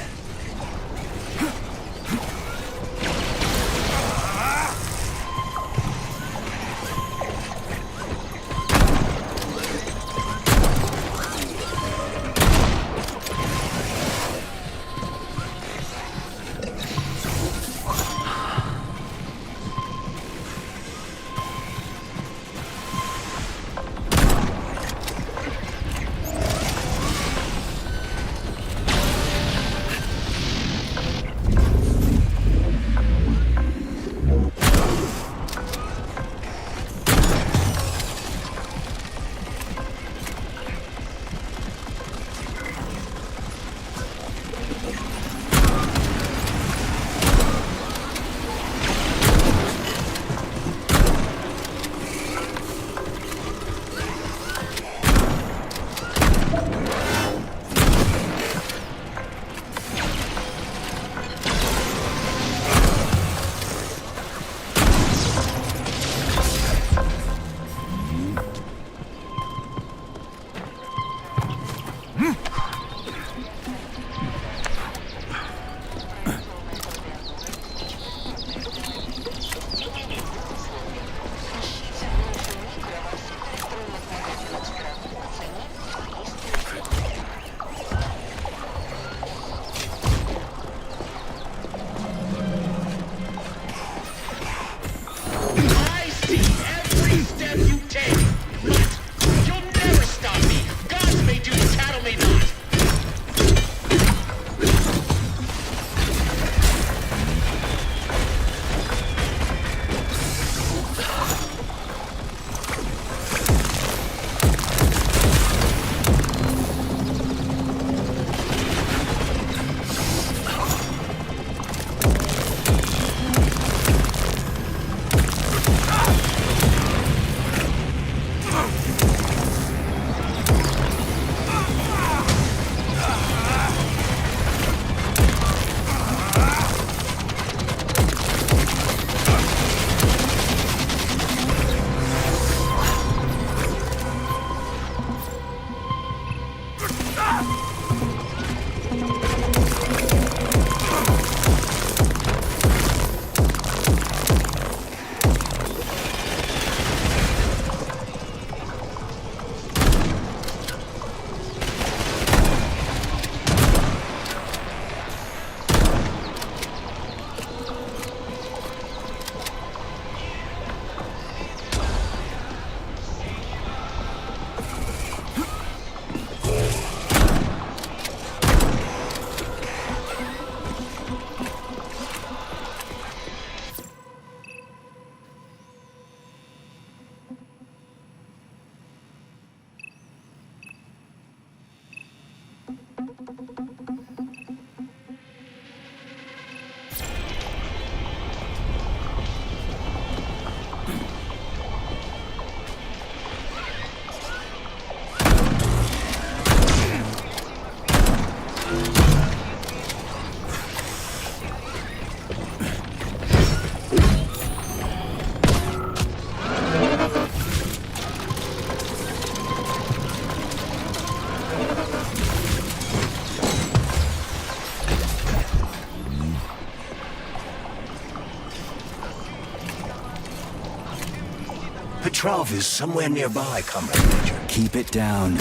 Petrov is somewhere nearby, Comrade Major. Keep it down.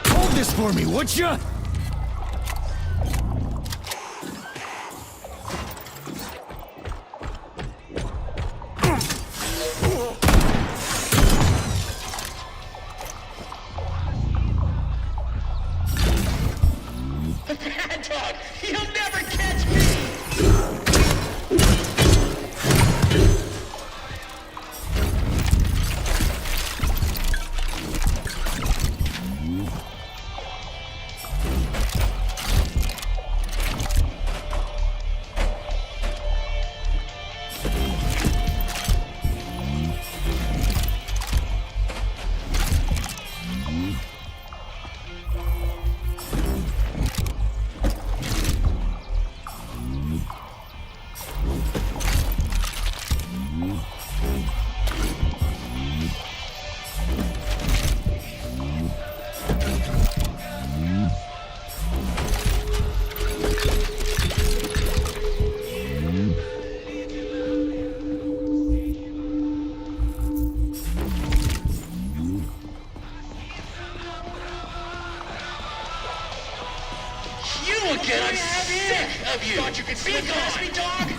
Hold this for me, would ya? Mad Dog, you'll never catch me! Get I'm sick of you! Thought you could see past me, dog?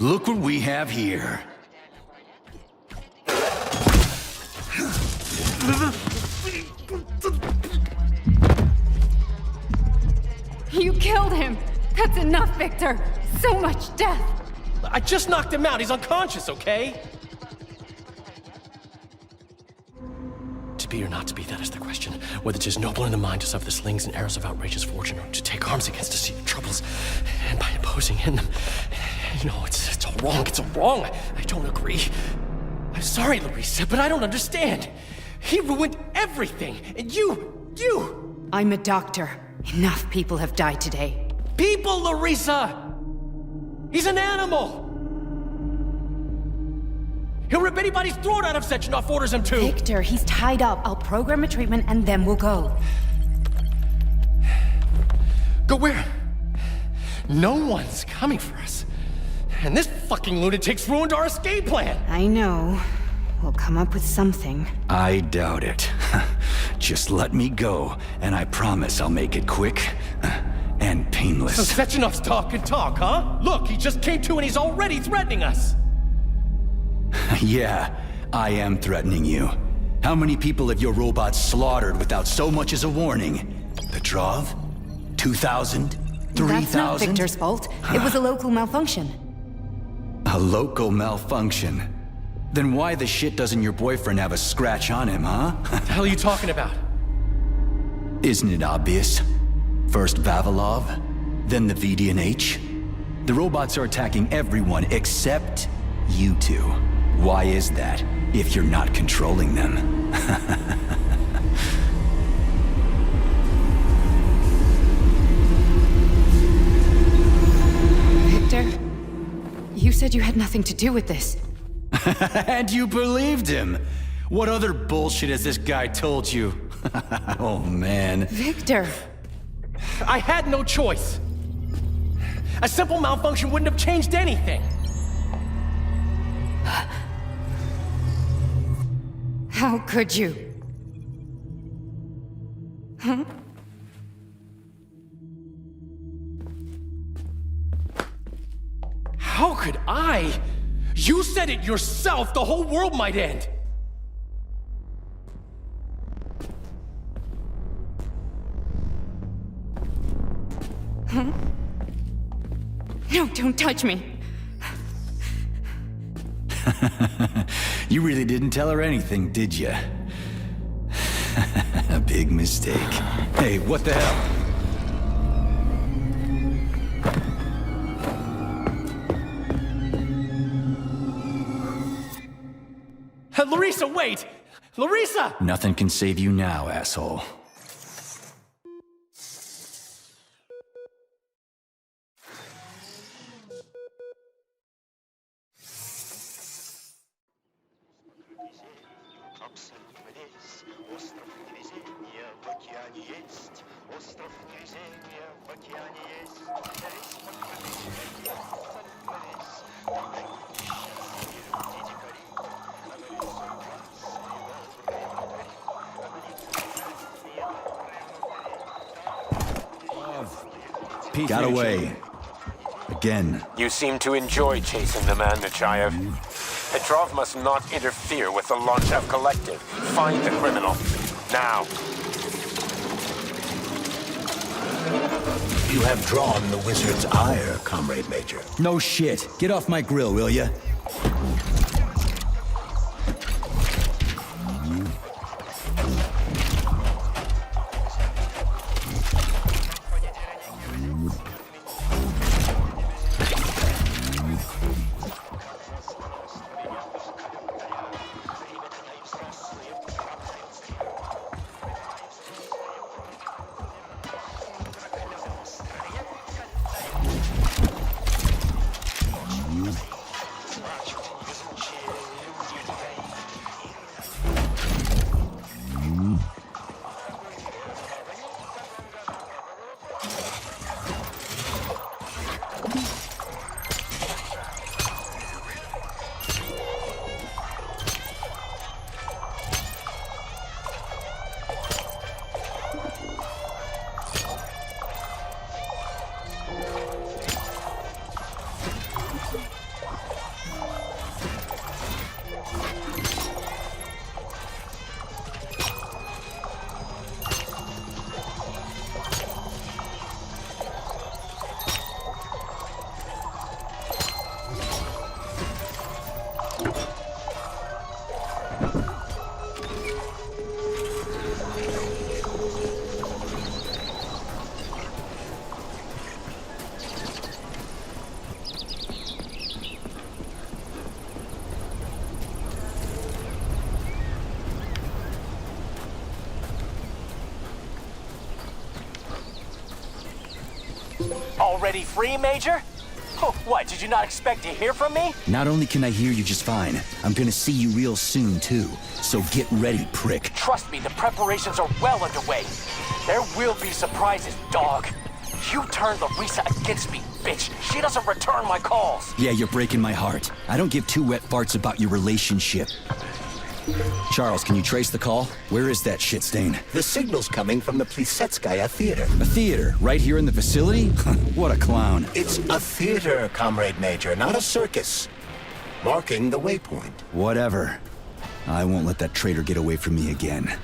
Look what we have here. You killed him! That's enough, Victor! So much death! I just knocked him out. He's unconscious, okay? To be or not to be, that is the question. Whether 'tis noble in the mind to suffer the slings and arrows of outrageous fortune, or to take arms against deceiving troubles, and by imposing in them. You know, it's all wrong. It's all wrong. I don't agree. I'm sorry, Larissa, but I don't understand. He ruined everything, and you... I'm a doctor. Enough people have died today. People, Larissa! He's an animal! He'll rip anybody's throat out if Sechenov orders him to! Victor, he's tied up. I'll program a treatment and then we'll go. Go where? No one's coming for us. And this fucking lunatic's ruined our escape plan! I know. We'll come up with something. I doubt it. Just let me go, and I promise I'll make it quick and painless. So Sechenov's talk and talk, huh? Look, he just came to and he's already threatening us! Yeah, I am threatening you. How many people have your robots slaughtered without so much as a warning? Petrov? 2,000? 3,000? That's not Victor's fault. It was a local malfunction. A local malfunction? Then why the shit doesn't your boyfriend have a scratch on him, huh? What the hell are you talking about? Isn't it obvious? First Vavilov, then the VD&H. The robots are attacking everyone except you two. Why is that, if you're not controlling them? Victor, you said you had nothing to do with this. And you believed him! What other bullshit has this guy told you? Oh, man. Victor! I had no choice. A simple malfunction wouldn't have changed anything. How could you? Huh? How could I? You said it yourself! The whole world might end! Huh? No, don't touch me. You really didn't tell her anything, did you? A big mistake. Hey, what the hell? Larissa, wait! Larissa! Nothing can save you now, asshole. Got away. Again. You seem to enjoy chasing the man, Nechayev. Petrov must not interfere with the Lonchev Collective. Find the criminal. Now. You have drawn the wizard's ire, Comrade Major. No shit. Get off my grill, will ya? Already free, Major? Oh, what, did you not expect to hear from me? Not only can I hear you just fine, I'm gonna see you real soon, too. So get ready, prick. Trust me, the preparations are well underway. There will be surprises, dog. You turned Larissa against me, bitch. She doesn't return my calls. Yeah, you're breaking my heart. I don't give two wet farts about your relationship. Charles, can you trace the call? Where is that shit stain? The signal's coming from the Plisetskaya Theater. A theater? Right here in the facility? What a clown. It's a theater, Comrade Major, not a circus. Marking the waypoint. Whatever. I won't let that traitor get away from me again.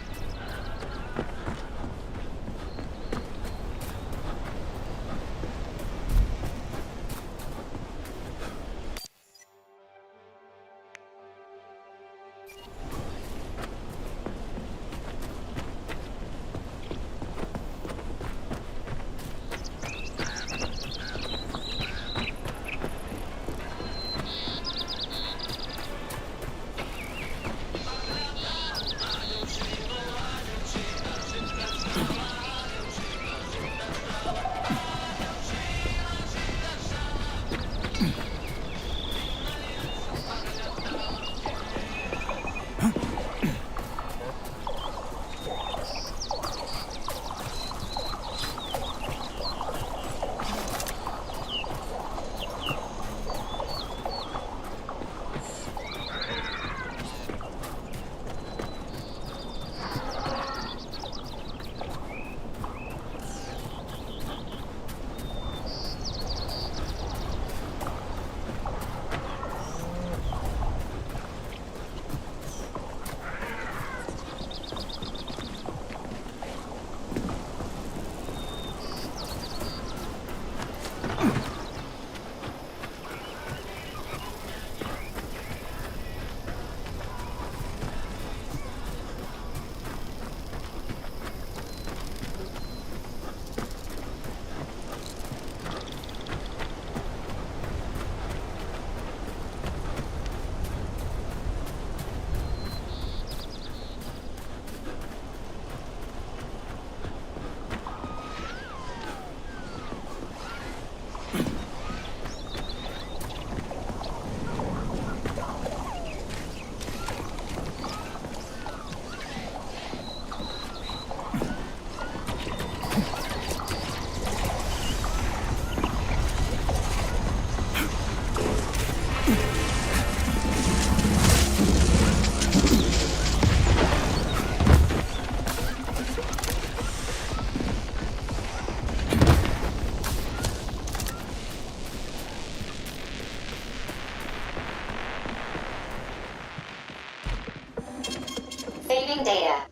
Saving data.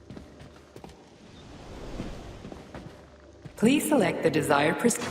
Please select the desired procedure.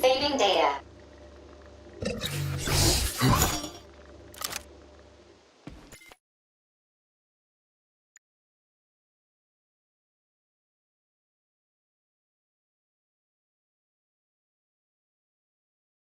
Saving data.